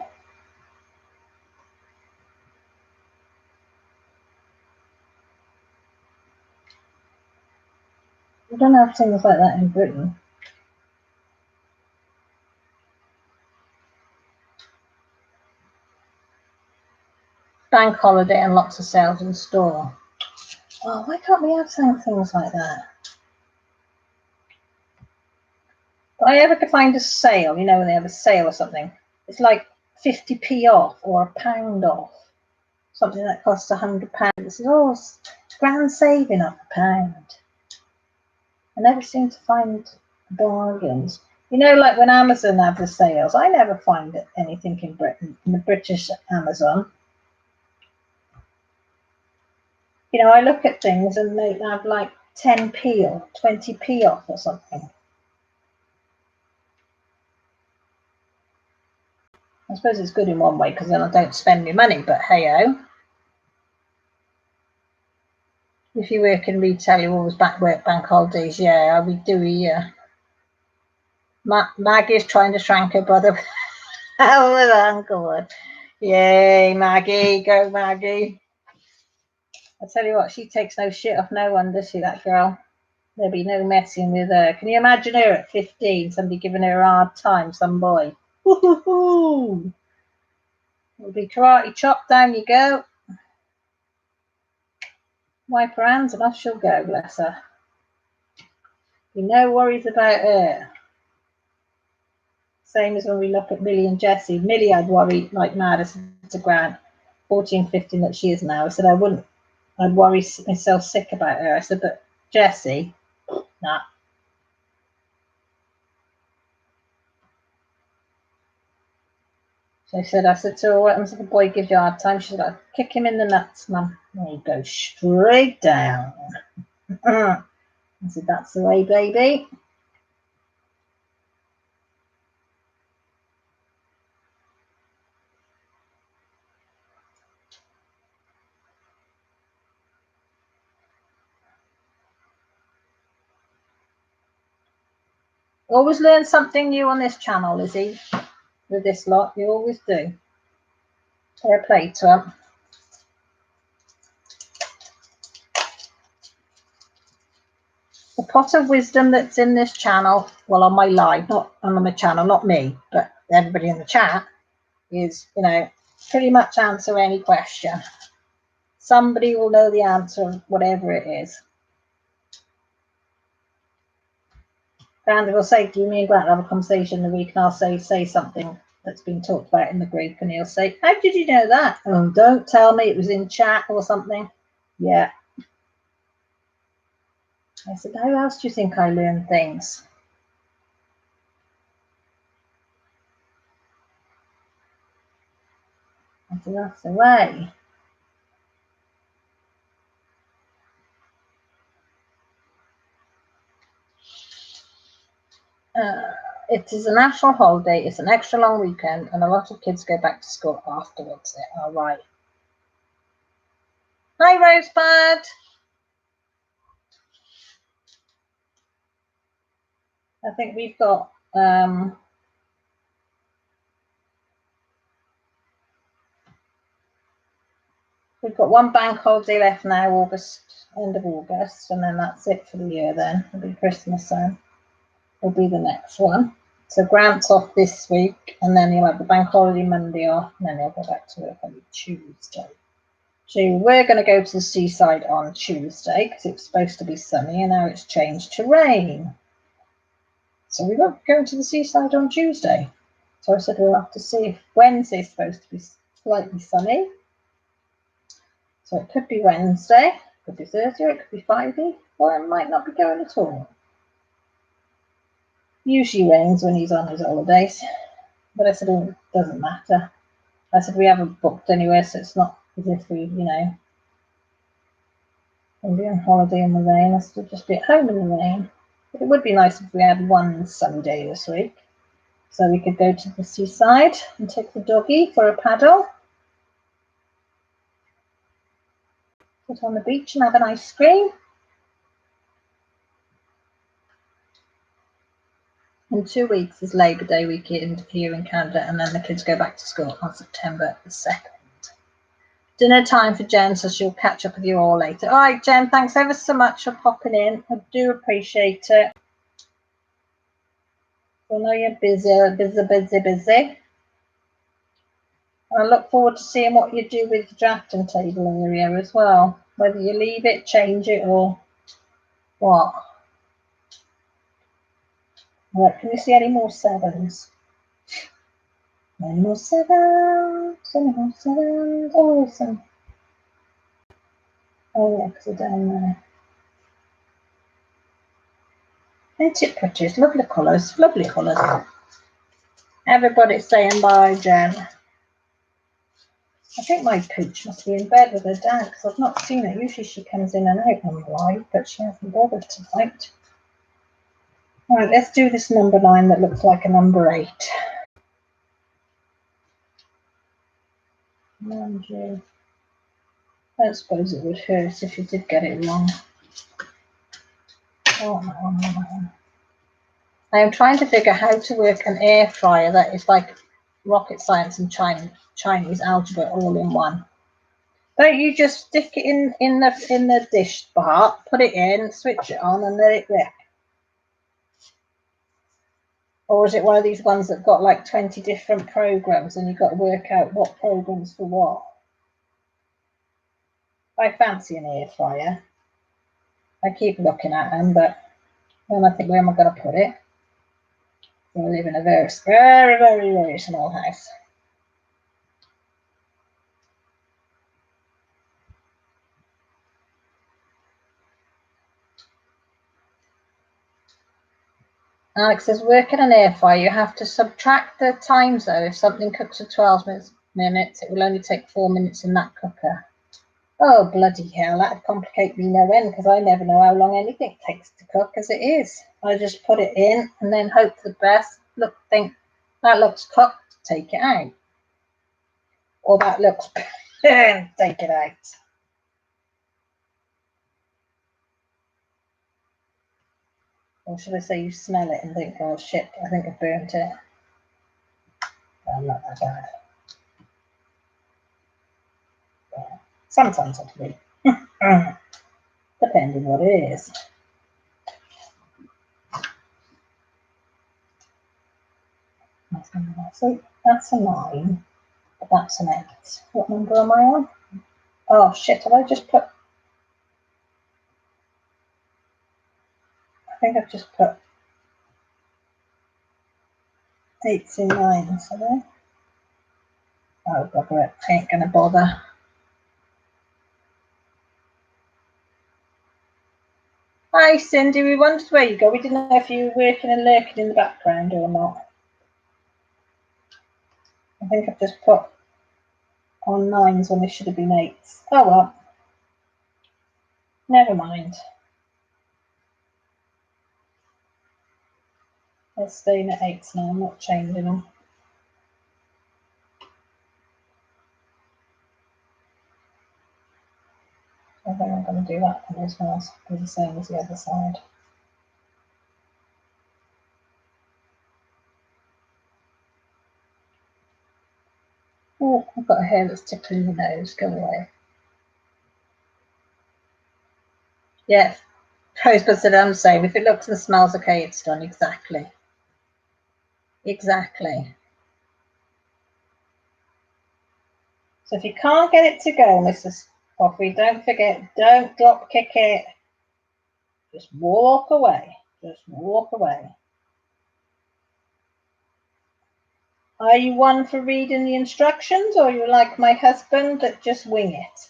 We don't have things like that in Britain. Bank holiday and lots of sales in store. Oh, why can't we have things like that? If I ever could find a sale, you know, when they have a sale or something, it's like 50p off or £1 off. Something that costs £100. It's grand saving up £1. I never seem to find bargains. You know, like when Amazon have the sales, I never find anything in Britain, in the British Amazon. You know, I look at things and they have like 10p or 20p off or something. I suppose it's good in one way because then I don't spend my money, but hey-oh. If you work in retail, you always work bank holidays. Yeah, we do here. Maggie's trying to shrank her brother with Uncle Wood. Yay, Maggie. Go, Maggie. I tell you what, she takes no shit off no one, does she, that girl? There'll be no messing with her. Can you imagine her at 15, somebody giving her a hard time, some boy? Woo-hoo-hoo! It'll be karate chop, down you go. Wipe her hands and off she'll go, bless her. Be no worries about her. Same as when we look at Millie and Jessie. Millie, I'd worry like mad as a Grant, 14, 15 that she is now. I said I wouldn't. I'd worry myself sick about her. I said, but Jessie, nah. So I said to her, what happens if a boy gives you a hard time? She's like, kick him in the nuts, Mum. And he goes straight down. I said, that's the way, baby. Always learn something new on this channel, Lizzie. With this lot, you always do. Fair play to them. The pot of wisdom that's in this channel, well, on my live, not on my channel, not me, but everybody in the chat, is, you know, pretty much answer any question. Somebody will know the answer, whatever it is. Grandad will say, do me and Grant have a conversation in the week, and I'll say something that's been talked about in the group, and he'll say, how did you know that? Oh, don't tell me, it was in chat or something. Yeah. I said, how else do you think I learn things? I said, that's the way. It is a national holiday, it's an extra long weekend, and a lot of kids go back to school afterwards. All right. Hi, Rosebud. I think we've got one bank holiday left now, end of August, and then that's it for the year then. It'll be Christmas then. Will be the next one. So Grant's off this week, and then he'll have the bank holiday Monday off, and then he'll go back to work on Tuesday. So we're going to go to the seaside on Tuesday because it was supposed to be sunny, and now it's changed to rain. So we won't go to the seaside on Tuesday. So I said we'll have to see if Wednesday's supposed to be slightly sunny. So it could be Wednesday, it could be Thursday, it could be Friday, or it might not be going at all. Usually rains when he's on his holidays, but I said it doesn't matter. I said we haven't booked anywhere, so it's not as if we, you know, can be on holiday in the rain. I said we'll just be at home in the rain. But it would be nice if we had one sunny day this week, so we could go to the seaside and take the doggy for a paddle, sit on the beach and have an ice cream. In 2 weeks is Labour Day weekend here in Canada, and then the kids go back to school on September the 2nd. Dinner time for Jen, so she'll catch up with you all later. All right, Jen, thanks ever so much for popping in. I do appreciate it. I know you're busy. I look forward to seeing what you do with the drafting table area as well. Whether you leave it, change it, or what. Right, can you see any more sevens? Any more sevens? Any more sevens? Oh, some. Oh, yeah, because they're down there. Ain't it pretty? It's lovely colours, lovely colours. Everybody's saying bye, Jen. I think my pooch must be in bed with her dad because I've not seen her. Usually she comes in and out on the live, but she hasn't bothered tonight. Right, let's do this number 9 that looks like a number 8. Mind you, I don't suppose it would hurt if you did get it wrong. Oh, no. I am trying to figure how to work an air fryer that is like rocket science and Chinese algebra all in one. Don't you just stick it in the dish bar, put it in, switch it on, and let it rip? Or is it one of these ones that got like 20 different programs and you've got to work out what programs for what? I fancy an air fryer. I keep looking at them, but then I think, where am I going to put it? I live in a very, very, very, very small house. Alex says, work in an air fryer, you have to subtract the times though. If something cooks for 12 minutes, it will only take 4 minutes in that cooker. Oh, bloody hell, that'd complicate me no end because I never know how long anything takes to cook as it is. I just put it in and then hope for the best. Look, think that looks cooked, take it out. Or that looks take it out. Or should I say you smell it and think, oh shit, I think I burnt it. I'm not that bad. Yeah. Sometimes I do. Depending what it is. So that's a 9, but that's an 8. What number am I on? Oh shit, have I just put... I think I've just put 8s and 9s, have I? Oh, bugger it, I ain't gonna bother. Hi Cindy, we wondered where you go. We didn't know if you were working and lurking in the background or not. I think I've just put on 9s when they should have been 8s. Oh well. Never mind. They're staying at 8s now, I'm not changing them. I think I'm going to do that one as well, be the same as the other side. Oh, I've got a hair that's tickling the nose, go away. Yeah, Rosebud said I'm the same. If it looks and smells okay, it's done. Exactly. Exactly. So if you can't get it to go, Mrs. Coffee, don't forget, don't drop kick it. Just walk away. Just walk away. Are you one for reading the instructions, or are you like my husband that just wing it?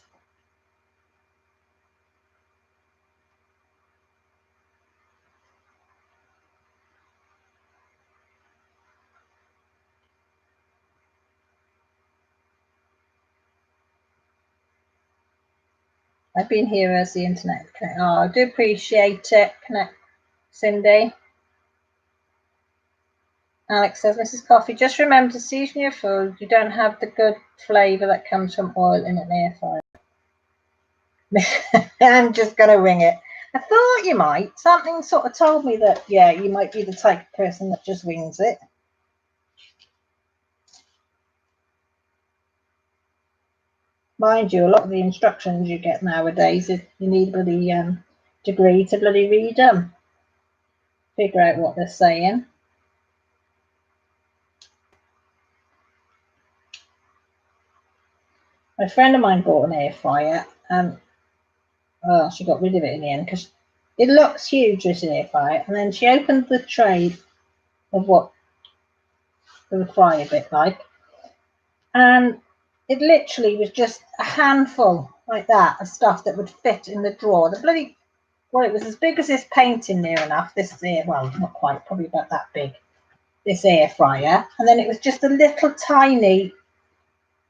I've been here as the internet. Oh, I do appreciate it, Cindy. Alex says, Mrs. Coffee, just remember to season your food. You don't have the good flavour that comes from oil in an air fryer. I'm just going to wing it. I thought you might. Something sort of told me that, yeah, you might be the type of person that just wings it. Mind you, a lot of the instructions you get nowadays, you need a bloody degree to bloody read them. Figure out what they're saying. A friend of mine bought an air fryer and she got rid of it in the end because it looks huge as an air fryer, and then she opened the tray of what the fryer bit like, and it literally was just a handful like that of stuff that would fit in the drawer. The bloody, well, it was as big as this painting near enough. This air, well, not quite, probably about that big. This air fryer, and then it was just a little tiny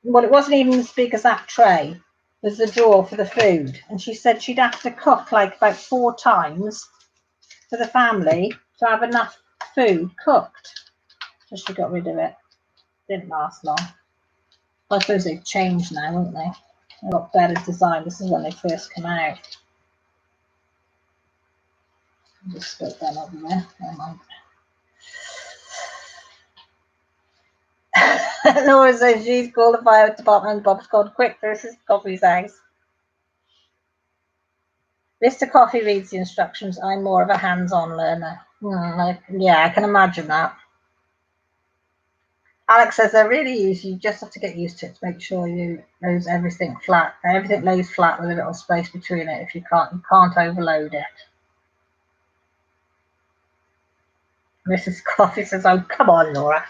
well, it wasn't even as big as that tray. Was the drawer for the food, and she said she'd have to cook like about 4 times for the family to have enough food cooked. So she got rid of it. Didn't last long. I suppose they've changed now, haven't they? They've got better design. This is when they first come out. I'll just put that over there. Never mind. Laura says she's called the fire department and Bob's called quick. This is Coffee's house. Mr. Coffee reads the instructions. I'm more of a hands-on learner. Yeah, I can imagine that. Alex says they're really easy. You just have to get used to it to make sure you lose everything flat. Everything lays flat with a little space between it. If you can't overload it. Mrs. Coffee says, "Oh, come on, Laura."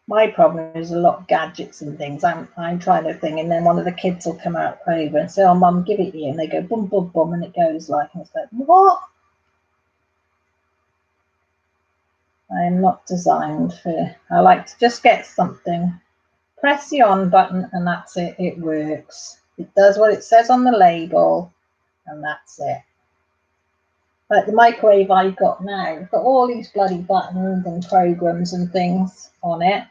My problem is a lot of gadgets and things. I'm trying to think, and then one of the kids will come out over and say, "Oh, Mum, give it here," and they go boom, boom, boom, and it goes like, and it's like, what? I am not designed for. I like to just get something, press the on button, and that's it. It works. It does what it says on the label, and that's it. Like the microwave I've got now, I've got all these bloody buttons and programs and things on it.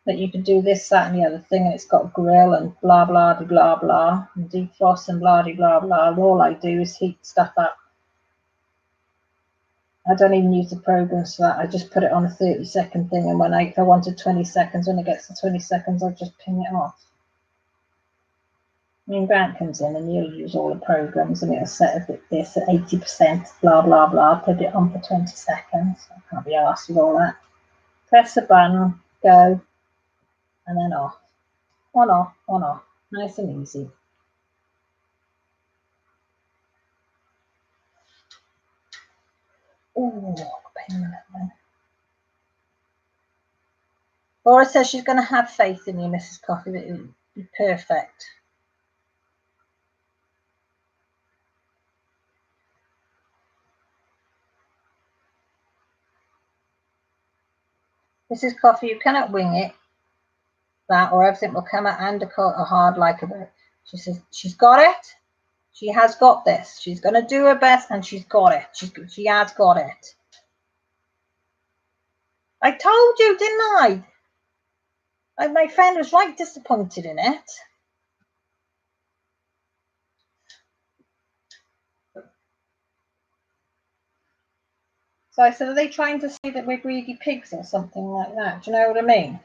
That you can do this, that, and the other thing, and it's got a grill and blah blah blah blah, and defrost and blah blah blah. And all I do is heat stuff up. I don't even use the programs for that. I just put it on a 30-second thing, and when if I wanted 20 seconds, when it gets to 20 seconds, I'll just ping it off. I mean, Grant comes in and he'll use all the programs, and it'll set this at 80%, blah blah blah. Put it on for 20 seconds. I can't be arsed with all that. Press the button, go, and then off. On off, on off. Nice and easy. Oh, wait a minute then. Laura says she's going to have faith in you, Mrs. Coffee, that you'll be perfect. Mrs. Coffee, you cannot wing it, that, or everything will come out and a hard like a bird. She says she's got it. She has got this. She's going to do her best, and she's got it. She has got it. I told you, didn't I? My friend was right disappointed in it. So I said, are they trying to say that we're greedy pigs or something like that? Do you know what I mean?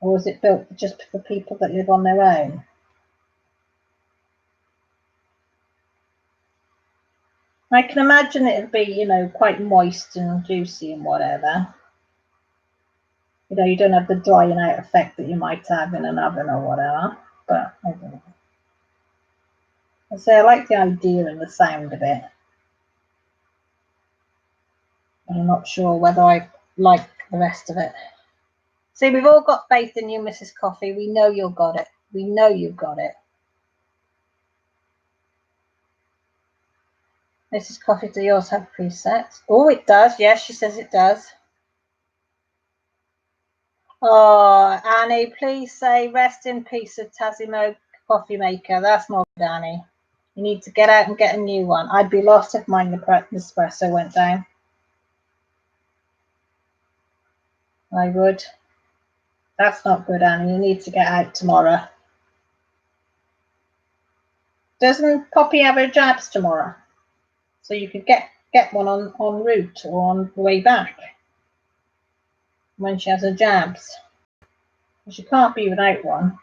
Or is it built just for people that live on their own? I can imagine it'd be, you know, quite moist and juicy and whatever. You know, you don't have the drying out effect that you might have in an oven or whatever. But I don't know. I say I like the idea and the sound of it. But I'm not sure whether I like the rest of it. See, we've all got faith in you, Mrs. Coffee. We know you've got it. We know you've got it. Mrs. Coffee, do yours have presets? Oh, it does. Yes, she says it does. Oh, Annie, please say rest in peace of Tazimo coffee maker. That's not good, Annie. You need to get out and get a new one. I'd be lost if mine the espresso went down. I would. That's not good, Annie. You need to get out tomorrow. Doesn't Poppy have her jabs tomorrow? So you could get one en route or on the way back when she has her jabs. She can't be without one.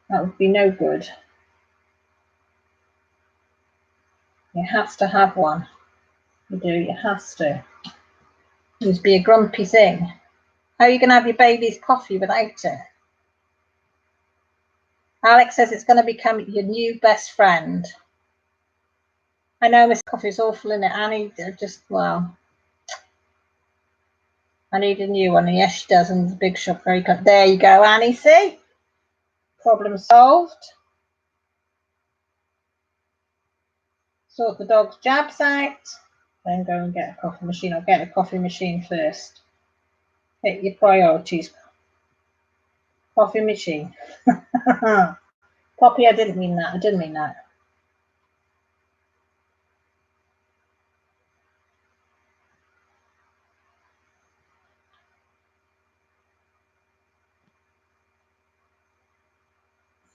That would be no good. You have to have one. You do, you have to. It would be a grumpy thing. How are you going to have your baby's coffee without it? Alex says it's going to become your new best friend. I know Miss Coffee's awful, in it. Annie, just, well, I need a new one. And yes, she does. And the big shop, very good. There you go, Annie. See? Problem solved. Sort the dog's jabs out, then go and get a coffee machine. I'll get a coffee machine first. Hit your priorities. Coffee machine. Poppy, I didn't mean that. I didn't mean that.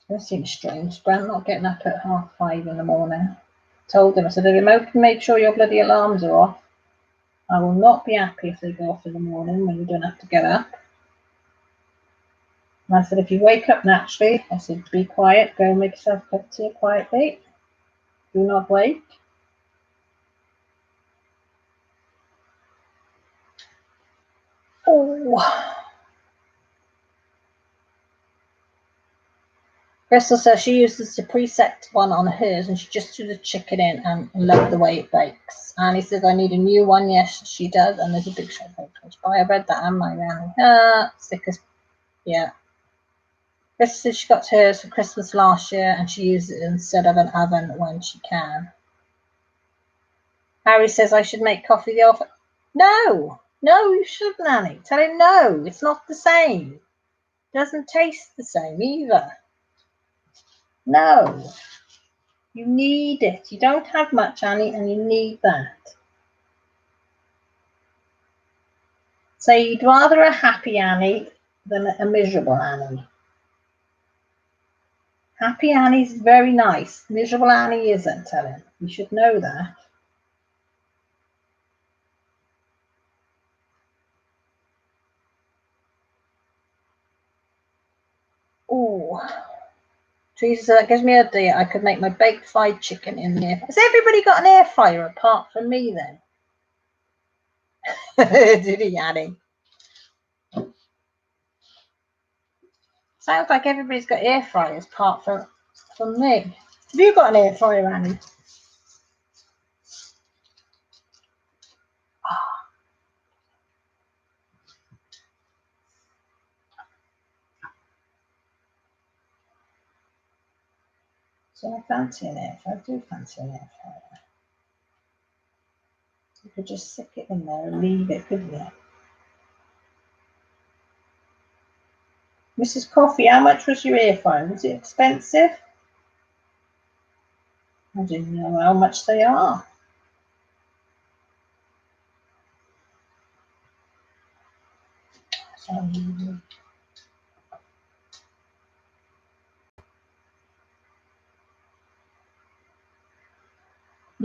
It seems strange. Grant not getting up at 5:30 in the morning. Told him, I said, the remote can make sure your bloody alarms are off. I will not be happy if they go off in the morning when you don't have to get up. And I said, if you wake up naturally, I said, be quiet, go and make yourself a cup of tea quietly. Do not wake. Oh. Crystal says she uses the preset one on hers and she just threw the chicken in and loved the way it bakes. Annie says, I need a new one. Yes, she does. And there's a big show photos. But I read that, haven't I, Annie? Stickers. Yeah. Crystal says she got hers for Christmas last year and she uses it instead of an oven when she can. Harry says I should make coffee the oven. No, you shouldn't, Annie. Tell him no, it's not the same. It doesn't taste the same either. No. You need it. You don't have much, Annie, and you need that. So you'd rather a happy Annie than a miserable Annie. Happy Annie's very nice. Miserable Annie isn't, tell him. You should know that. Oh. Jesus, that gives me an idea. I could make my baked fried chicken in there. Has everybody got an air fryer apart from me then? Did he, Annie? Sounds like everybody's got air fryers apart from me. Have you got an air fryer, Annie? So I fancy an air fryer. I do fancy an air fryer. You could just stick it in there and leave it, couldn't you? Mrs. Coffee, how much was your air fryer? Was it expensive? I didn't know how much they are.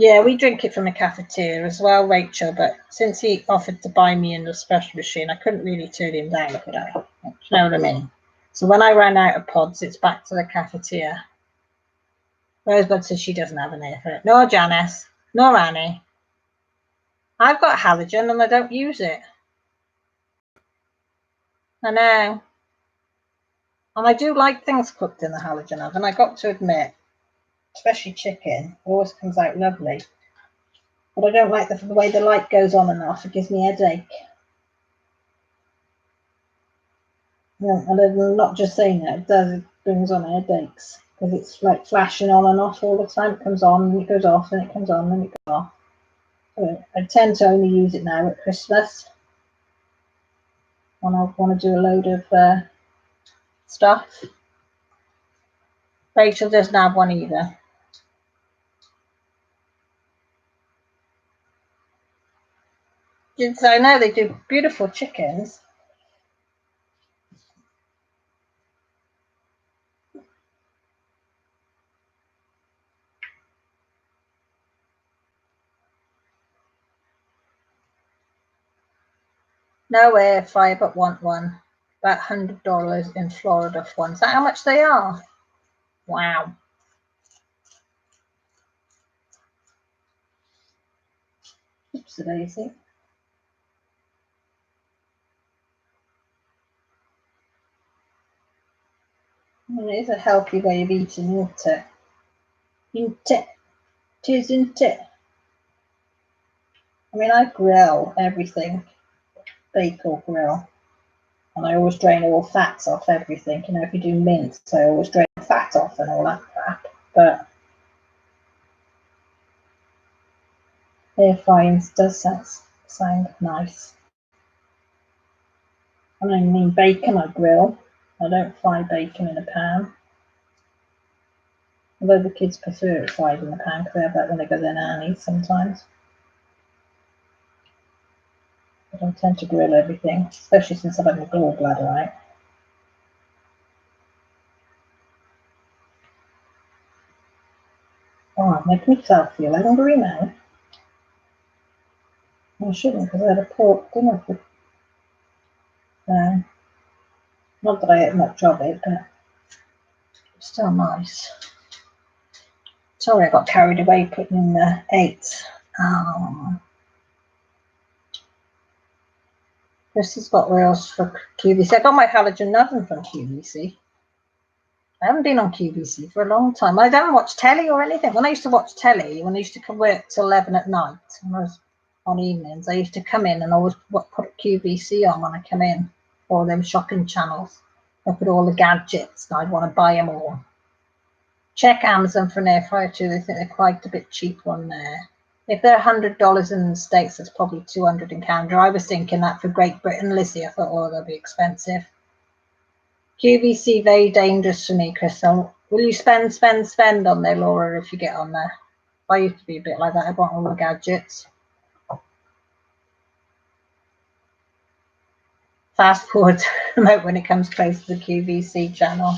Yeah, we drink it from a cafeteria as well, Rachel, but since he offered to buy me in the special machine, I couldn't really turn him down, could I? You know what I mean? So when I ran out of pods, it's back to the cafeteria. Rosebud says she doesn't have an air fryer. Nor Janice, nor Annie. I've got halogen and I don't use it. I know. And I do like things cooked in the halogen oven, I got to admit. Especially chicken, it always comes out lovely. But I don't like the way the light goes on and off. It gives me a headache. Yeah, and I'm not just saying that, it does. It brings on headaches because it's like flashing on and off all the time. It comes on and it goes off and it comes on and it goes off. So I tend to only use it now at Christmas when I want to do a load of stuff. Rachel doesn't have one either. So I know they do beautiful chickens. No air fryer, but want one. About $100 in Florida for one. Is that how much they are? Wow. Oops, daisy. It is a healthy way of eating, isn't it? Isn't it? I mean, I grill everything, bake or grill, and I always drain all fats off everything. You know, if you do mince, I always drain fat off and all that crap. But Air frying does sound nice. I don't mean bacon, I grill. I don't fry bacon in a pan. Although the kids prefer it fried in the pan because they have that when they go to their nannies sometimes. I don't tend to grill everything, especially since I've had my gallbladder out. Oh, I've made myself feel hungry now. I shouldn't because I had a pork dinner for not that I ate much of it, but it's still nice. Sorry, I got carried away putting in the 8. This has got rails for QVC. I got my halogen oven from QVC. I haven't been on QVC for a long time. I don't watch telly or anything. When I used to watch telly, when I used to come work till 11 at night, when I was on evenings, I used to come in and always put QVC on when I come in, or them shopping channels. I put all the gadgets and I'd want to buy them all. Check Amazon for an air fryer too. They think they're quite a bit cheaper on there. If they're $100 in the States, it's probably $200 in Canada. I was thinking that for Great Britain, Lizzie. I thought, oh, they'll be expensive. QVC, very dangerous for me, Crystal. Will you spend on there, Laura, if you get on there? I used to be a bit like that. I want all the gadgets. Fast forward remote when it comes close to the QVC channel.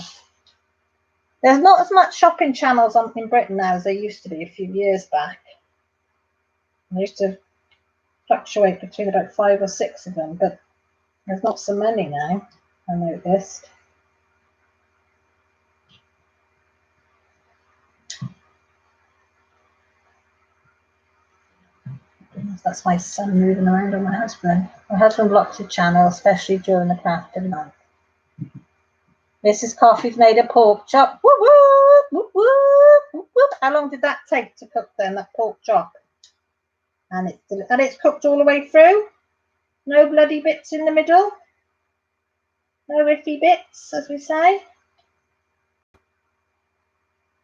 There's not as much shopping channels in Britain now as there used to be a few years back. I used to fluctuate between about 5 or 6 of them, but there's not so many now, I noticed. That's my son moving around on my husband. My husband blocks the channel, especially during the craft of the night. Mrs. Coffee's made a pork chop. Whoop, whoop, whoop, whoop, whoop, whoop. How long did that take to cook then, that pork chop? And it's cooked all the way through? No bloody bits in the middle? No iffy bits, as we say?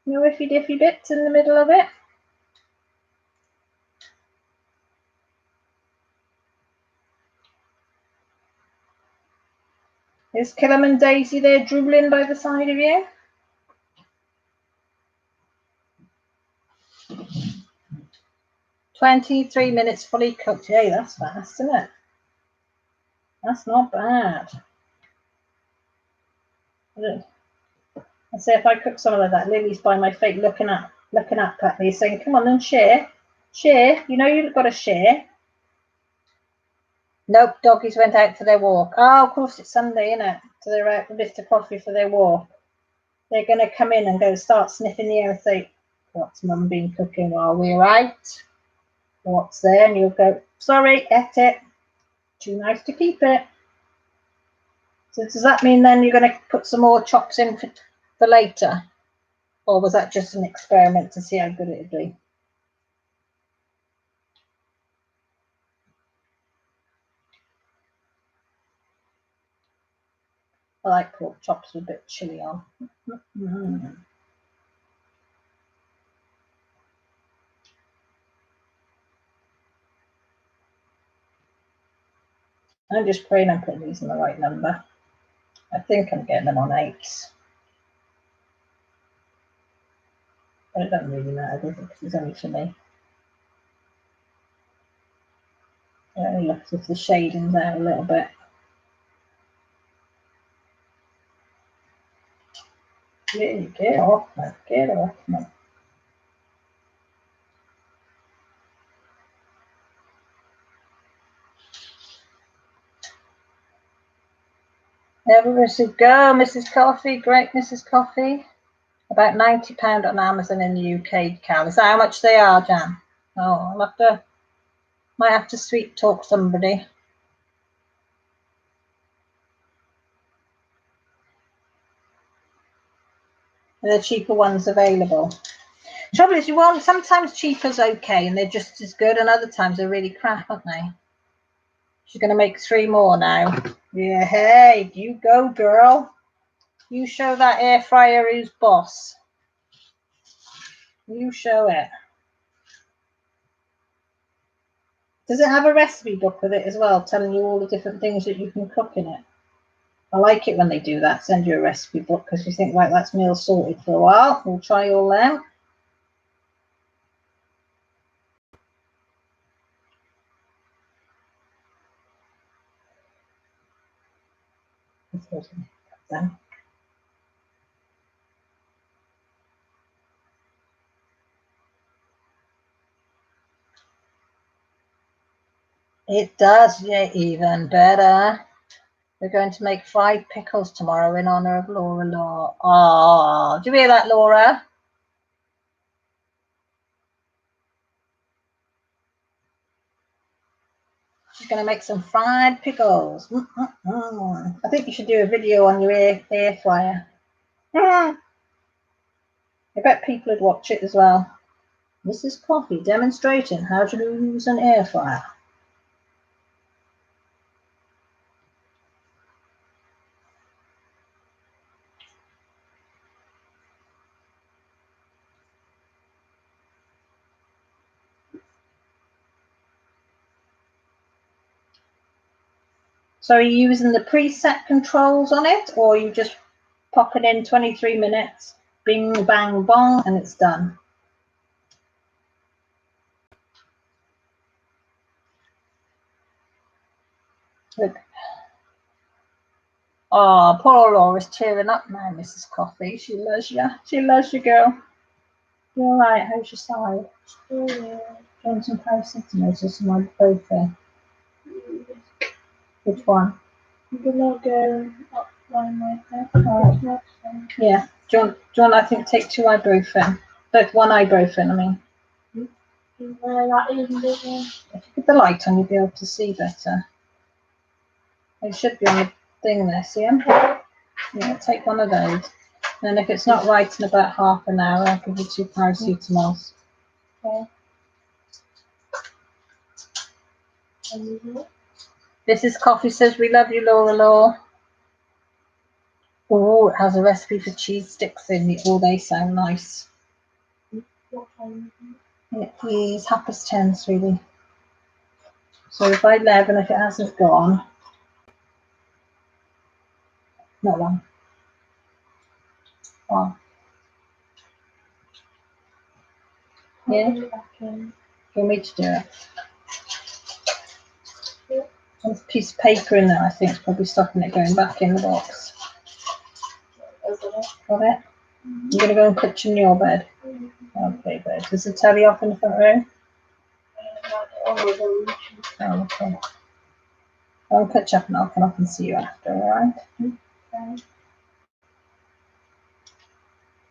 No iffy diffy bits in the middle of it? Is Killam and Daisy there drooling by the side of you? "23 minutes fully cooked." Hey, that's fast, isn't it? That's not bad. I say if I cook something like that, Lily's by my feet looking up at me, saying, "Come on and share. Share. You know you've got to share." Nope, doggies went out for their walk. Oh, of course, it's Sunday, isn't it? So they're out with Mr. Coffee for their walk. They're going to come in and go start sniffing the air and say, "What's Mum been cooking while we're out? What's there?" And you'll go, "Sorry, ate it. Too nice to keep it." So does that mean then you're going to put some more chops in for later? Or was that just an experiment to see how good it would be? I like pork chops with a bit of chilli on. I'm just praying I'm putting these in the right number. I think I'm getting them on 8s. But it doesn't really matter, does it? Because it's only for me. It only looks as if the shading's out a little bit. Get off, man. Get off, man. Everywhere should go, Mrs. Coffee. Great, Mrs. Coffee. About £90 on Amazon in the UK, Cal. Is that how much they are, Jan? Oh, might have to sweet talk somebody. Are there cheaper ones available? Trouble is, sometimes cheaper's okay and they're just as good, and other times they're really crap, aren't they? She's going to make 3 more now. Yeah, hey, you go, girl. You show that air fryer who's boss. You show it. Does it have a recipe book with it as well, telling you all the different things that you can cook in it? I like it when they do that, send you a recipe book, because you think, right, that's meal sorted for a while. We'll try all them. It does, yeah, even better. We're going to make fried pickles tomorrow in honour of Laura Law. Oh, do you hear that, Laura? She's going to make some fried pickles. I think you should do a video on your air fryer. I bet people would watch it as well. Mrs. Coffee demonstrating how to use an air fryer. So are you using the preset controls on it, or you just pop it in 23 minutes, bing, bang, bong, and it's done? Look. Oh, poor Laura's tearing up now, Mrs. Coffee. She loves you. She loves you, girl. You all right? How's your side? Yeah. Doing some paracetamol or some ibuprofen? Which one? The logo up line right there. Yeah. Do you want, I think, take 2 ibuprofen? Both 1 ibuprofen, I mean. If you put the light on, you'll be able to see better. It should be on the thing there, see them? Yeah, take 1 of those. And if it's not right in about half an hour, I'll give you 2 paracetamols. Okay. This is Coffee says, we love you, Laura Law. Oh, it has a recipe for cheese sticks in it. Oh, they sound nice. What time? It is 10:30, sweetie. So if I 11, if it hasn't gone, not long. Oh. Yeah? Do you want me to do it? Yeah. There's a piece of paper in there, I think it's probably stopping it going back in the box. Got it? You're going to go and cook in your bed? Okay, babe. Is the telly off in the front room? Oh, okay. I'll catch up and I'll come up and see you after, alright? Okay.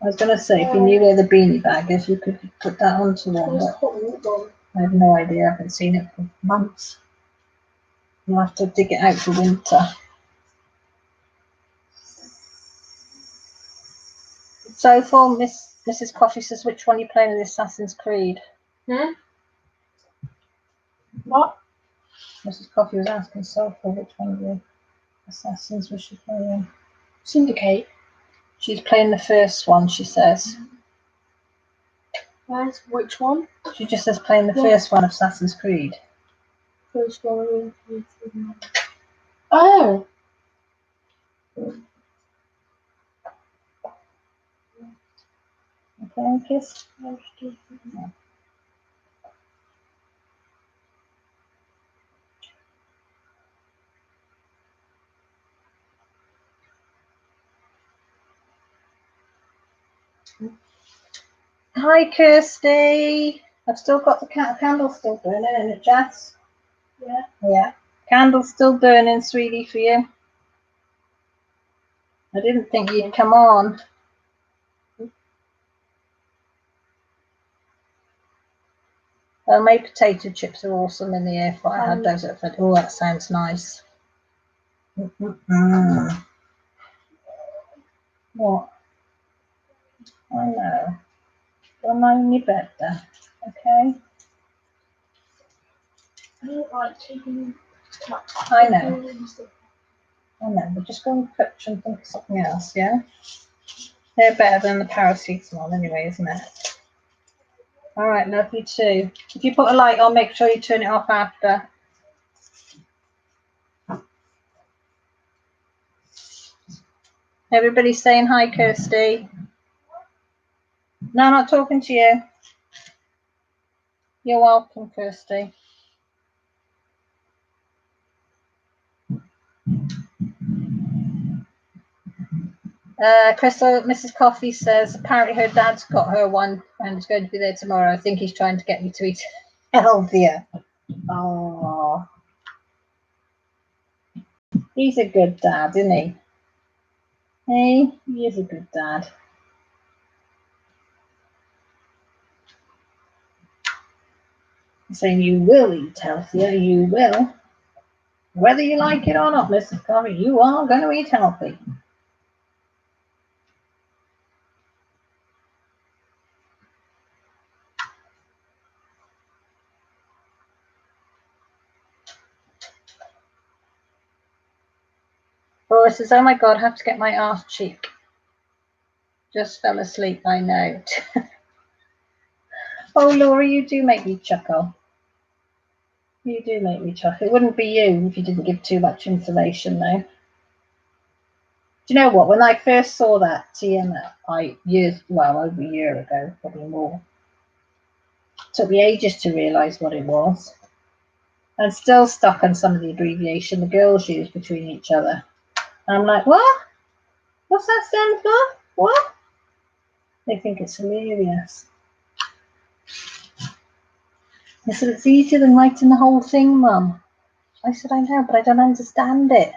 I was going to say, if you knew where the beanie bag is, you could put that onto one, but I have no idea. I haven't seen it for months. You'll have to dig it out for winter. So for Mrs. Coffee says, which one are you playing with Assassin's Creed? What? Mrs. Coffee was asking Sophia which one of the Assassins was she playing? Syndicate. She's playing the first one, she says. Where's which one? She just says playing the first one of Assassin's Creed. First one. Oh. Okay, kiss. Yeah. Hi, Kirsty. I've still got the candle still burning, isn't it, Jess? Yeah. Yeah. Candle's still burning, sweetie, for you. I didn't think you'd come on. Homemade potato chips are awesome in the air fryer. I had those at Fed. Oh, that sounds nice. What? I know. Don't mind me better. Okay? I don't like taking. I know. I know. We're just going to cook and think of something else, yeah? They're better than the paracetamol anyway, isn't it? All right, love you too. If you put a light on, make sure you turn it off after. Everybody's saying hi, Kirsty. No, I'm not talking to you. You're welcome, Kirsty. Crystal, Mrs. Coffee says apparently her dad's got her one and is going to be there tomorrow. I think he's trying to get me to eat healthier. Oh, he's a good dad, isn't he? Hey, he is a good dad. I'm saying you will eat healthier, you will. Whether you like it or not, Mrs. Coffee, you are going to eat healthy. Laura says, oh my God, I have to get my arse cheek. Just fell asleep, I know. Oh, Laura, you do make me chuckle. You do make me chuckle. It wouldn't be you if you didn't give too much information, though. Do you know what? When I first saw that TMI over a year ago, probably more, it took me ages to realise what it was. I'm still stuck on some of the abbreviation the girls use between each other. And I'm like, what? What's that stand for? What? They think it's hilarious. They said, it's easier than writing the whole thing, Mum. I said, I know, but I don't understand it.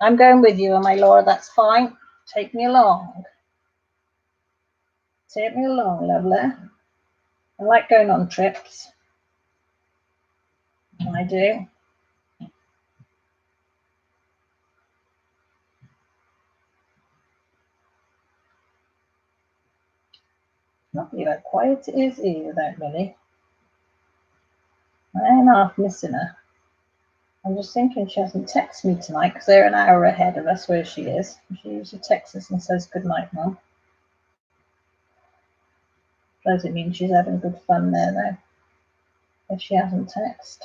I'm going with you, my Laura, that's fine. Take me along. Take me along, lovely. I like going on trips. I do. Not really how quiet it is here without Millie. I ain't half missing her. I'm just thinking she hasn't texted me tonight because they're an hour ahead of us where she is. She usually texts us and says good night, Mum. Does it mean she's having good fun there though? If she hasn't texted.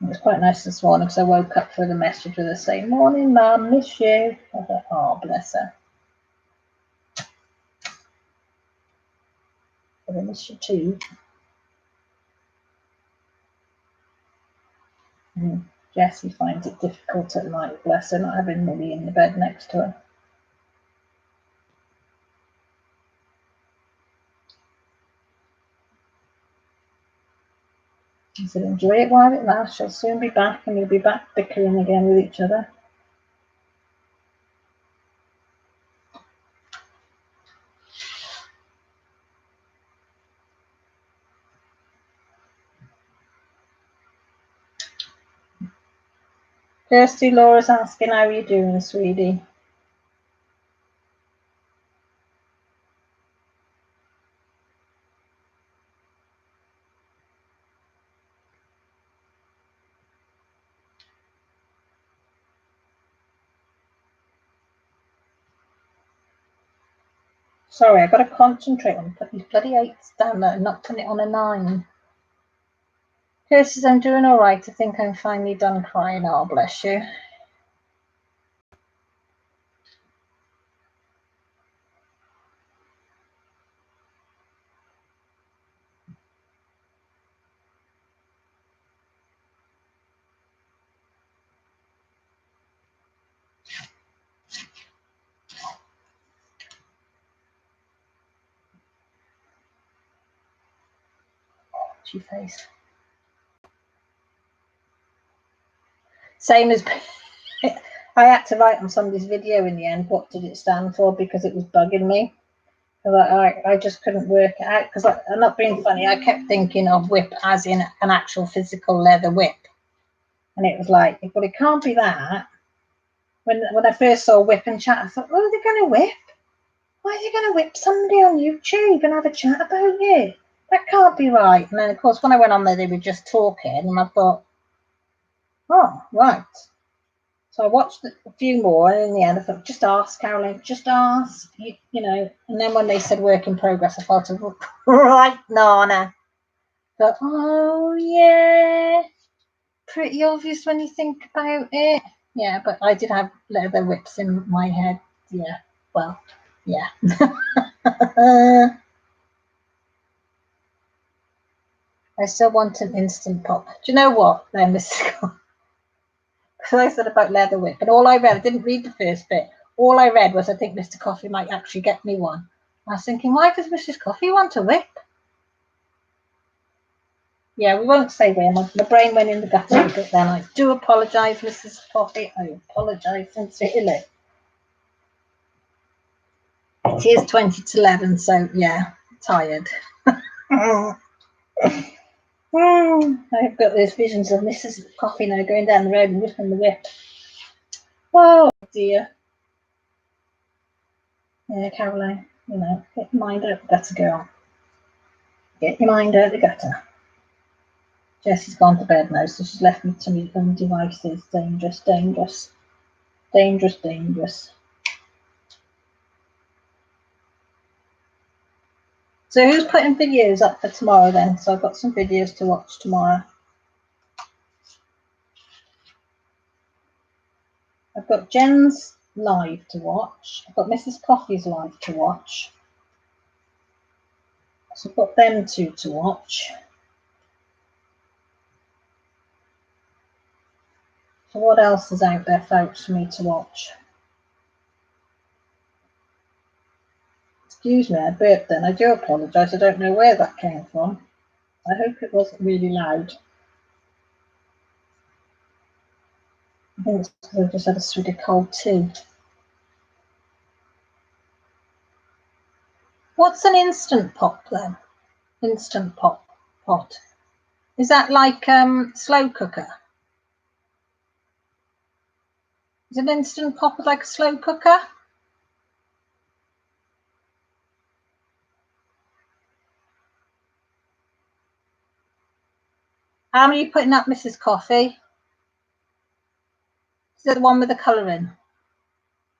It was quite nice this morning because I woke up with a message with her saying, morning, Mum, miss you. I thought, oh, bless her. But I miss you too. Jessie finds it difficult at night, bless her, not having Millie in the bed next to her. I said, enjoy it while it lasts. She'll soon be back and you'll be back bickering again with each other. Kirsty, Laura's asking how you doing, sweetie. Sorry, I've got to concentrate on putting these bloody 8s down there and not putting it on a 9. Kirsty says, I'm doing all right. I think I'm finally done crying. Oh, bless you. Face. Same as I had to write on somebody's video in the end what did it stand for because it was bugging me. I just couldn't work it out because I'm not being funny. I kept thinking of whip as in an actual physical leather whip, and it was like, well, it can't be that. When I first saw whip and chat, I thought, what are they going to whip? Why are they going to whip somebody on YouTube and have a chat about you? That can't be right. And then, of course, when I went on there, they were just talking, and I thought, oh, right. So I watched a few more, and in the end I thought, just ask, Caroline, just ask, you know. And then when they said work in progress, I thought, right, Nana. But, oh, yeah, pretty obvious when you think about it. Yeah, but I did have leather whips in my head. Yeah, well, yeah. I still want an instant pot. Do you know what, then, Mr. Scott? Because I said about leather whip, but all I read, I didn't read the first bit. All I read was, I think Mr. Coffee might actually get me one. I was thinking, why does Mrs. Coffee want a whip? Yeah, we won't say where. My brain went in the gutter a bit then. I do apologise, Mrs. Coffee. I apologise sincerely. It is 20 to 11, so yeah, tired. I've got those visions of Mrs. Coffee now going down the road and whipping the whip. Oh dear. Yeah, Caroline, you know, get your mind out the gutter, girl. Get your mind out the gutter. Jessie's gone to bed now, so she's left me to my own devices. Dangerous, dangerous, dangerous, dangerous. So who's putting videos up for tomorrow then? So I've got some videos to watch tomorrow. I've got Jen's live to watch. I've got Mrs. Coffee's live to watch. So I've got them two to watch. So what else is out there, folks, for me to watch? Excuse me, I burped then. I do apologise. I don't know where that came from. I hope it wasn't really loud. I think it's because I just had a sweet of cold tea. What's an instant pot then? Instant pot. Is that like slow cooker? Is an instant pot like a slow cooker? How many are you putting up, Mrs. Coffee? Is it the one with the colouring?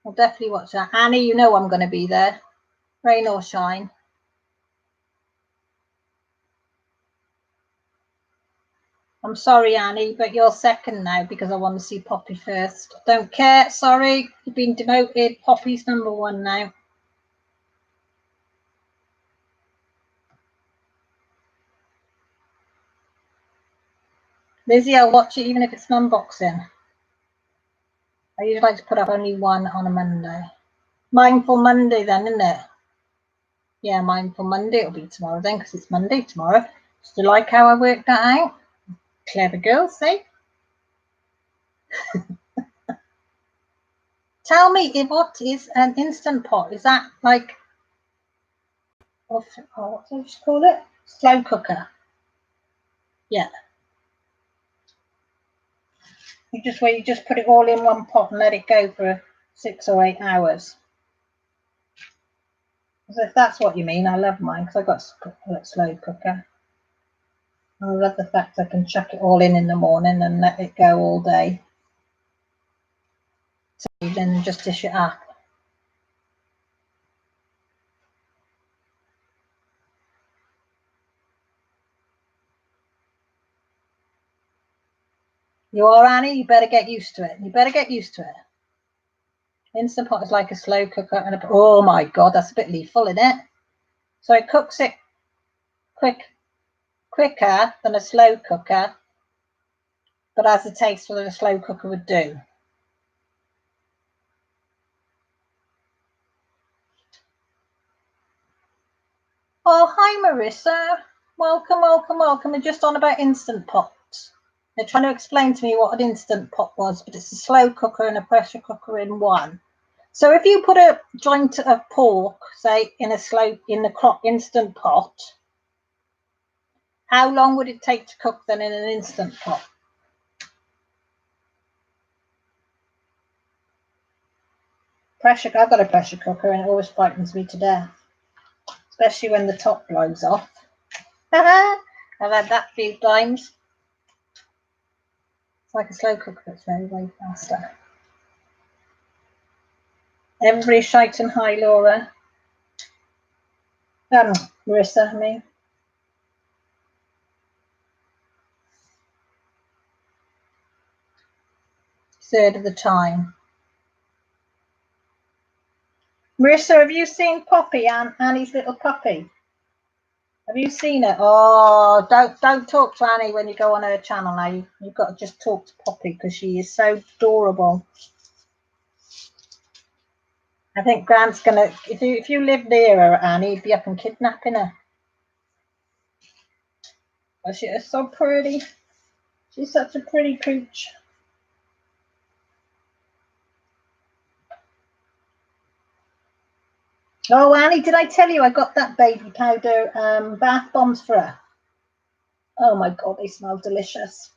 I'll definitely watch that. Annie, you know I'm going to be there. Rain or shine. I'm sorry, Annie, but you're second now because I want to see Poppy first. Don't care. Sorry, you've been demoted. Poppy's number one now. Lizzie, I'll watch it even if it's an unboxing. I usually like to put up only one on a Monday. Mindful Monday then, isn't it? Yeah, Mindful Monday. It'll be tomorrow then because it's Monday tomorrow. Do you like how I worked that out? Clever girl, see? Tell me, what is an instant pot? Is that like, what do you call it? Slow cooker. Yeah. Where you just put it all in one pot and let it go for 6 or 8 hours. So if that's what you mean, I love mine because I got a slow cooker. I love the fact I can chuck it all in the morning and let it go all day. So then just dish it up. You are, Annie? You better get used to it. You better get used to it. Instant pot is like a slow cooker and oh my god, that's a bit lethal, isn't it? So it cooks it quicker than a slow cooker, but has the taste that a slow cooker would do. Oh, hi Marissa. Welcome, welcome, welcome. We're just on about instant pots. They're trying to explain to me what an instant pot was, but it's a slow cooker and a pressure cooker in one. So if you put a joint of pork, say, in the instant pot, how long would it take to cook then in an instant pot? I've got a pressure cooker and it always frightens me to death, especially when the top blows off. I've had that a few times. It's like a slow cooker, it's very, very faster. Everybody shouting hi, Laura. Marissa, I mean. Third of the time. Marissa, have you seen Poppy, Annie's little puppy? Have you seen it? Oh, don't talk to Annie when you go on her channel now. You've got to just talk to Poppy because she is so adorable. I think Grant's gonna, if you live near her, Annie, he'd be up and kidnapping her. Oh, she is so pretty. She's such a pretty pooch. Oh, Annie, did I tell you I got that baby powder bath bombs for her? Oh my God, they smell delicious.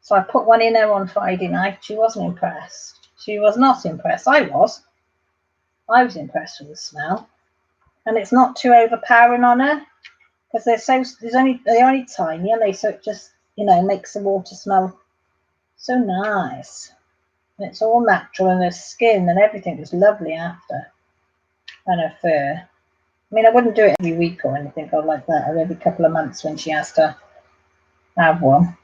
So I put one in her on Friday night. She wasn't impressed. She was not impressed. I was impressed with the smell. And it's not too overpowering on her because they're only tiny and so it just, you know, makes the water smell so nice. And it's all natural and her skin and everything is lovely after. And her fur. I mean, I wouldn't do it every week or anything like that, or every couple of months when she has to have one.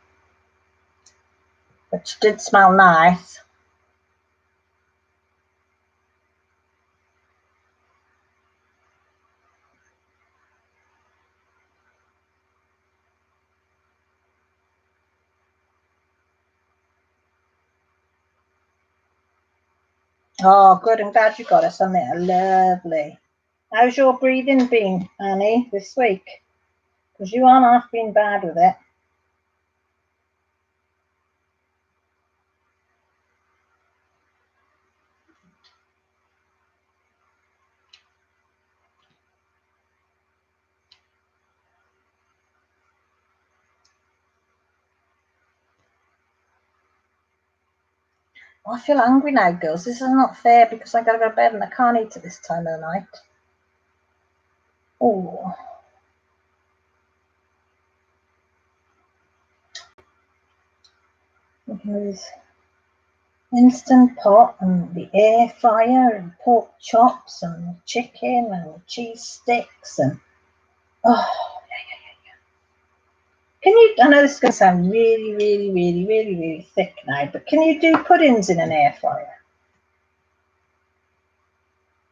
But she did smell nice. Oh, good. I'm glad you got us something lovely. How's your breathing been, Annie, this week? Because you aren't half been bad with it. Oh, I feel hungry now, girls. This is not fair because I got to go to bed and I can't eat at this time of the night. Oh. There's Instant Pot and the air fryer and pork chops and chicken and cheese sticks and Can you, I know this is going to sound really thick now, but can you do puddings in an air fryer?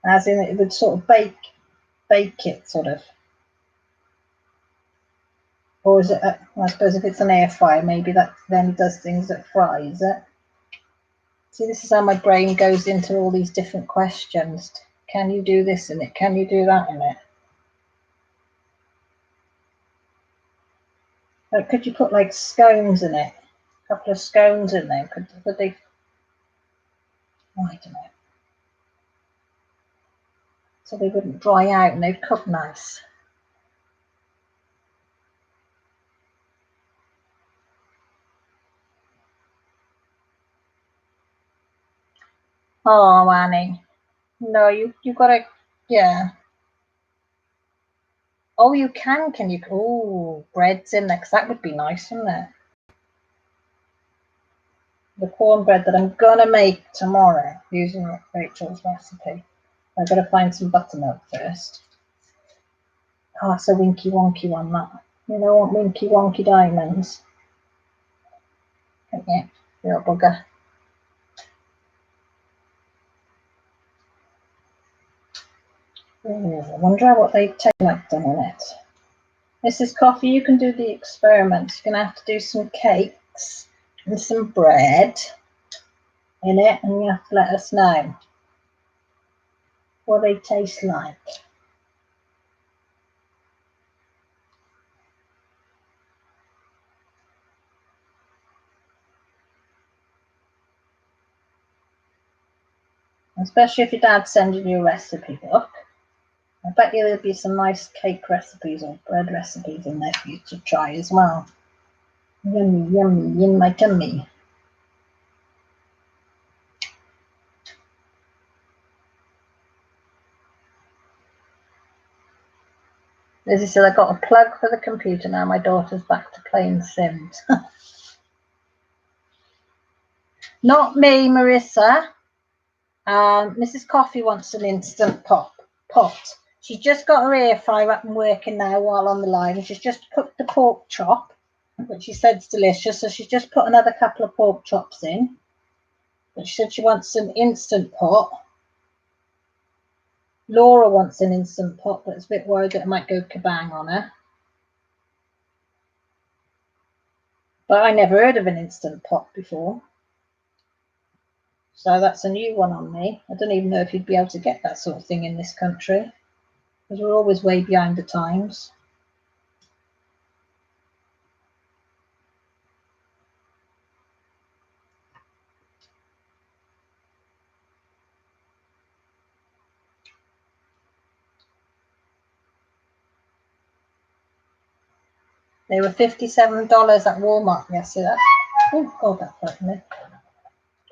As in it would sort of bake it sort of. Or is it, I suppose if it's an air fryer, maybe that then does things that fries it. See, this is how my brain goes into all these different questions. Can you do this in it? Can you do that in it? Like, could you put like scones in it? A couple of scones in there? Could they? Oh, I don't know. So they wouldn't dry out and they'd cook nice. Oh, Annie. No, you gotta, yeah. Oh, you can you? Oh, bread's in there, because that would be nice, wouldn't it? The cornbread that I'm gonna make tomorrow using Rachel's recipe. I've got to find some buttermilk first. Oh, it's a winky wonky one, that. You know what, winky wonky diamonds. Yeah, little bugger. Ooh, I wonder what they take like done in it. Mrs. Coffee, you can do the experiment. You're gonna have to do some cakes and some bread in it, and you have to let us know what they taste like. Especially if your dad's sending you a recipe book. I bet you there'll be some nice cake recipes or bread recipes in there for you to try as well. Yummy, yummy, in my tummy. Lizzie said, I got a plug for the computer now. My daughter's back to playing Sims. Not me, Marissa. Mrs. Coffee wants an instant pot. She's just got her air fryer up and working now while on the line. She's just cooked the pork chop, which she said's delicious. So she's just put another couple of pork chops in. But she said she wants an instant pot. Laura wants an instant pot, but it's a bit worried that it might go kabang on her. But I never heard of an instant pot before. So that's a new one on me. I don't even know if you'd be able to get that sort of thing in this country, because we're always way behind the times. They were $57 at Walmart yesterday. Oh God, that frightened me.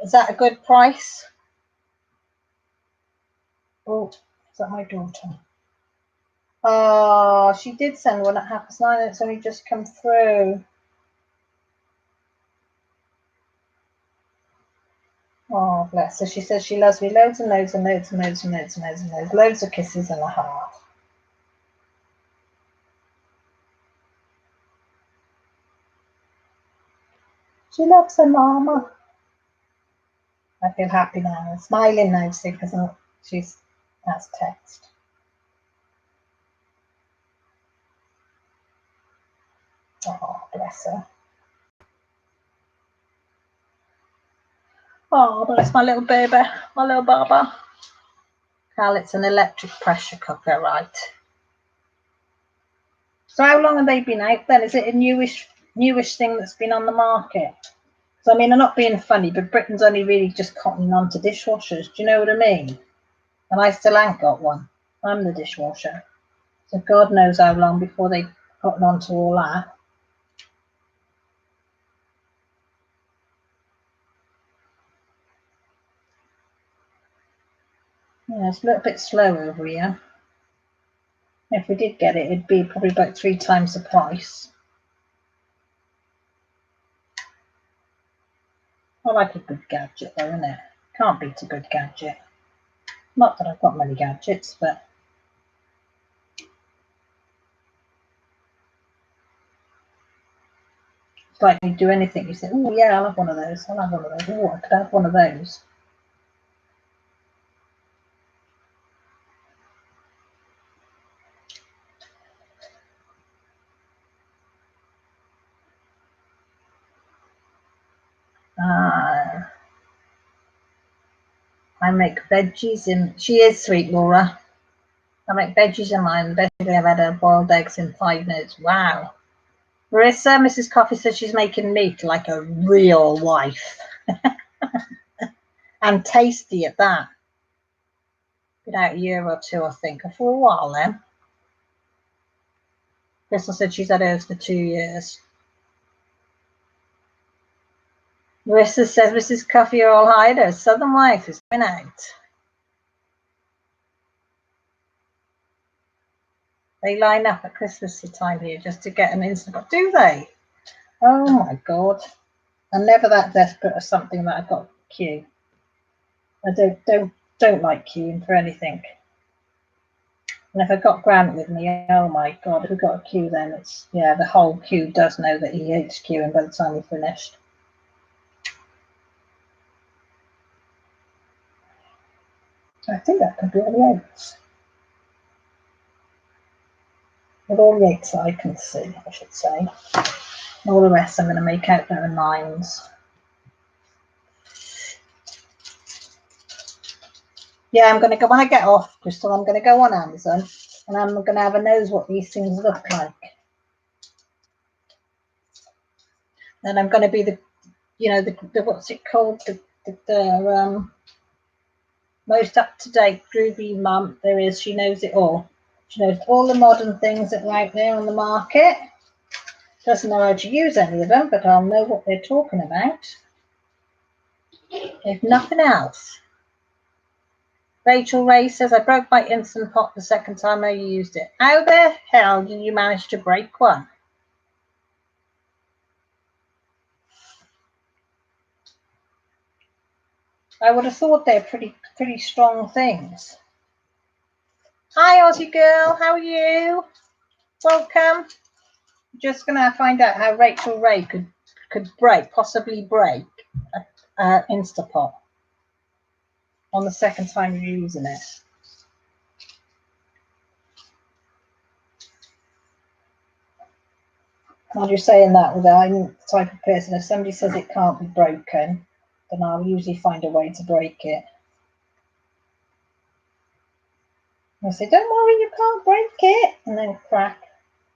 Is that a good price? Oh, is that my daughter? Oh, she did send one at 9:30 and it's only just come through. Oh, bless her. She says she loves me loads and loads and loads and loads and loads and loads and loads. Loads of kisses and a heart. She loves her mama. I feel happy now. I'm smiling now, see, because that's text. Oh, bless her. Oh, bless my little baby, my little baba. Carl, it's an electric pressure cooker, right? So how long have they been out then? Is it a newish thing that's been on the market? So I mean, I'm not being funny, but Britain's only really just cottoning on to dishwashers. Do you know what I mean? And I still ain't got one. I'm the dishwasher. So God knows how long before they cotton on to all that. Yeah, it's a little bit slow over here. If we did get it, it'd be probably about 3 times the price. I like a good gadget though, innit? Can't beat a good gadget. Not that I've got many gadgets, but it's like you do anything, you say, oh yeah, I'll have one of those, I'll have one of those, oh, I could have one of those. I make veggies in, she is sweet, Laura. I make veggies in mine. Basically, I've had a boiled eggs in 5 minutes. Wow. Marissa, Mrs. Coffee says she's making meat like a real wife. And tasty at that. Been out a year or 2, I think. For a while then. Crystal said she's had hers for 2 years. Marissa says Mrs. Coffee are all hiders. Southern wife has been out. They line up at Christmas time here just to get an instant. Do they? Oh my God. I'm never that desperate for something that I've got to queue. I don't like queuing for anything. And if I've got Grant with me, oh my God, if we've got a queue then it's, yeah, the whole queue does know that he hates queuing by the time we're finished. I think that could be all the 8s. With all the 8s that I can see, I should say. All the rest I'm going to make out there are 9s. Yeah, I'm going to go, when I get off, Crystal, I'm going to go on Amazon and I'm going to have a nose what these things look like. Then I'm going to be the, you know, the what's it called? The most up-to-date groovy mum there is. She knows it all. She knows all the modern things that are out there on the market. Doesn't know how to use any of them, but I'll know what they're talking about. If nothing else. Rachel Ray says, I broke my Instant Pot the second time I used it. How the hell did you manage to break one? I would have thought they're pretty strong things. Hi, Aussie girl. How are you? Welcome. Just gonna find out how Rachel Ray could possibly break a Instapot on the second time you're using it. While you're saying that, I'm the type of person, if somebody says it can't be broken, then I'll usually find a way to break it. I say, don't worry, you can't break it, and then crack.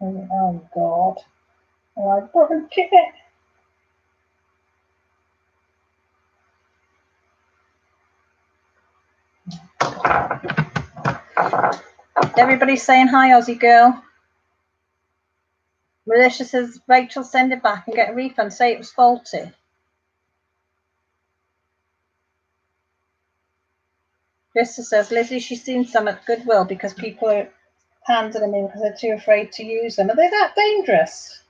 And, oh God, and I broke it. Everybody's saying hi, Aussie girl. Melissa says, Rachel, send it back and get a refund. Say it was faulty. Krista says, Lizzie, she's seen some at Goodwill because people are handing them in because they're too afraid to use them. Are they that dangerous?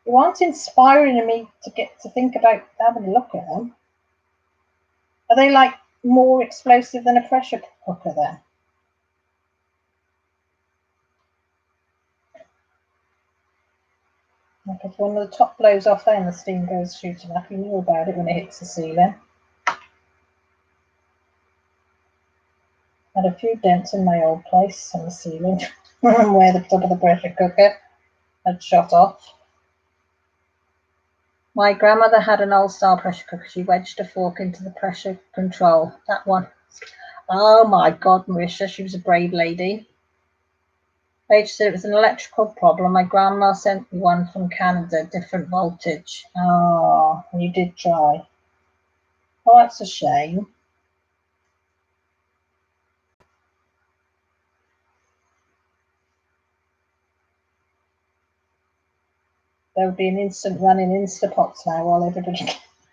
You aren't inspiring me to get to think about having a look at them. Are they like more explosive than a pressure cooker then? Like if one of the top blows off there and the steam goes shooting up, you knew about it when it hits the ceiling. Had a few dents in my old place on the ceiling where the top of the pressure cooker had shot off. My grandmother had an old style pressure cooker. She wedged a fork into the pressure control. That one. Oh my God, Marisha, she was a brave lady. Rachel said it was an electrical problem. My grandma sent me one from Canada, different voltage. Oh, you did try. Oh, that's a shame. There would be an instant run in Instapots now while everybody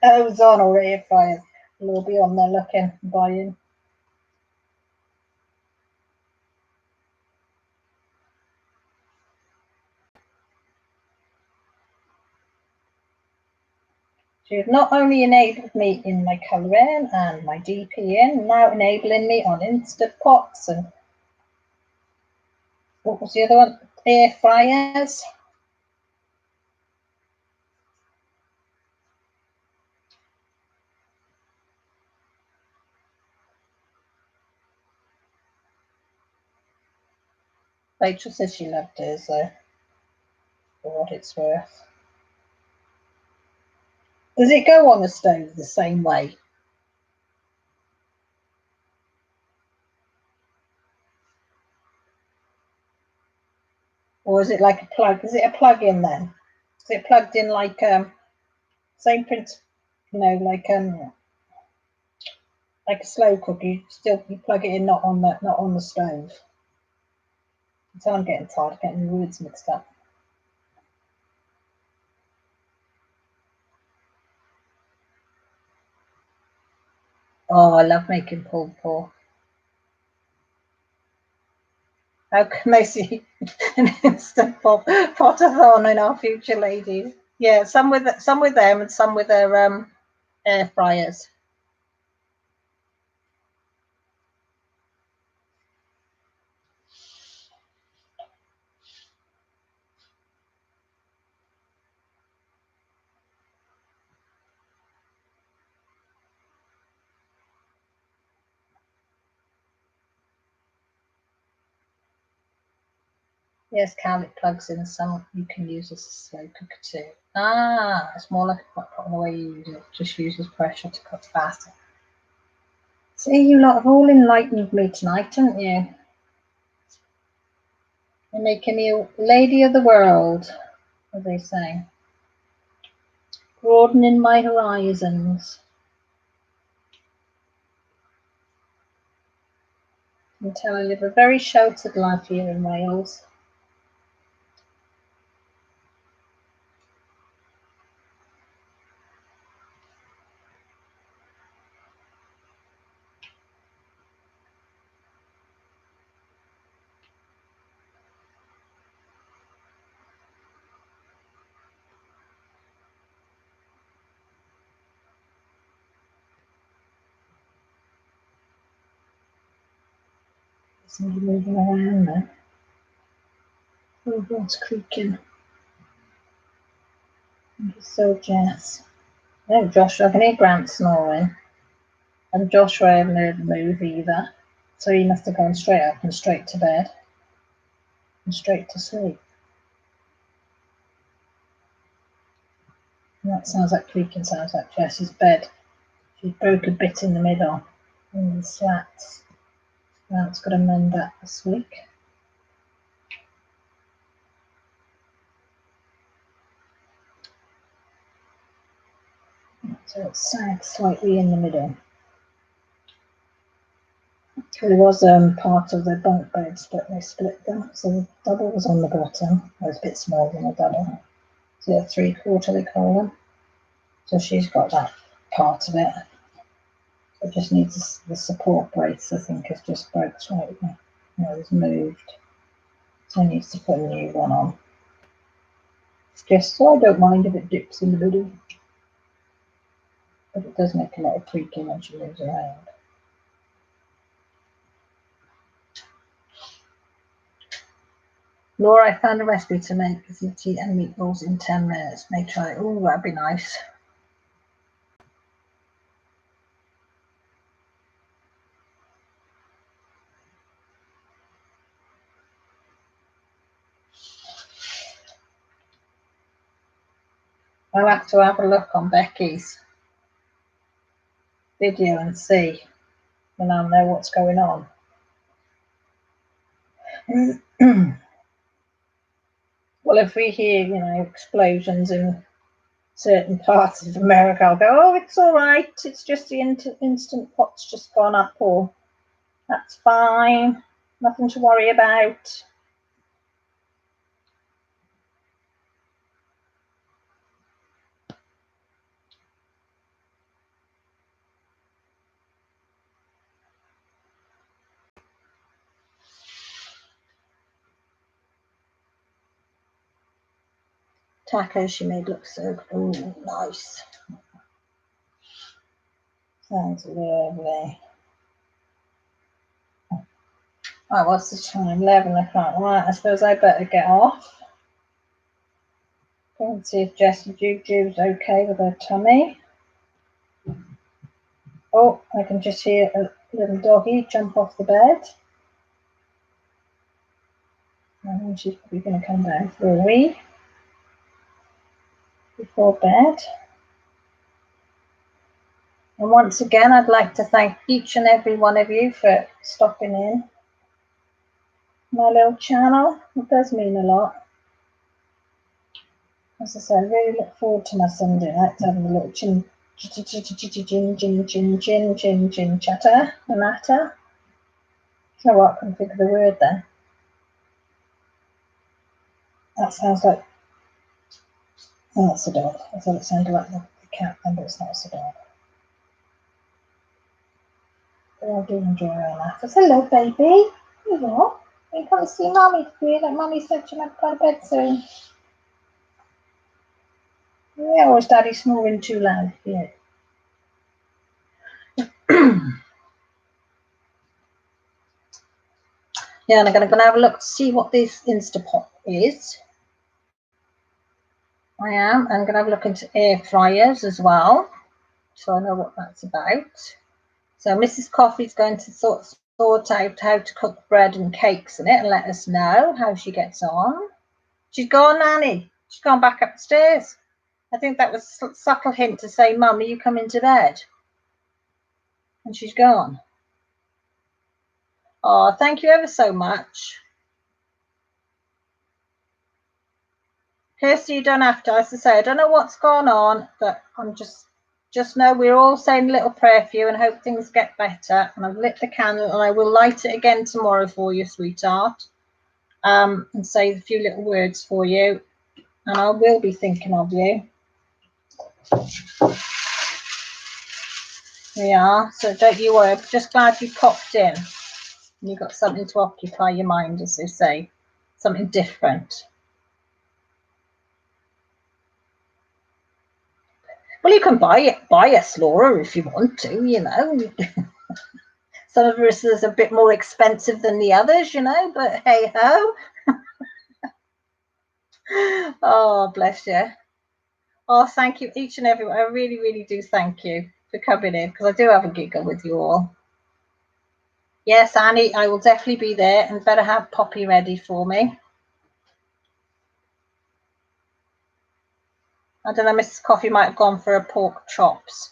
goes on, or air fryers. We'll all be on there looking, buying. She has not only enabled me in my colouring and my DPing, now enabling me on Instant Pots and what was the other one? Air fryers. Rachel says she loved hers though, for what it's worth. Does it go on the stove the same way? Or is it like a plug? Is it a plug-in then? Is it plugged in like same principle, you know, like a slow cooker? You plug it in, not on the stove. Until I'm getting tired of getting the words mixed up. Oh, I love making pulled pork. How can they see an instant pot-a-thon in our future ladies? Yeah, some with them and some with their air fryers. Yes, Cal, it plugs in. Some you can use as a slow cooker too. Ah, it's more like a pot pot in the way you use it. Just uses pressure to cook faster. See, you lot have all enlightened me tonight, haven't you? You're making me a lady of the world, as they say. Broadening my horizons. Until I live a very sheltered life here in Wales. Somebody moving around there. Oh, what's creaking? So Jess. No, Joshua, I can hear Grant snoring. And Joshua, I haven't heard the move either. So he must have gone straight up and straight to bed. And straight to sleep. And that sounds like creaking, sounds like Jess's bed. She broke a bit in the middle. In the slats. Grant's got to mend that this week. So it sags slightly in the middle. There was part of the bunk beds, but they split them. So the double was on the bottom. It was a bit smaller than a double. So a 3/4 they call them. So she's got that part of it. It just needs the support brace, I think, has just broke slightly. No, it's moved. So it needs to put a new one on. It's just so I don't mind if it dips in the middle. But it does make a lot of creaking when she moves around. Laura, I found a recipe to make ziti and meatballs in 10 minutes. May try. Oh, that'd be nice. I'll have to have a look on Becky's video and see, and I'll know what's going on. Well, if we hear, you know, explosions in certain parts of America, I'll go, oh, it's all right. It's just the instant pot's just gone up, or that's fine. Nothing to worry about. Tacos she made look so good. Ooh, nice. Sounds lovely. Oh, what's the time? 11 o'clock. Right, I suppose I better get off. Go and see if Jessie Juju's okay with her tummy. Oh, I can just hear a little doggy jump off the bed. I think she's probably going to come down for a wee before bed. And once again, I'd like to thank each and every one of you for stopping in my little channel. It does mean a lot. As I say, I really look forward to my Sunday night, having a little chin chatter, a natter. You know what, I couldn't think of the word then. That sounds like, oh, that's a dog. I thought it sounded like the cat, but it's not a dog. But I do enjoy our natters. Hello, baby. You are. You can't see Mummy today, like Mummy said she might go to bed soon. Yeah, or is Daddy snoring too loud? Yeah. Yeah, and I'm going to have a look to see what this Instapot is. I am. I'm going to have a look into air fryers as well, so I know what that's about. So Mrs. Coffee's going to sort out how to cook bread and cakes in it and let us know how she gets on. She's gone, Nanny. She's gone back upstairs. I think that was a subtle hint to say, Mum, are you coming to bed? And she's gone. Oh, thank you ever so much. Kirsty, you don't have to. As I say, I don't know what's gone on, but I'm just know we're all saying a little prayer for you and hope things get better. And I've lit the candle and I will light it again tomorrow for you, sweetheart. And say a few little words for you. And I will be thinking of you. We are. So don't you worry. I'm just glad you popped in. You've got something to occupy your mind, as they say. Something different. Well, you can buy us, Laura, if you want to, you know. Some of us is a bit more expensive than the others, you know, but hey ho. Oh, bless you. Oh, thank you, each and every one. I really, really do thank you for coming in, because I do have a giggle with you all. Yes, Annie, I will definitely be there, and better have Poppy ready for me. I don't know, Mrs. Coffee might have gone for her pork chops.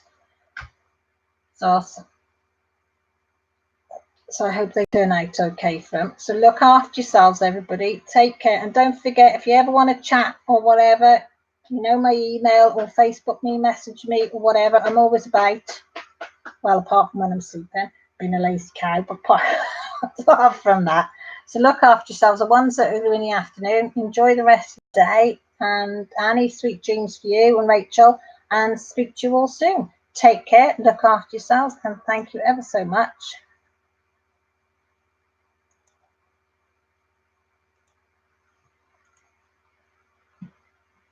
So I hope they turn out okay for them. So look after yourselves, everybody. Take care. And don't forget, if you ever want to chat or whatever, you know my email, or Facebook me, message me, or whatever. I'm always about. Well, apart from when I'm sleeping, being a lazy cow, but apart from that. So look after yourselves. The ones that are in the afternoon, enjoy the rest of the day. And Annie, sweet dreams for you, and Rachel, and speak to you all soon. Take care, look after yourselves, and thank you ever so much.